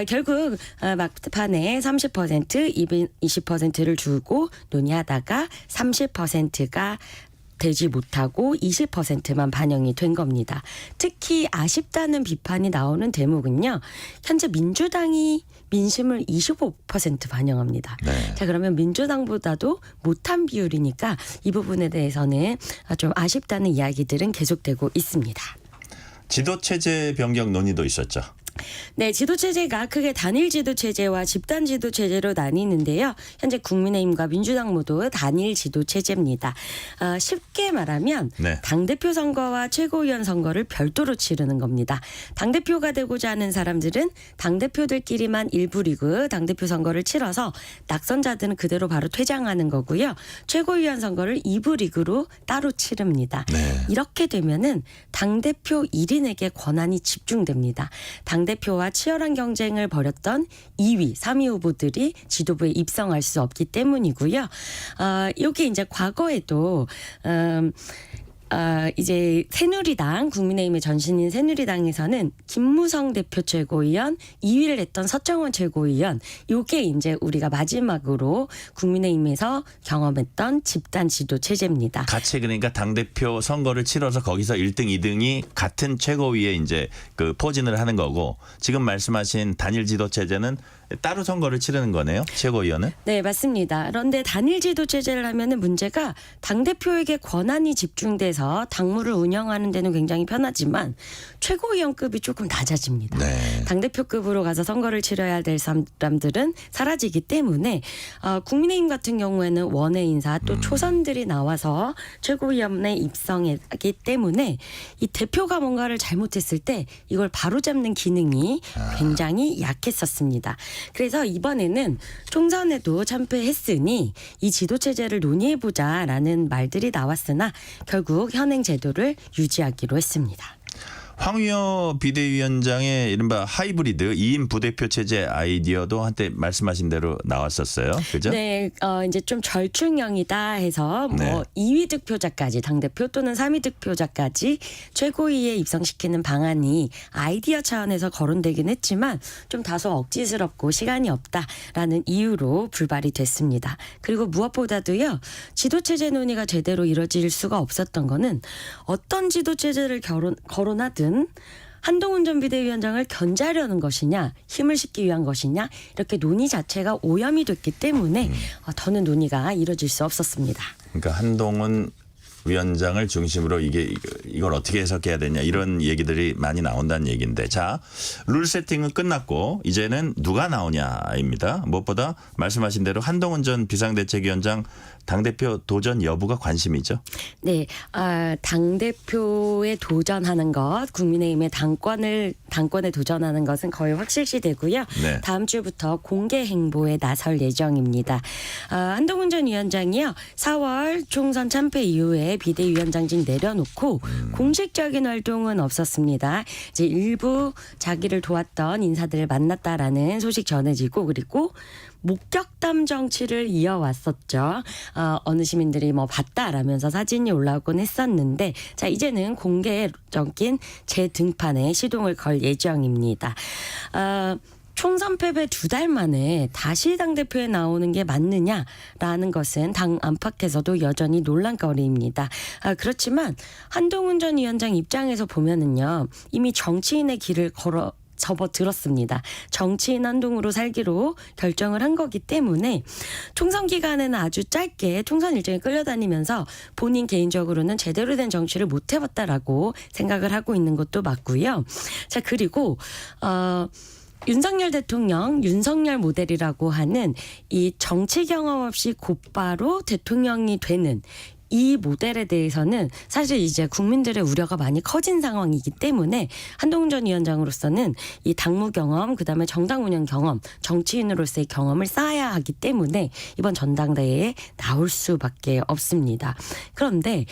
결국 막판에 30%, 20%를 주고 논의하다가 30%가 되지 못하고 20%만 반영이 된 겁니다. 특히 아쉽다는 비판이 나오는 대목은요, 현재 민주당이 민심을 25% 반영합니다. 네. 자, 그러면 민주당보다도 못한 비율이니까 이 부분에 대해서는 좀 아쉽다는 이야기들은 계속되고 있습니다. 지도체제 변경 논의도 있었죠. 네, 지도체제가 크게 단일 지도체제와 집단 지도체제로 나뉘는데요. 현재 국민의힘과 민주당 모두 단일 지도체제입니다. 쉽게 말하면 네. 당대표 선거와 최고위원 선거를 별도로 치르는 겁니다. 당대표가 되고자 하는 사람들은 당대표들끼리만 1부 리그 당대표 선거를 치러서 낙선자들은 그대로 바로 퇴장하는 거고요. 최고위원 선거를 2부 리그로 따로 치릅니다. 네. 이렇게 되면은 당대표 1인에게 권한이 집중됩니다. 당대표와 치열한 경쟁을 벌였던 2위, 3위 후보들이 지도부에 입성할 수 없기 때문이고요. 이게 이제 과거에도 이제 새누리당, 국민의힘의 전신인 새누리당에서는 김무성 대표 최고위원, 2위를 했던 서청원 최고위원, 요게 이제 우리가 마지막으로 국민의힘에서 경험했던 집단 지도 체제입니다. 같이 그러니까 당대표 선거를 치러서 거기서 1등, 2등이 같은 최고위에 이제 그 포진을 하는 거고, 지금 말씀하신 단일 지도 체제는 따로 선거를 치르는 거네요. 최고위원은? 네, 맞습니다. 그런데 단일 지도 체제를 하면은 문제가 당대표에게 권한이 집중돼서 당무를 운영하는 데는 굉장히 편하지만 최고위원급이 조금 낮아집니다. 네. 당대표급으로 가서 선거를 치러야 될 사람들은 사라지기 때문에 국민의힘 같은 경우에는 원외 인사 또 초선들이 나와서 최고위원에 입성하기 때문에 이 대표가 뭔가를 잘못했을 때 이걸 바로잡는 기능이 굉장히 약했었습니다. 그래서 이번에는 총선에도 참패했으니 이 지도체제를 논의해보자라는 말들이 나왔으나 결국 현행 제도를 유지하기로 했습니다. 황의호 비대위원장의 이른바 하이브리드 2인 부대표 체제 아이디어도 한때 말씀하신 대로 나왔었어요. 그죠? 네, 이제 좀 절충형이다 해서 뭐 네. 2위 득표자까지 당대표 또는 3위 득표자까지 최고위에 입성시키는 방안이 아이디어 차원에서 거론되긴 했지만 좀 다소 억지스럽고 시간이 없다라는 이유로 불발이 됐습니다. 그리고 무엇보다도요. 지도체제 논의가 제대로 이뤄질 수가 없었던 거는 어떤 지도체제를 거론하든 한동훈 전 비대위원장을 견제하려는 것이냐, 힘을 싣기 위한 것이냐, 이렇게 논의 자체가 오염이 됐기 때문에 더는 논의가 이뤄질 수 없었습니다. 그러니까 한동훈 위원장을 중심으로 이걸 어떻게 해석해야 되냐 이런 얘기들이 많이 나온다는 얘기인데, 자, 룰 세팅은 끝났고 이제는 누가 나오냐입니다. 무엇보다 말씀하신 대로 한동훈 전 비상대책위원장 당대표 도전 여부가 관심이죠. 네, 당대표에 도전하는 것, 국민의힘의 당권에 도전하는 것은 거의 확실시되고요. 네. 다음 주부터 공개 행보에 나설 예정입니다. 한동훈 전 위원장이요, 4월 총선 참패 이후에 비대위원장직 내려놓고 공식적인 활동은 없었습니다. 이제 일부 자기를 도왔던 인사들을 만났다라는 소식 전해지고, 그리고 목격담 정치를 이어왔었죠. 어느 시민들이 뭐 봤다라면서 사진이 올라오곤 했었는데, 자, 이제는 공개적인 재등판에 시동을 걸 예정입니다. 총선 패배 2달 만에 다시 당대표에 나오는 게 맞느냐라는 것은 당 안팎에서도 여전히 논란거리입니다. 그렇지만 한동훈 전 위원장 입장에서 보면은요, 이미 정치인의 길을 접어들었습니다. 정치인 한동으로 살기로 결정을 한 거기 때문에 총선 기간에는 아주 짧게 총선 일정에 끌려다니면서 본인 개인적으로는 제대로 된 정치를 못 해봤다라고 생각을 하고 있는 것도 맞고요. 자, 그리고 윤석열 대통령, 윤석열 모델이라고 하는 이 정치 경험 없이 곧바로 대통령이 되는 이 모델에 대해서는 사실 이제 국민들의 우려가 많이 커진 상황이기 때문에 한동훈 전 위원장으로서는 이 당무 경험, 그다음에 정당 운영 경험, 정치인으로서의 경험을 쌓아야 하기 때문에 이번 전당대회에 나올 수밖에 없습니다. 그런데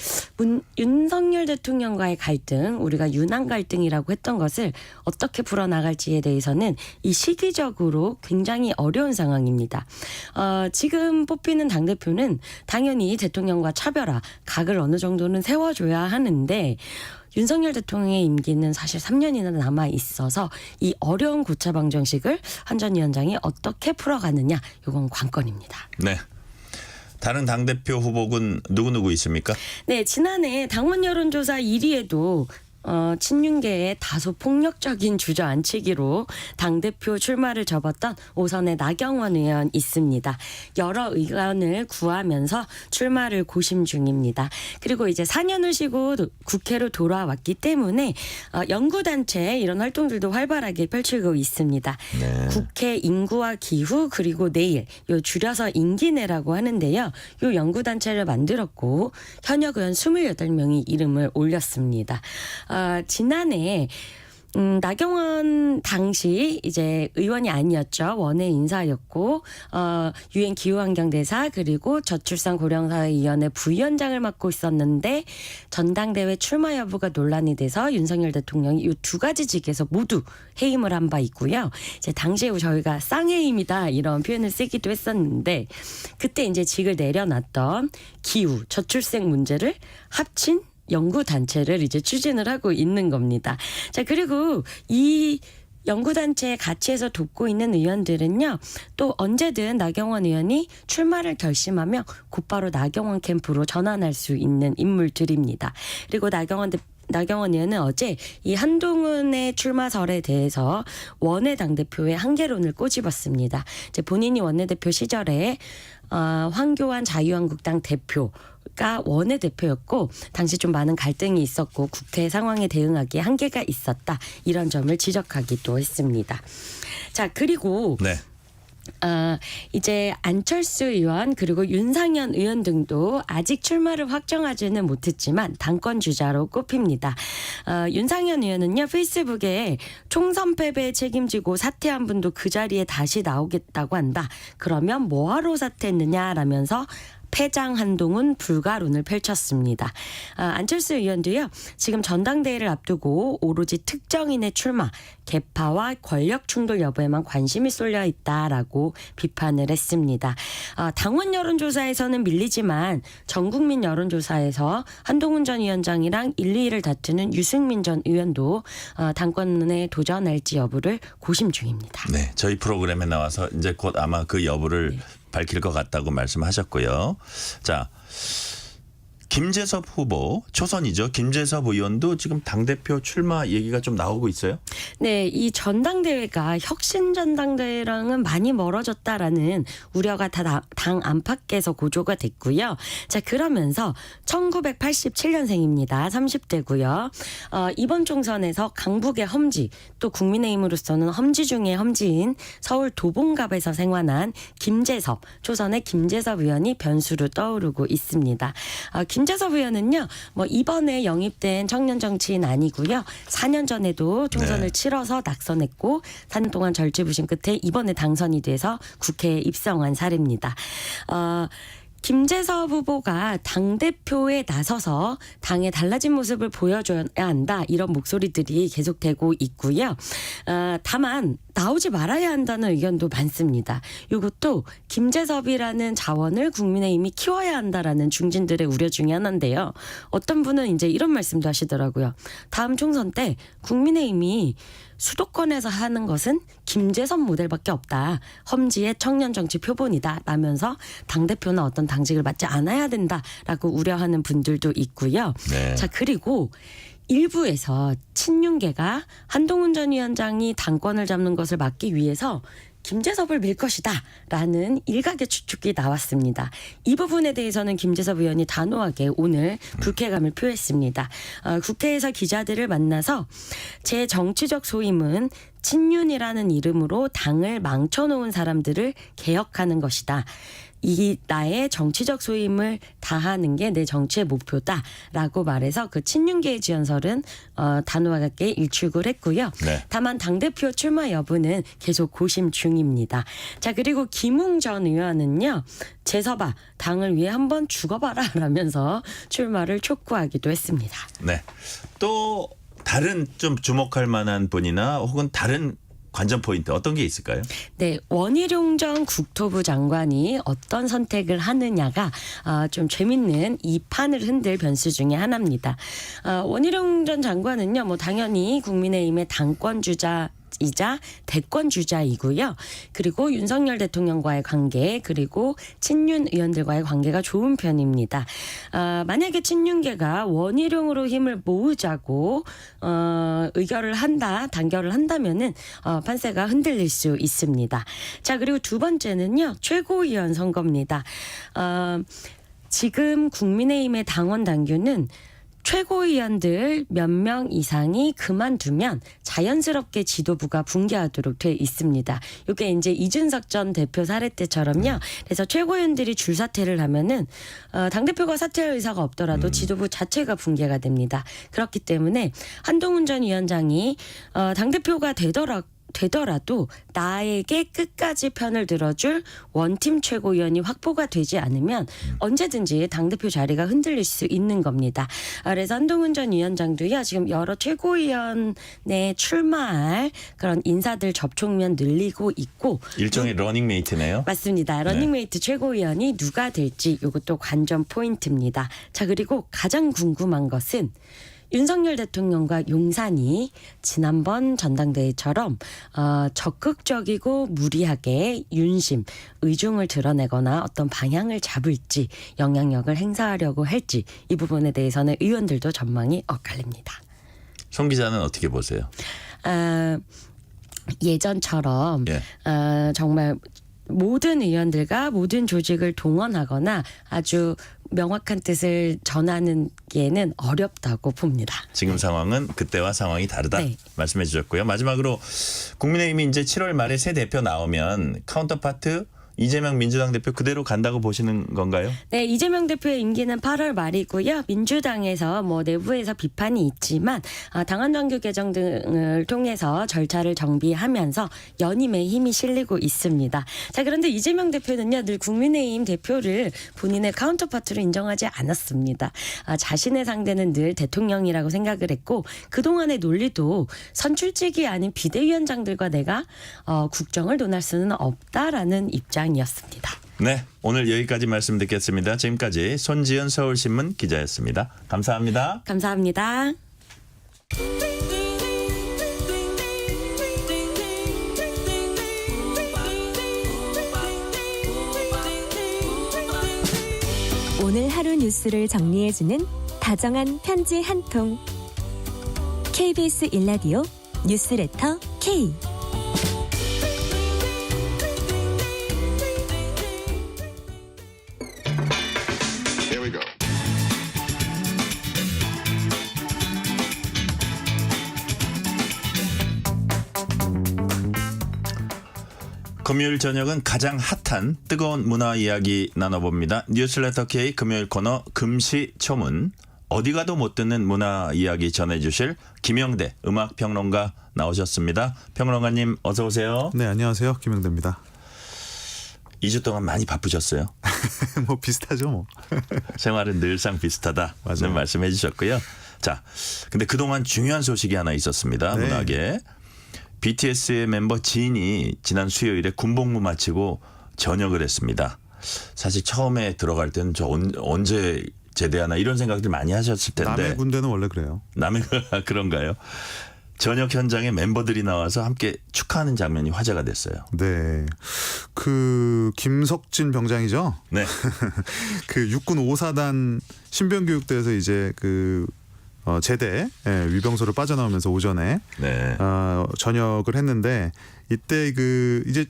윤석열 대통령과의 갈등, 우리가 윤한 갈등이라고 했던 것을 어떻게 풀어나갈지에 대해서는 이 시기적으로 굉장히 어려운 상황입니다. 지금 뽑히는 당대표는 당연히 대통령과 차별화, 각을 어느 정도는 세워줘야 하는데 윤석열 대통령의 임기는 사실 3년이나 남아 있어서 이 어려운 고차 방정식을 한 전 위원장이 어떻게 풀어가느냐, 이건 관건입니다. 네. 다른 당대표 후보군 누구 있습니까? 네, 지난해 당원 여론조사 1위에도 친윤계의 다소 폭력적인 주저앉히기로 당대표 출마를 접었던 오선의 나경원 의원 있습니다. 여러 의견을 구하면서 출마를 고심 중입니다. 그리고 이제 4년을 쉬고 국회로 돌아왔기 때문에 연구단체 이런 활동들도 활발하게 펼치고 있습니다. 네. 국회 인구와 기후 그리고 내일 요 줄여서 인기내라고 하는데요. 요 연구단체를 만들었고 현역 의원 28명이 이름을 올렸습니다. 지난해 나경원 당시 이제 의원이 아니었죠. 원외 인사였고 유엔 기후환경대사 그리고 저출산 고령사회위원회 부위원장을 맡고 있었는데 전당대회 출마 여부가 논란이 돼서 윤석열 대통령이 이 두 가지 직에서 모두 해임을 한 바 있고요. 이제 당시에 저희가 쌍해임이다 이런 표현을 쓰기도 했었는데 그때 이제 직을 내려놨던 기후 저출생 문제를 합친 연구단체를 이제 추진을 하고 있는 겁니다. 자, 그리고 이 연구단체에 같이 해서 돕고 있는 의원들은요. 또 언제든 나경원 의원이 출마를 결심하면 곧바로 나경원 캠프로 전환할 수 있는 인물들입니다. 그리고 나경원 의원은 어제 이 한동훈의 출마설에 대해서 원외 당대표의 한계론을 꼬집었습니다. 이제 본인이 원내대표 시절에 황교안 자유한국당 대표가 원내대표였고 당시 좀 많은 갈등이 있었고 국회 상황에 대응하기에 한계가 있었다. 이런 점을 지적하기도 했습니다. 자, 그리고 네. 이제 안철수 의원 그리고 윤상현 의원 등도 아직 출마를 확정하지는 못했지만 당권 주자로 꼽힙니다. 윤상현 의원은요 페이스북에 총선 패배에 책임지고 사퇴한 분도 그 자리에 다시 나오겠다고 한다. 그러면 뭐하러 사퇴했느냐라면서 패장 한동훈 불가론을 펼쳤습니다. 안철수 의원도요. 지금 전당대회를 앞두고 오로지 특정인의 출마, 개파와 권력 충돌 여부에만 관심이 쏠려 있다라고 비판을 했습니다. 당원 여론조사에서는 밀리지만 전국민 여론조사에서 한동훈 전 위원장이랑 1, 2위를 다투는 유승민 전 의원도 당권에 도전할지 여부를 고심 중입니다. 네, 저희 프로그램에 나와서 이제 곧 아마 그 여부를 밝힐 것 같다고 말씀하셨고요. 자, 김재섭 후보 초선이죠. 김재섭 의원도 지금 당대표 출마 얘기가 좀 나오고 있어요. 네, 이 전당대회가 혁신 전당대회랑은 많이 멀어졌다라는 우려가 다 당 안팎에서 고조가 됐고요. 자, 그러면서 1987년생입니다. 30대고요. 이번 총선에서 강북의 험지 또 국민의힘으로서는 험지 중의 험지인 서울 도봉갑에서 생활한 김재섭 초선의 김재섭 의원이 변수로 떠오르고 있습니다. 김재섭 의원은요, 이번에 영입된 청년 정치인 아니고요. 4년 전에도 총선을 치러서 낙선했고 4년 동안 절치부심 끝에 이번에 당선이 돼서 국회에 입성한 사례입니다. 김재섭 후보가 당대표에 나서서 당의 달라진 모습을 보여줘야 한다. 이런 목소리들이 계속되고 있고요. 다만 나오지 말아야 한다는 의견도 많습니다. 이것도 김재섭이라는 자원을 국민의힘이 키워야 한다라는 중진들의 우려 중에 하나인데요. 어떤 분은 이제 이런 말씀도 하시더라고요. 다음 총선 때 국민의힘이 수도권에서 하는 것은 김재섭 모델밖에 없다. 험지의 청년 정치 표본이다. 라면서 당대표나 어떤 당직을 맡지 않아야 된다라고 우려하는 분들도 있고요. 네. 자, 그리고 일부에서 친윤계가 한동훈 전 위원장이 당권을 잡는 것을 막기 위해서 김재섭을 밀 것이다 라는 일각의 추측이 나왔습니다. 이 부분에 대해서는 김재섭 의원이 단호하게 오늘 불쾌감을 표했습니다. 국회에서 기자들을 만나서 제 정치적 소임은 친윤이라는 이름으로 당을 망쳐놓은 사람들을 개혁하는 것이다. 이 나의 정치적 소임을 다하는 게 내 정치의 목표다라고 말해서 그 친윤계의 지연설은 단호하게 일축을 했고요. 네. 다만 당대표 출마 여부는 계속 고심 중입니다. 자, 그리고 김웅 전 의원은요. 재섭아 당을 위해 한번 죽어봐라 라면서 출마를 촉구하기도 했습니다. 네. 또 다른 좀 주목할 만한 분이나 혹은 다른 관전 포인트 어떤 게 있을까요? 네, 원희룡 전 국토부 장관이 어떤 선택을 하느냐가 좀 재밌는 이 판을 흔들 변수 중에 하나입니다. 원희룡 전 장관은요, 당연히 국민의힘의 당권 주자 주자이자 대권 주자이고요. 그리고 윤석열 대통령과의 관계 그리고 친윤 의원들과의 관계가 좋은 편입니다. 만약에 친윤계가 원희룡으로 힘을 모으자고 의결을 한다, 단결을 한다면은 판세가 흔들릴 수 있습니다. 자, 그리고 두 번째는요, 최고위원 선거입니다. 지금 국민의힘의 당원 당규는 최고위원들 몇 명 이상이 그만두면 자연스럽게 지도부가 붕괴하도록 돼 있습니다. 이게 이제 이준석 전 대표 사례 때처럼요. 그래서 최고위원들이 줄사퇴를 하면은 당대표가 사퇴할 의사가 없더라도 지도부 자체가 붕괴가 됩니다. 그렇기 때문에 한동훈 전 위원장이 당대표가 되더라도 나에게 끝까지 편을 들어줄 원팀 최고위원이 확보가 되지 않으면 언제든지 당대표 자리가 흔들릴 수 있는 겁니다. 그래서 한동훈 전 위원장도요, 지금 여러 최고위원에 출마할 그런 인사들 접촉면 늘리고 있고, 일종의 러닝메이트네요. 맞습니다. 러닝메이트 최고위원이 누가 될지 이것도 관전 포인트입니다. 자, 그리고 가장 궁금한 것은 윤석열 대통령과 용산이 지난번 전당대회처럼 적극적이고 무리하게 윤심, 의중을 드러내거나 어떤 방향을 잡을지, 영향력을 행사하려고 할지, 이 부분에 대해서는 의원들도 전망이 엇갈립니다. 송 기자는 어떻게 보세요? 예전처럼 정말 모든 의원들과 모든 조직을 동원하거나 아주 명확한 뜻을 전하는 게는 어렵다고 봅니다. 지금 상황은 그때와 상황이 다르다 말씀해 주셨고요. 마지막으로 국민의힘이 이제 7월 말에 새 대표 나오면 카운터파트 이재명 민주당 대표 그대로 간다고 보시는 건가요? 네, 이재명 대표의 임기는 8월 말이고요. 민주당에서 내부에서 비판이 있지만 당헌정규 개정 등을 통해서 절차를 정비하면서 연임에 힘이 실리고 있습니다. 자, 그런데 이재명 대표는요, 늘 국민의힘 대표를 본인의 카운터파트로 인정하지 않았습니다. 자신의 상대는 늘 대통령이라고 생각을 했고, 그동안의 논리도 선출직이 아닌 비대위원장들과 내가 국정을 논할 수는 없다라는 입장 이었습니다. 네, 오늘 여기까지 말씀 듣겠습니다. 지금까지 손지은 서울신문 기자였습니다. 감사합니다. 감사합니다. 오늘 하루 뉴스를 정리해주는 다정한 편지 한 통. KBS 일라디오 뉴스레터 K. 금요일 저녁은 가장 핫한 뜨거운 문화 이야기 나눠봅니다. 뉴스레터 K 금요일 코너 금시초문. 어디 가도 못 듣는 문화 이야기 전해주실 김영대 음악평론가 나오셨습니다. 평론가님 어서 오세요. 네, 안녕하세요. 김영대입니다. 2주 동안 많이 바쁘셨어요? 뭐 비슷하죠 뭐. 생활은 늘상 비슷하다는 맞아요. 말씀해 주셨고요. 자, 근데 그동안 중요한 소식이 하나 있었습니다. 네. 문학에. BTS의 멤버 진이 지난 수요일에 군복무 마치고 전역을 했습니다. 사실 처음에 들어갈 때는 저 언제 제대하나 이런 생각들 많이 하셨을 텐데. 남의 군대는 원래 그래요. 남의 그런가요? 전역 현장에 멤버들이 나와서 함께 축하하는 장면이 화제가 됐어요. 네. 그 김석진 병장이죠. 네. 그 육군 5사단 신병교육대에서 이제 그 제대 위병소를 빠져나오면서 오전에 전역을 했는데, 이때 그 이제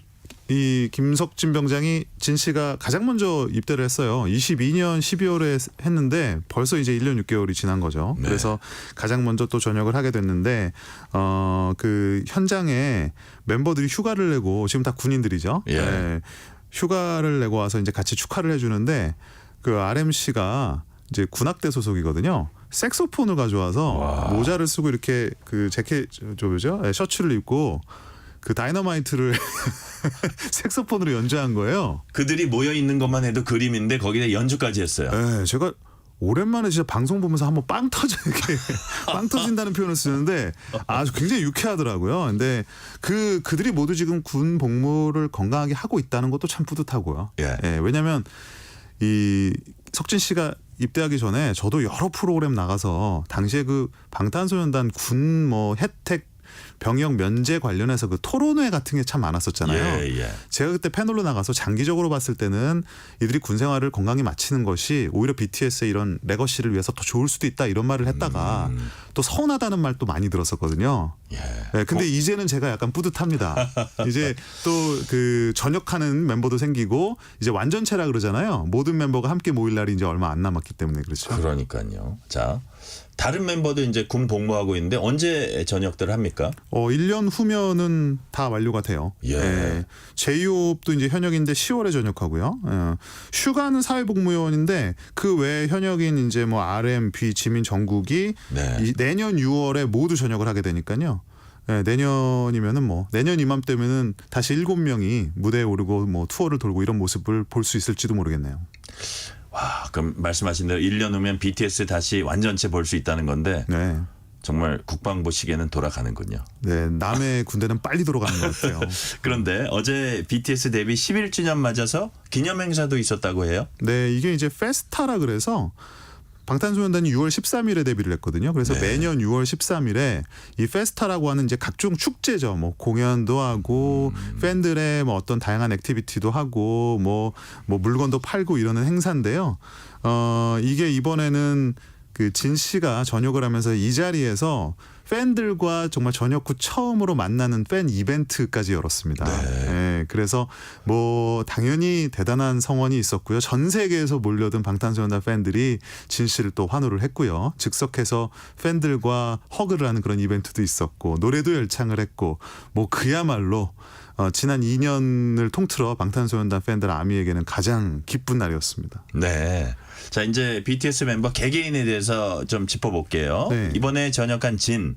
이 김석진 병장이 진 씨가 가장 먼저 입대를 했어요. 22년 12월에 했는데 벌써 이제 1년 6개월이 지난 거죠. 네. 그래서 가장 먼저 또 전역을 하게 됐는데 그 현장에 멤버들이 휴가를 내고, 지금 다 군인들이죠. 네. 휴가를 내고 와서 이제 같이 축하를 해주는데, 그 RMC가 이제 군악대 소속이거든요. 색소폰을 가져와서 모자를 쓰고 이렇게 그 재킷 뭐죠? 셔츠를 입고 그 다이너마이트를 색소폰으로 연주한 거예요. 그들이 모여 있는 것만 해도 그림인데 거기에 연주까지 했어요. 네, 제가 오랜만에 진짜 방송 보면서 한번 빵 터져 이렇게 빵 터진다는 표현을 쓰는데 아주 굉장히 유쾌하더라고요. 근데 그들이 모두 지금 군 복무를 건강하게 하고 있다는 것도 참 뿌듯하고요. 왜냐하면 이 석진 씨가 입대하기 전에 저도 여러 프로그램 나가서 당시에 그 방탄소년단 군 뭐 혜택 병역 면제 관련해서 그 토론회 같은 게 참 많았었잖아요. 예. 제가 그때 패널로 나가서 장기적으로 봤을 때는 이들이 군 생활을 건강히 마치는 것이 오히려 BTS의 이런 레거시를 위해서 더 좋을 수도 있다 이런 말을 했다가 또 서운하다는 말도 많이 들었었거든요. 네, 근데 이제는 제가 약간 뿌듯합니다. 이제 또 그 전역하는 멤버도 생기고 이제 완전체라 그러잖아요. 모든 멤버가 함께 모일 날이 이제 얼마 안 남았기 때문에 그렇죠. 그러니까요. 자, 다른 멤버도 이제 군 복무하고 있는데 언제 전역들 합니까? 1년 후면은 다 완료가 돼요. 예. 제이홉도 이제 현역인데 10월에 전역하고요. 슈가는 사회복무요원인데 그 외에 현역인 이제 뭐 RM, B, 지민, 정국이 내년 6월에 모두 전역을 하게 되니까요. 내년이면은 뭐 내년 이맘때면은 다시 7명이 무대에 오르고 뭐 투어를 돌고 이런 모습을 볼 수 있을지도 모르겠네요. 와, 그럼 말씀하신 대로 1년 후면 BTS 다시 완전체 볼 수 있다는 건데 정말 국방부 시계는 돌아가는군요. 네, 남의 군대는 빨리 돌아가는 것 같아요. 그런데 어제 BTS 데뷔 11주년 맞아서 기념행사도 있었다고 해요? 네, 이게 이제 페스타라 그래서 방탄소년단이 6월 13일에 데뷔를 했거든요. 그래서 매년 6월 13일에 이 페스타라고 하는 이제 각종 축제죠. 뭐 공연도 하고 팬들의 뭐 어떤 다양한 액티비티도 하고 뭐 물건도 팔고 이러는 행사인데요. 이게 이번에는 그 진 씨가 전역을 하면서 이 자리에서 팬들과 정말 전역 후 처음으로 만나는 팬 이벤트까지 열었습니다. 네, 그래서 뭐 당연히 대단한 성원이 있었고요. 전 세계에서 몰려든 방탄소년단 팬들이 진 씨를 또 환호를 했고요. 즉석해서 팬들과 허그를 하는 그런 이벤트도 있었고 노래도 열창을 했고 뭐 그야말로 지난 2년을 통틀어 방탄소년단 팬들 아미에게는 가장 기쁜 날이었습니다. 네. 자, 이제 BTS 멤버 개개인에 대해서 좀 짚어볼게요. 이번에 전역한 진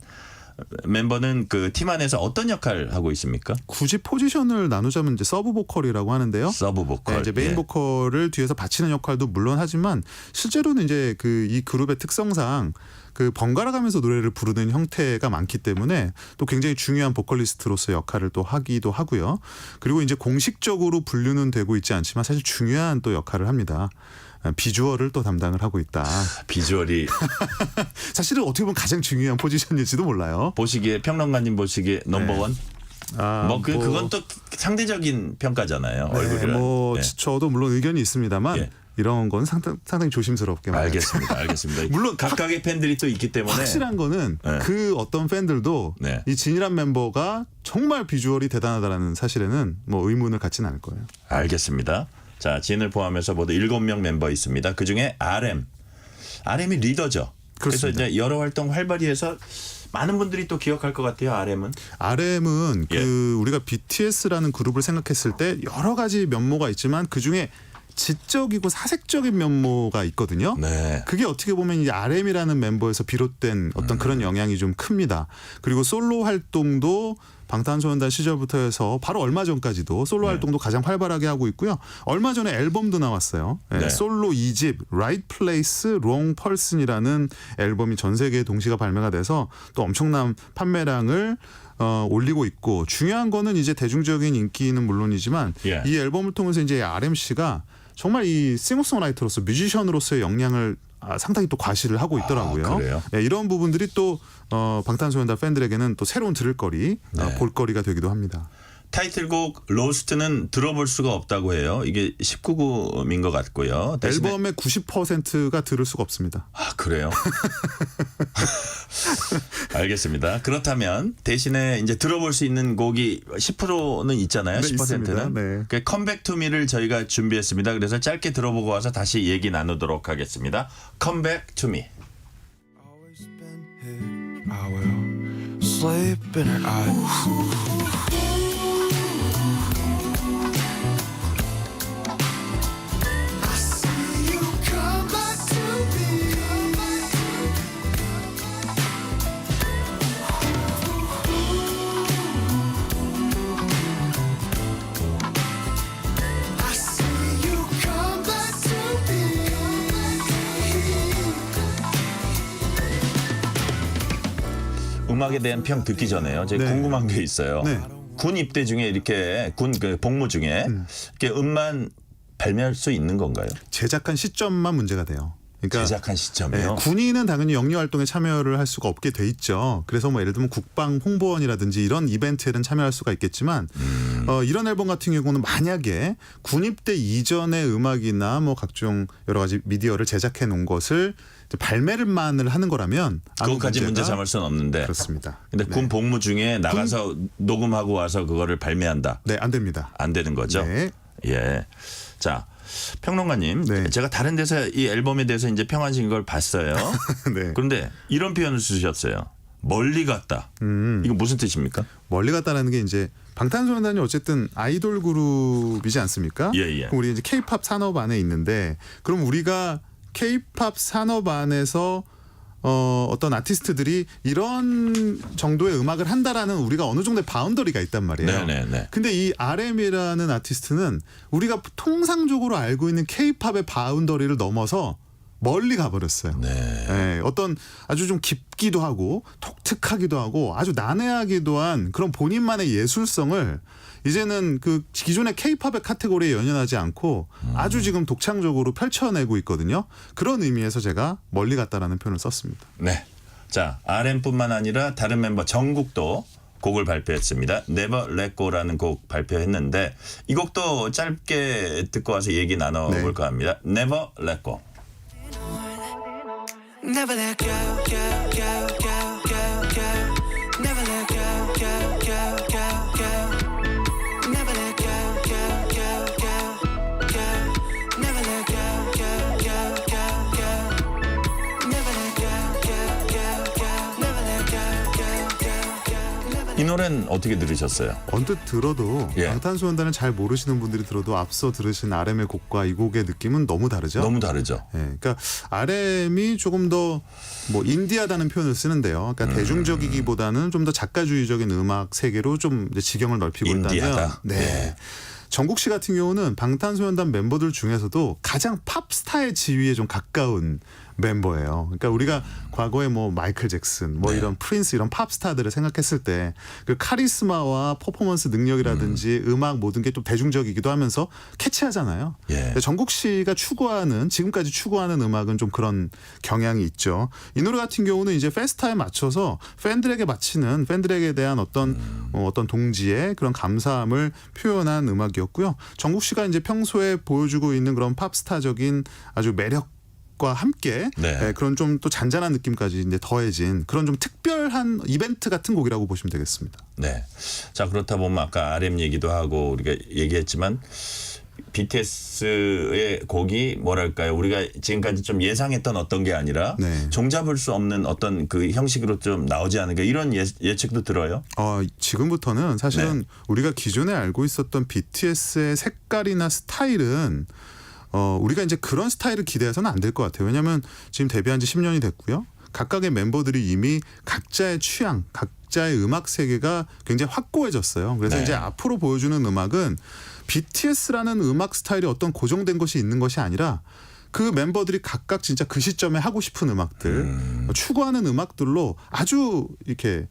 멤버는 그 팀 안에서 어떤 역할을 하고 있습니까? 굳이 포지션을 나누자면 이제 서브 보컬이라고 하는데요. 서브 보컬. 네, 이제 메인 보컬을 뒤에서 받치는 역할도 물론 하지만 실제로는 이제 그 이 그룹의 특성상 그 번갈아 가면서 노래를 부르는 형태가 많기 때문에 또 굉장히 중요한 보컬리스트로서 역할을 또 하기도 하고요. 그리고 이제 공식적으로 분류는 되고 있지 않지만 사실 중요한 또 역할을 합니다. 비주얼을 또 담당을 하고 있다. 비주얼이 사실은 어떻게 보면 가장 중요한 포지션일지도 몰라요. 보시기에 평론가님 보시기에 넘버원. 그건 또 상대적인 평가잖아요. 얼굴이랑. 저도 물론 의견이 있습니다만 이런 건 상당히 조심스럽게 알겠습니다. 물론 각각의 팬들이 또 있기 때문에 확실한 거는 그 어떤 팬들도 이 진이란 멤버가 정말 비주얼이 대단하다는 사실에는 뭐 의문을 갖지는 않을 거예요. 알겠습니다. 자, 진을 포함해서 모두 7명 member 있습니다. 그중에 RM이 리더죠. 그렇습니다. 그래서 이제 여러 활동 활발히 해서 많은 분들이 또 기억할 것 같아요. RM은 그 우리가 BTS라는 그룹을 생각했을 때 여러 가지 면모가 있지만 그중에 지적이고 사색적인 면모가 있거든요. 그게 어떻게 보면 이 RM이라는 멤버에서 비롯된 어떤 그런 영향이 좀 큽니다. 그리고 솔로 활동도 방탄소년단 시절부터 해서 바로 얼마 전까지도 솔로 활동도 가장 활발하게 하고 있고요. 얼마 전에 앨범도 나왔어요. 솔로 2집 Right Place, Wrong Person이라는 앨범이 전 세계에 동시가 발매가 돼서 또 엄청난 판매량을 올리고 있고 중요한 거는 이제 대중적인 인기는 물론이지만 이 앨범을 통해서 이제 RM씨가 정말 이 싱어송라이터로서 뮤지션으로서의 역량을 상당히 또 과시를 하고 있더라고요. 그래요? 이런 부분들이 또 방탄소년단 팬들에게는 또 새로운 들을거리, 볼거리가 되기도 합니다. 타이틀곡 로스트는 들어볼 수가 없다고 해요. 이게 19금인 것 같고요. 앨범의 90%가 들을 수가 없습니다. 아, 그래요? 알겠습니다. 그렇다면 대신에 이제 들어볼 수 있는 곡이 10%는 있잖아요. 10%는. 그 컴백 투 미를 저희가 준비했습니다. 그래서 짧게 들어보고 와서 다시 얘기 나누도록 하겠습니다. 컴백 투 미. I will sleep in her eyes. 음악에 대한 평 듣기 전에요. 제가 궁금한 게 있어요. 군 입대 중에 이렇게 군 복무 중에 이렇게 음만 발매할 수 있는 건가요? 제작한 시점만 문제가 돼요. 그러니까 제작한 시점이요. 군인은 당연히 영리 활동에 참여를 할 수가 없게 돼 있죠. 그래서 뭐 예를 들면 국방 홍보원이라든지 이런 이벤트에는 참여할 수가 있겠지만 이런 앨범 같은 경우는 만약에 군입대 이전의 음악이나 뭐 각종 여러 가지 미디어를 제작해 놓은 것을 발매를만을 하는 거라면 그것까지 문제 삼을 수는 없는데. 그렇습니다. 근데 군 복무 중에 나가서 녹음하고 와서 그거를 발매한다. 네, 안 됩니다. 안 되는 거죠. 네. 예. 자, 평론가님, 네. 제가 다른 데서 이 앨범에 대해서 이제 평하신 걸 봤어요. 네. 그런데 이런 표현을 쓰셨어요. 멀리 갔다. 이거 무슨 뜻입니까? 멀리 갔다라는 게 이제 방탄소년단이 어쨌든 아이돌 그룹이지 않습니까? 예, 예. 그럼 우리 이제 K-팝 산업 안에 있는데 그럼 우리가 K-팝 산업 안에서 어떤 아티스트들이 이런 정도의 음악을 한다라는 우리가 어느 정도의 바운더리가 있단 말이에요. 네네네. 근데 이 RM이라는 아티스트는 우리가 통상적으로 알고 있는 K-팝의 바운더리를 넘어서 멀리 가버렸어요. 네, 어떤 아주 좀 깊기도 하고 독특하기도 하고 아주 난해하기도 한 그런 본인만의 예술성을 이제는 그 기존의 K-팝의 카테고리에 연연하지 않고 아주 지금 독창적으로 펼쳐내고 있거든요. 그런 의미에서 제가 멀리 갔다라는 표현을 썼습니다. 네. 자, RM뿐만 아니라 다른 멤버 정국도 곡을 발표했습니다. Never Let Go라는 곡 발표했는데 이 곡도 짧게 듣고 와서 얘기 나눠볼까 합니다. Never Let Go. Never let go, go, go, go, go, go. Never let go, go, go, go, go. Never let go, go, go, go, go. Never let go, go, go, go, go. Never let go, go, go, go. Never let go, go, go, go. 이 노래는 어떻게 들으셨어요? 언뜻 들어도 방탄소년단을 잘 모르시는 분들이 들어도 앞서 들으신 RM의 곡과 이 곡의 느낌은 너무 다르죠. 너무 다르죠. 네, 그러니까 RM이 조금 더 뭐 인디하다는 표현을 쓰는데요. 그러니까 대중적이기보다는 좀 더 작가주의적인 음악 세계로 좀 이제 지경을 넓히고 인디하다. 있다면, 네. 정국 씨 같은 경우는 방탄소년단 멤버들 중에서도 가장 팝스타의 지위에 좀 가까운 멤버예요. 그러니까 우리가 과거에 뭐 마이클 잭슨, 뭐 이런 프린스 이런 팝스타들을 생각했을 때 그 카리스마와 퍼포먼스 능력이라든지 음악 모든 게 좀 대중적이기도 하면서 캐치하잖아요. 근데 정국 씨가 추구하는 지금까지 추구하는 음악은 좀 그런 경향이 있죠. 이 노래 같은 경우는 이제 페스타에 맞춰서 팬들에게 바치는 팬들에게 대한 어떤 동지의 그런 감사함을 표현한 음악이었고요. 정국 씨가 이제 평소에 보여주고 있는 그런 팝스타적인 아주 매력 과 함께 그런 좀 또 잔잔한 느낌까지 이제 더해진 그런 좀 특별한 이벤트 같은 곡이라고 보시면 되겠습니다. 네. 자, 그렇다 보면 아까 RM 얘기도 하고 우리가 얘기했지만 BTS의 곡이 뭐랄까요? 우리가 지금까지 좀 예상했던 어떤 게 아니라 종잡을 수 없는 어떤 그 형식으로 좀 나오지 않을까 이런 예측도 들어요. 지금부터는 사실은 우리가 기존에 알고 있었던 BTS의 색깔이나 스타일은 우리가 이제 그런 스타일을 기대해서는 안 될 것 같아요. 왜냐하면 지금 데뷔한 지 10년이 됐고요. 각각의 멤버들이 이미 각자의 취향, 각자의 음악 세계가 굉장히 확고해졌어요. 그래서 이제 앞으로 보여주는 음악은 BTS라는 음악 스타일이 어떤 고정된 것이 있는 것이 아니라 그 멤버들이 각각 진짜 그 시점에 하고 싶은 음악들, 추구하는 음악들로 아주 이렇게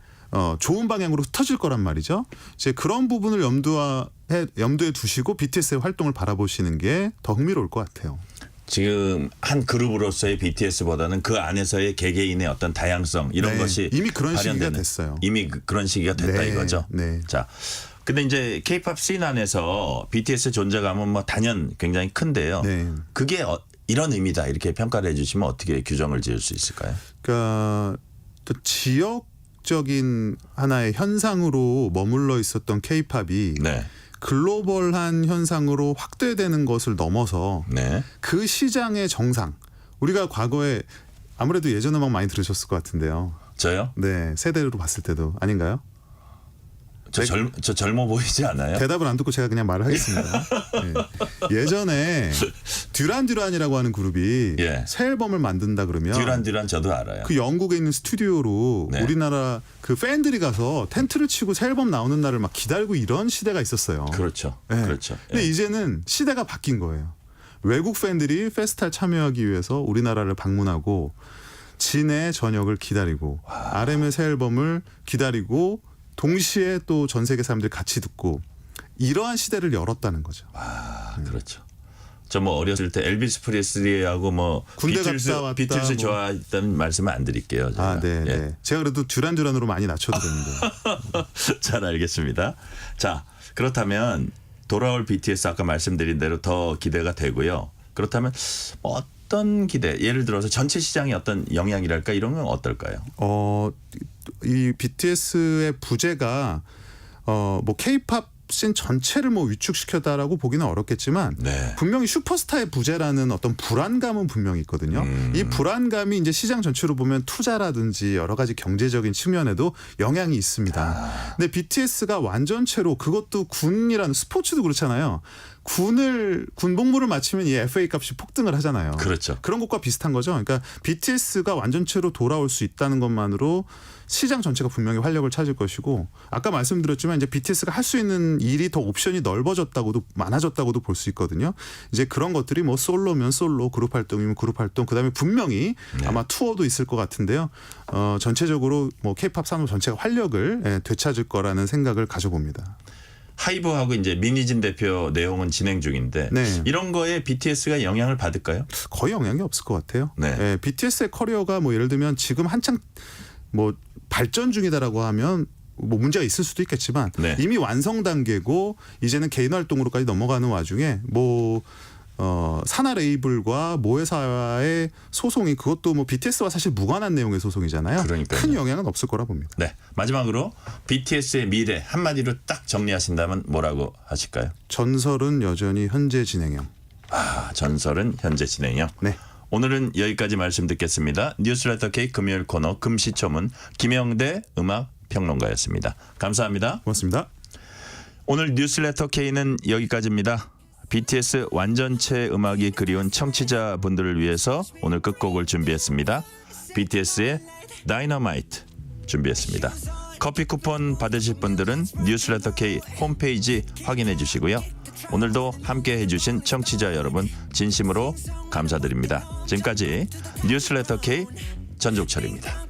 좋은 방향으로 흩어질 거란 말이죠. 이제 그런 부분을 염두에 두시고 BTS의 활동을 바라보시는 게 더 흥미로울 것 같아요. 지금 한 그룹으로서의 BTS보다는 그 안에서의 개개인의 어떤 다양성 이런 것이 이미 그런 시기가 발현되는, 됐어요. 이미 그런 시기가 됐다 이거죠. 자, 근데 이제 K-팝 씬 안에서 BTS 존재감은 뭐 단연 굉장히 큰데요. 그게 이런 의미다 이렇게 평가를 해주시면 어떻게 규정을 지을 수 있을까요? 그러니까 또 지역적인 하나의 현상으로 머물러 있었던 K-팝이 글로벌한 현상으로 확대되는 것을 넘어서 그 시장의 정상. 우리가 과거에 아무래도 예전 음악 많이 들으셨을 것 같은데요. 저요? 네, 세대로 봤을 때도 아닌가요? 저 젊어 보이지 않아요? 대답을 안 듣고 제가 그냥 말을 하겠습니다. 예전에 듀란듀란이라고 하는 그룹이 새 앨범을 만든다 그러면 듀란듀란 저도 알아요. 그 영국에 있는 스튜디오로 우리나라 그 팬들이 가서 텐트를 치고 새 앨범 나오는 날을 막 기다리고 이런 시대가 있었어요. 그렇죠. 그렇죠. 근데 이제는 시대가 바뀐 거예요. 외국 팬들이 페스타에 참여하기 위해서 우리나라를 방문하고 진의 저녁을 기다리고 RM의 새 앨범을 기다리고 동시에 또 전 세계 사람들이 같이 듣고 이러한 시대를 열었다는 거죠. 그렇죠. 저 뭐 어렸을 때 엘비스 프레슬리하고 뭐 군대 갔다 왔다, 비틀스 뭐. 좋아했다는 말씀은 안 드릴게요. 제가. 아, 네, 예. 네. 제가 그래도 듀란듀란으로 많이 낮춰드렸는데. 잘 알겠습니다. 자, 그렇다면 돌아올 BTS 아까 말씀드린 대로 더 기대가 되고요. 그렇다면 어떤 기대? 예를 들어서 전체 시장의 어떤 영향이랄까 이런 건 어떨까요? 이 BTS의 부재가 뭐 K-팝 씬 전체를 뭐 위축시켰다라고 보기는 어렵겠지만 네. 분명히 슈퍼스타의 부재라는 어떤 불안감은 분명히 있거든요. 이 불안감이 이제 시장 전체로 보면 투자라든지 여러 가지 경제적인 측면에도 영향이 있습니다. 근데 BTS가 완전체로 그것도 군이라는 스포츠도 그렇잖아요. 군복무를 마치면 이 FA 값이 폭등을 하잖아요. 그렇죠. 그런 것과 비슷한 거죠. 그러니까 BTS가 완전체로 돌아올 수 있다는 것만으로 시장 전체가 분명히 활력을 찾을 것이고 아까 말씀드렸지만 이제 BTS가 할 수 있는 일이 더 옵션이 넓어졌다고도 많아졌다고도 볼 수 있거든요. 이제 그런 것들이 뭐 솔로면 솔로, 그룹 활동이면 그룹 활동, 그다음에 분명히 아마 투어도 있을 것 같은데요. 전체적으로 뭐 K-팝 산업 전체가 활력을 되찾을 거라는 생각을 가져봅니다. 하이브하고 이제 민희진 대표 내용은 진행 중인데 네. 이런 거에 BTS가 영향을 받을까요? 거의 영향이 없을 것 같아요. 네. BTS의 커리어가 뭐 예를 들면 지금 한창 뭐 발전 중이다라고 하면 뭐 문제가 있을 수도 있겠지만 네. 이미 완성 단계고 이제는 개인 활동으로까지 넘어가는 와중에 뭐 산하 레이블과 모회사의 소송이 그것도 뭐 BTS와 사실 무관한 내용의 소송이잖아요. 그러니까요. 큰 영향은 없을 거라 봅니다. 네. 마지막으로 BTS의 미래 한마디로 딱 정리하신다면 뭐라고 하실까요? 전설은 여전히 현재 진행형. 아, 전설은 현재 진행형. 네. 오늘은 여기까지 말씀 듣겠습니다. 뉴스레터 K 금요일 코너 금시초문 김영대 음악 평론가였습니다. 감사합니다. 고맙습니다. 오늘 뉴스레터 K는 여기까지입니다. BTS 완전체 음악이 그리운 청취자분들을 위해서 오늘 끝곡을 준비했습니다. BTS의 다이너마이트 준비했습니다. 커피 쿠폰 받으실 분들은 뉴스레터 K 홈페이지 확인해 주시고요. 오늘도 함께 해주신 청취자 여러분 진심으로 감사드립니다. 지금까지 뉴스레터 K 전종철입니다.